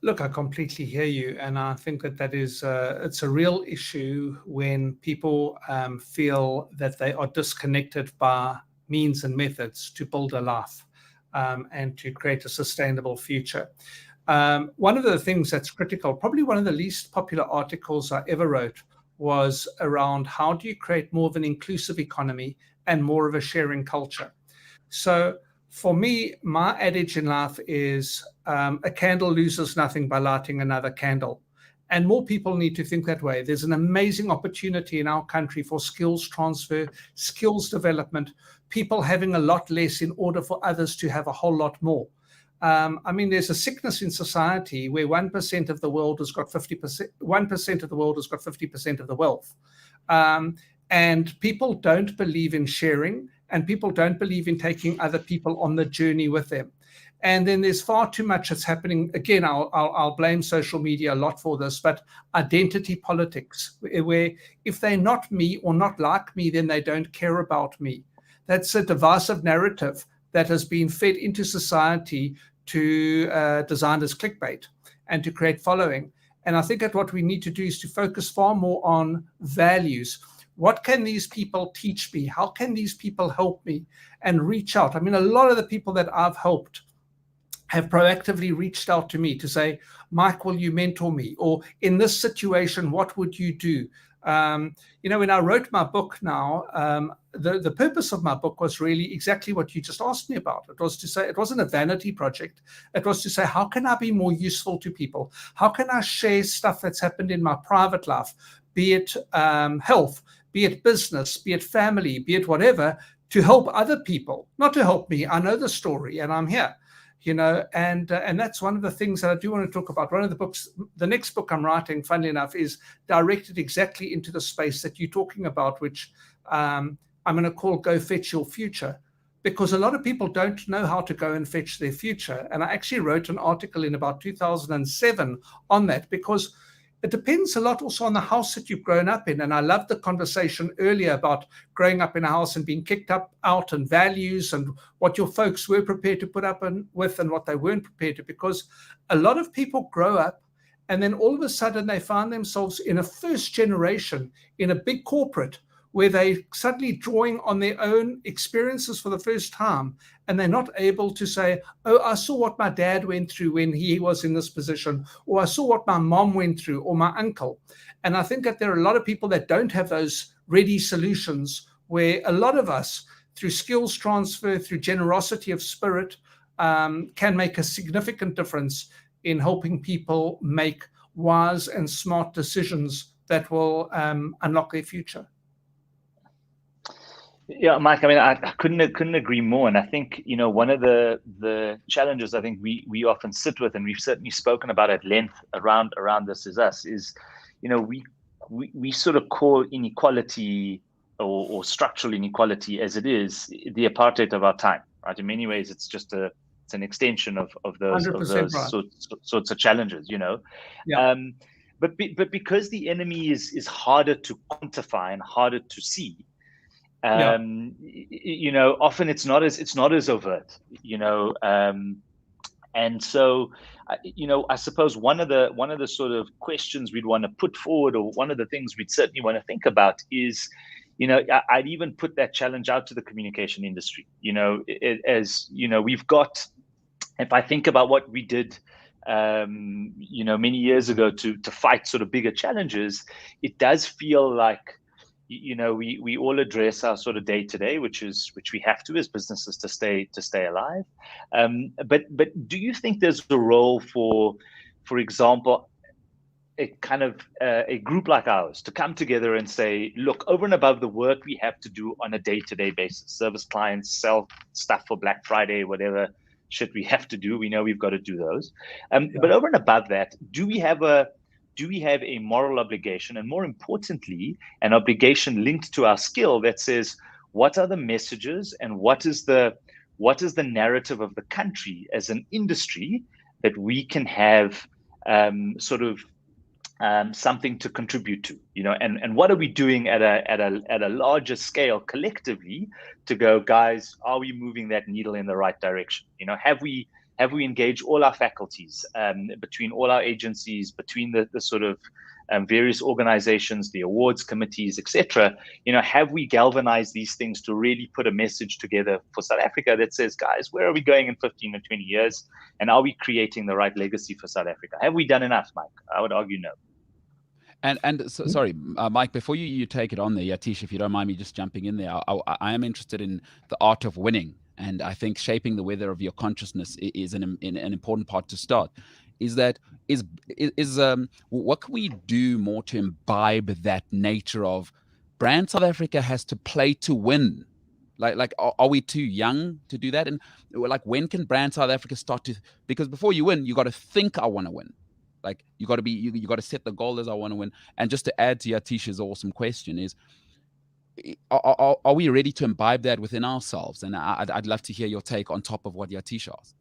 Look, I completely hear you, and I think that is it's a real issue when people feel that they are disconnected by means and methods to build a life and to create a sustainable future. One of the things that's critical, probably one of the least popular articles I ever wrote, was around how do you create more of an inclusive economy and more of a sharing culture. So for me, my adage in life is a candle loses nothing by lighting another candle. And more people need to think that way. There's an amazing opportunity in our country for skills transfer, skills development, people having a lot less in order for others to have a whole lot more. I mean, there's a sickness in society where 1% of the world has got 50%. 1% of the world has got 50% of the wealth, and people don't believe in sharing, and people don't believe in taking other people on the journey with them. And then there's far too much that's happening. Again, I'll blame social media a lot for this, but identity politics, where if they're not me or not like me, then they don't care about me. That's a divisive narrative that has been fed into society to design as clickbait and to create following. And I think that what we need to do is to focus far more on values. What can these people teach me? How can these people help me? And reach out. I mean, a lot of the people that I've helped have proactively reached out to me to say, Mike, will you mentor me? Or in this situation, what would you do? When I wrote my book now, the purpose of my book was really exactly what you just asked me about. It was to say, it wasn't a vanity project. It was to say, how can I be more useful to people? How can I share stuff that's happened in my private life, be it health, be it business, be it family, be it whatever, to help other people, not to help me. I know the story and I'm here. And that's one of the things that I do want to talk about. One of the books, the next book I'm writing, funnily enough, is directed exactly into the space that you're talking about, which I'm going to call Go Fetch Your Future, because a lot of people don't know how to go and fetch their future. And I actually wrote an article in about 2007 on that, because it depends a lot also on the house that you've grown up in. And I loved the conversation earlier about growing up in a house and being kicked out and values and what your folks were prepared to put up with and what they weren't prepared to, because a lot of people grow up and then all of a sudden they find themselves in a first generation in a big corporate where they're suddenly drawing on their own experiences for the first time, and they're not able to say, oh, I saw what my dad went through when he was in this position, or I saw what my mom went through, or my uncle. And I think that there are a lot of people that don't have those ready solutions, where a lot of us, through skills transfer, through generosity of spirit, can make a significant difference in helping people make wise and smart decisions that will unlock their future. Yeah, Mike, I mean, I couldn't agree more. And I think, one of the challenges I think we often sit with, and we've certainly spoken about at length around this is we sort of call inequality or structural inequality as it is the apartheid of our time, right? In many ways, it's just it's an extension of those right. sorts of challenges, Yeah. But because the enemy is harder to quantify and harder to see, often it's not as overt, and so I suppose one of the sort of questions we'd want to put forward, or one of the things we'd certainly want to think about is, I'd even put that challenge out to the communication industry. We've got, if I think about what we did many years ago to fight sort of bigger challenges, it does feel like we all address our sort of day to day, which we have to as businesses to stay alive. But do you think there's a role for example, a kind of a group like ours to come together and say, look, over and above the work we have to do on a day to day basis, service clients, sell stuff for Black Friday, whatever shit we have to do, we know we've got to do those. But over and above that, do do we have a moral obligation, and more importantly, an obligation linked to our skill that says, what are the messages and what is the narrative of the country as an industry that we can have something to contribute to, and what are we doing at a larger scale collectively to go, guys, are we moving that needle in the right direction? Have we engaged all our faculties, between all our agencies, between the sort of various organizations, the awards committees, etc. Have we galvanized these things to really put a message together for South Africa that says, guys, where are we going in 15 or 20 years? And are we creating the right legacy for South Africa? Have we done enough, Mike? I would argue no. And so, sorry, Mike, before you take it on there, Yatish, if you don't mind me just jumping in there, I am interested in the art of winning. And I think shaping the weather of your consciousness is an important part to start. What can we do more to imbibe that nature of brand South Africa has to play to win? Like are we too young to do that? And like, when can brand South Africa start to, because before you win, you got to think, I want to win. Like, you got to set the goal as I want to win. And just to add to Yatish's awesome question is, are we ready to imbibe that within ourselves? And I'd love to hear your take on top of what Yatish asked.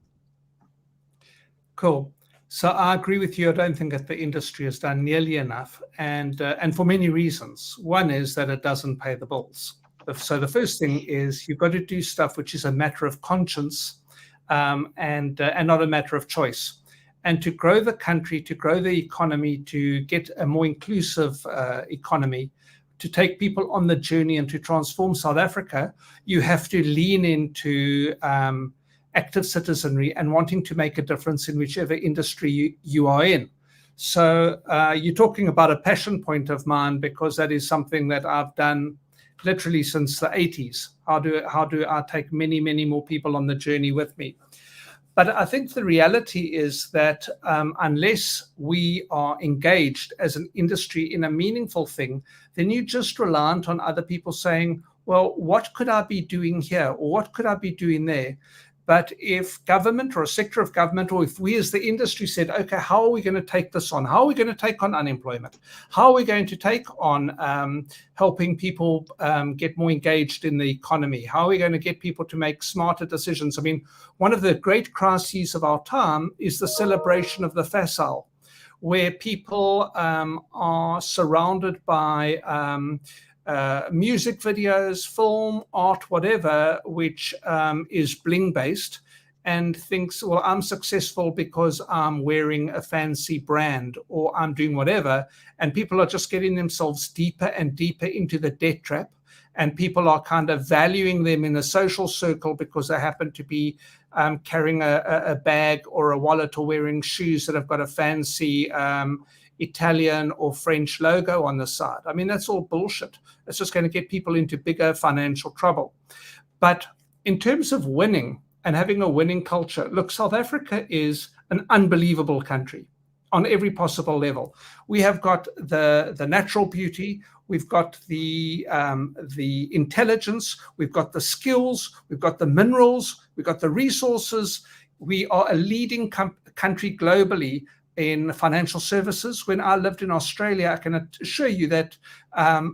Cool. So I agree with you. I don't think that the industry has done nearly enough, and for many reasons. One is that it doesn't pay the bills. So the first thing is you've got to do stuff which is a matter of conscience, and not a matter of choice. And to grow the country, to grow the economy, to get a more inclusive economy, to take people on the journey and to transform South Africa, you have to lean into active citizenry and wanting to make a difference in whichever industry you are in. So you're talking about a passion point of mine, because that is something that I've done literally since the 80s. How do I take many, many more people on the journey with me? But I think the reality is that unless we are engaged as an industry in a meaningful thing, then you're just reliant on other people saying, well, what could I be doing here? Or what could I be doing there? But if government or a sector of government, or if we as the industry said, okay, how are we going to take this on? How are we going to take on unemployment? How are we going to take on helping people get more engaged in the economy? How are we going to get people to make smarter decisions? I mean, one of the great crises of our time is the celebration of the facile, where people are surrounded by music videos, film, art, whatever, which is bling based, and thinks, well, I'm successful because I'm wearing a fancy brand or I'm doing whatever. And people are just getting themselves deeper and deeper into the debt trap. And people are kind of valuing them in a social circle because they happen to be carrying a bag or a wallet or wearing shoes that have got a fancy Italian or French logo on the side. I mean, that's all bullshit. It's just going to get people into bigger financial trouble. But in terms of winning and having a winning culture, look, South Africa is an unbelievable country on every possible level. We have got the natural beauty, we've got the intelligence, we've got the skills, we've got the minerals, we've got the resources. We are a leading country globally in financial services. When I lived in Australia, I can assure you that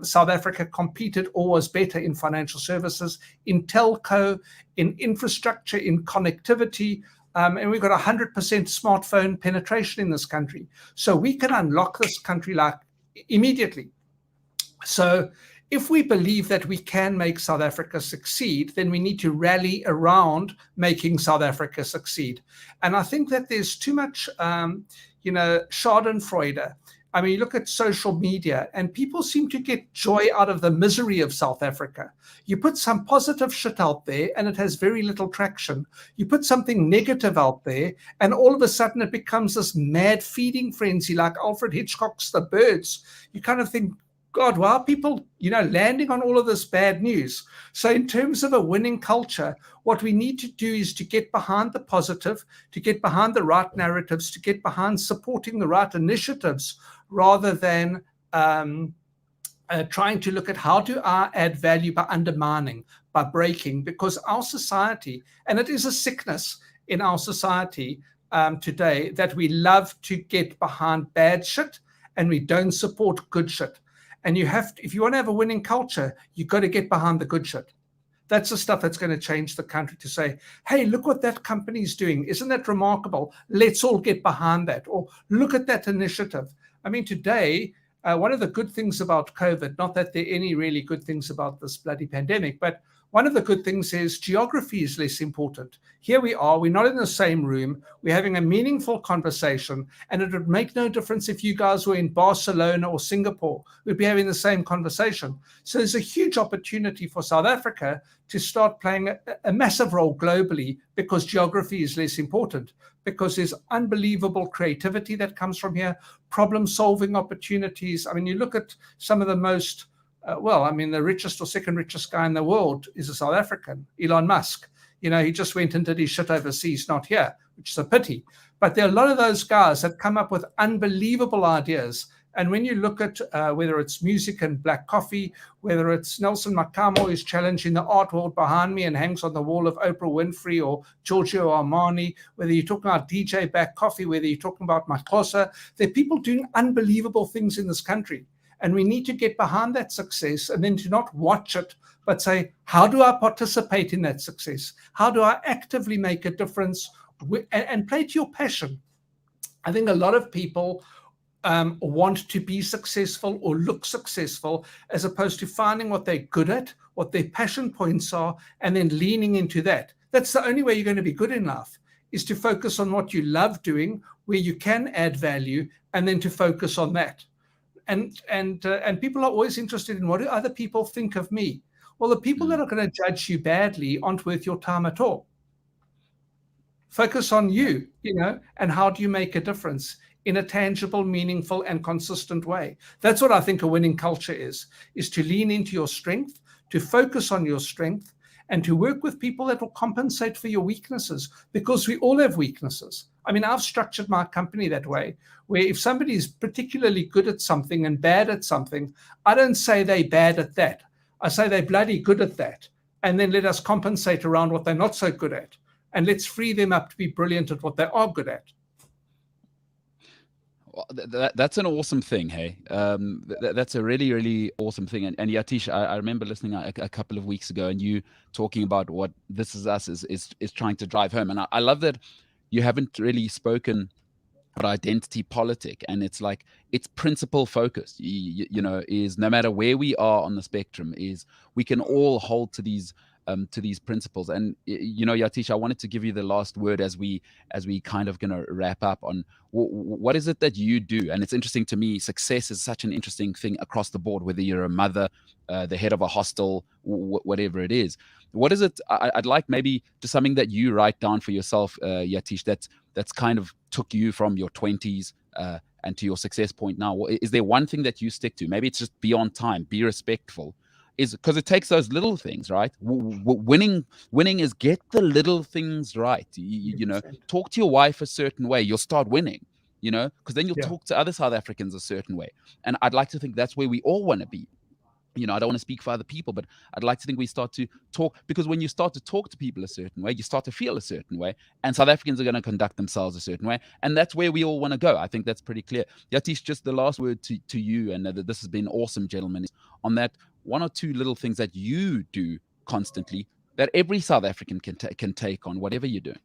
South Africa competed or was better in financial services, in telco, in infrastructure, in connectivity, and we've got 100% smartphone penetration in this country. So we can unlock this country like immediately. So if we believe that we can make South Africa succeed, then we need to rally around making South Africa succeed. And I think that there's too much, schadenfreude. I mean, you look at social media and people seem to get joy out of the misery of South Africa. You put some positive shit out there and it has very little traction. You put something negative out there and all of a sudden it becomes this mad feeding frenzy like Alfred Hitchcock's The Birds. You kind of think, God, why are people, landing on all of this bad news? So in terms of a winning culture, what we need to do is to get behind the positive, to get behind the right narratives, to get behind supporting the right initiatives, rather than trying to look at how do I add value by undermining, by breaking, because our society, and it is a sickness in our society today, that we love to get behind bad shit and we don't support good shit. And you have to, if you want to have a winning culture, you've got to get behind the good shit. That's the stuff that's going to change the country, to say, hey, look what that company's doing. Isn't that remarkable? Let's all get behind that. Or look at that initiative. I mean, today, one of the good things about COVID, not that there are any really good things about this bloody pandemic, but one of the good things is geography is less important. Here we are, we're not in the same room, we're having a meaningful conversation, and it would make no difference if you guys were in Barcelona or Singapore, we'd be having the same conversation. So there's a huge opportunity for South Africa to start playing a massive role globally, because geography is less important, because there's unbelievable creativity that comes from here, problem-solving opportunities. I mean, you look at some of the most the richest or second richest guy in the world is a South African, Elon Musk. You know, he just went and did his shit overseas, not here, which is a pity. But there are a lot of those guys that come up with unbelievable ideas. And when you look at whether it's music and black coffee, whether it's Nelson Makamo who's challenging the art world behind me and hangs on the wall of Oprah Winfrey, or Giorgio Armani, whether you're talking about DJ Black Coffee, whether you're talking about Makosa, there are people doing unbelievable things in this country. And we need to get behind that success, and then to not watch it, but say, how do I participate in that success? How do I actively make a difference, and play to your passion? I think a lot of people want to be successful or look successful, as opposed to finding what they're good at, what their passion points are, and then leaning into that. That's the only way you're going to be good in life, is to focus on what you love doing, where you can add value, and then to focus on that. And people are always interested in, what do other people think of me? Well, the people that are going to judge you badly aren't worth your time at all. Focus on you, and how do you make a difference in a tangible, meaningful, and consistent way. That's what I think a winning culture is to lean into your strength, to focus on your strength, and to work with people that will compensate for your weaknesses, because we all have weaknesses. I mean, I've structured my company that way, where if somebody is particularly good at something and bad at something, I don't say they're bad at that. I say they're bloody good at that. And then let us compensate around what they're not so good at. And let's free them up to be brilliant at what they are good at. Well, that's an awesome thing, hey. That's a really, really awesome thing. And Yatish, I remember listening a couple of weeks ago, and you talking about what This Is Us is trying to drive home. And I love that you haven't really spoken about identity politic, and it's like, it's principle focused. Is no matter where we are on the spectrum, is we can all hold to these principles. And Yatish, I wanted to give you the last word as we kind of gonna wrap up on what is it that you do. And it's interesting to me, success is such an interesting thing across the board, whether you're a mother, the head of a hostel, whatever it is. What is it? I'd like maybe just something that you write down for yourself, Yatish, that's kind of took you from your 20s and to your success point now. Is there one thing that you stick to? Maybe it's just be on time, be respectful. Is because it takes those little things, right? Winning is get the little things right. Talk to your wife a certain way, you'll start winning, because then you'll talk to other South Africans a certain way. And I'd like to think that's where we all want to be. I don't want to speak for other people, but I'd like to think we start to talk, because when you start to talk to people a certain way, you start to feel a certain way, and South Africans are going to conduct themselves a certain way. And that's where we all want to go. I think that's pretty clear. Yatish, just the last word to you, and this has been awesome, gentlemen, on that one or two little things that you do constantly that every South African can take on, whatever you're doing.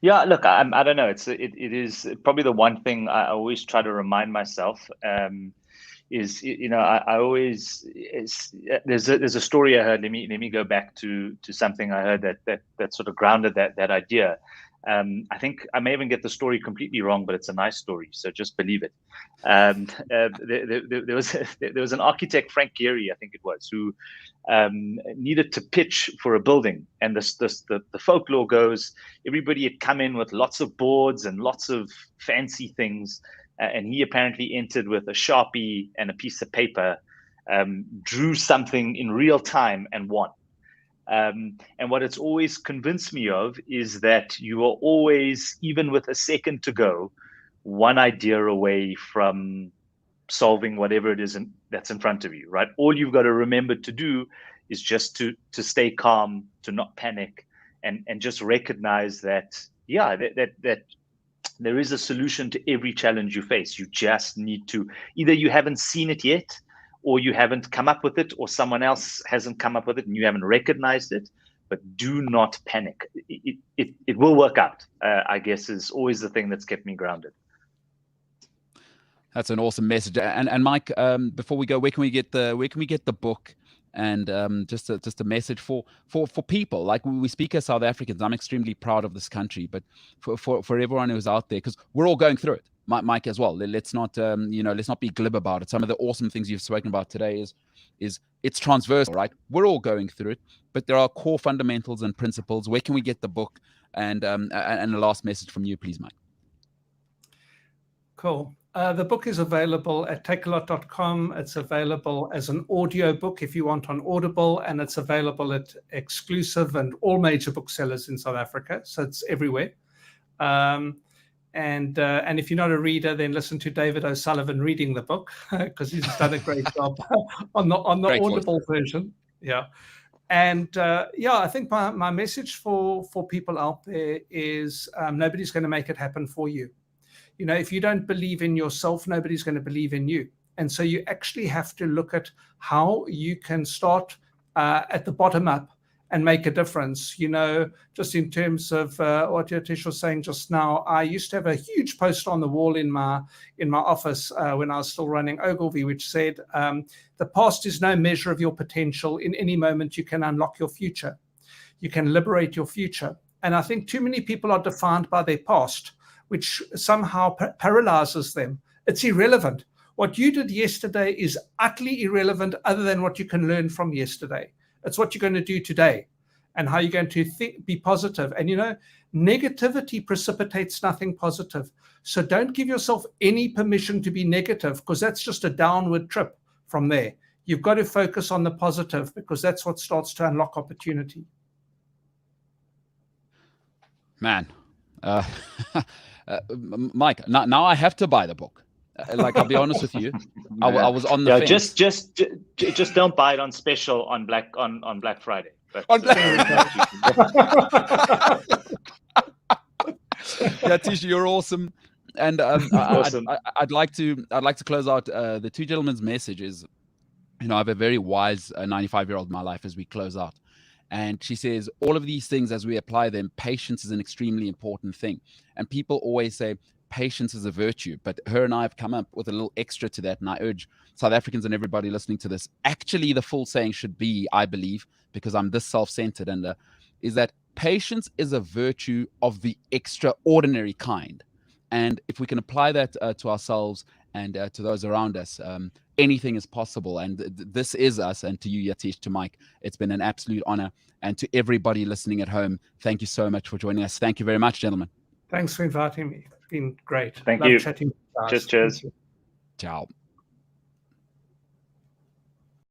Yeah, look, I don't know. It is probably the one thing I always try to remind myself. I always there's a story I heard. Let me go back to something I heard that sort of grounded that idea. I think I may even get the story completely wrong, but it's a nice story, so just believe it. There was an architect, Frank Gehry, I think it was, who needed to pitch for a building, and the folklore goes, everybody had come in with lots of boards and lots of fancy things. And he apparently entered with a Sharpie and a piece of paper, drew something in real time, and won. And what it's always convinced me of is that you are always, even with a second to go, one idea away from solving whatever it is that's in front of you, right? All you've got to remember to do is just to stay calm, to not panic, and just recognize that there is a solution to every challenge you face. You just need to, either you haven't seen it yet, or you haven't come up with it, or someone else hasn't come up with it and you haven't recognized it. But do not panic. It will work out, I guess, is always the thing that's kept me grounded. That's an awesome message. And Mike, before we go, where can we get the book? And just a message for people. Like, we speak as South Africans. I'm extremely proud of this country, but for everyone who's out there, because we're all going through it. Mike as well. Let's not let's not be glib about it. Some of the awesome things you've spoken about today is it's transversal, right? We're all going through it, but there are core fundamentals and principles. Where can we get the book? And the last message from you, please, Mike. Cool. The book is available at takealot.com. It's available as an audio book if you want on Audible, and it's available at Exclusive and all major booksellers in South Africa. So it's everywhere. And if you're not a reader, then listen to David O'Sullivan reading the book, because he's done a great job on the Audible version. Yeah. And I think my message for people out there is nobody's going to make it happen for you. You know, if you don't believe in yourself, nobody's going to believe in you. And so you actually have to look at how you can start at the bottom up and make a difference. You know, just in terms of what Yatish was saying just now, I used to have a huge poster on the wall in my office when I was still running Ogilvy, which said, the past is no measure of your potential. In any moment, you can unlock your future. You can liberate your future. And I think too many people are defined by their past, which somehow paralyzes them. It's irrelevant. What you did yesterday is utterly irrelevant, other than what you can learn from yesterday. It's what you're going to do today and how you're going to be positive. And, you know, negativity precipitates nothing positive. So don't give yourself any permission to be negative, because that's just a downward trip from there. You've got to focus on the positive, because that's what starts to unlock opportunity. Man. Mike, now I have to buy the book. Like, I'll be honest with you, I was on the fence. Just don't buy it on special on Black Friday. But, Tisha, you're awesome, and awesome. I'd like to close out the two gentlemen's messages. You know, I have a very wise 95-year-old in my life as we close out. And she says, all of these things, as we apply them, patience is an extremely important thing. And people always say patience is a virtue, but her and I have come up with a little extra to that. And I urge South Africans and everybody listening to this, actually the full saying should be, I believe, because I'm this self-centered, and is that patience is a virtue of the extraordinary kind. And if we can apply that to ourselves and to those around us, anything is possible. And this is us. And to you, Yatish, to Mike, it's been an absolute honor. And to everybody listening at home, thank you so much for joining us. Thank you very much, gentlemen. Thanks for inviting me. It's been great. Thank Love you. Chatting. Cheers. Ciao.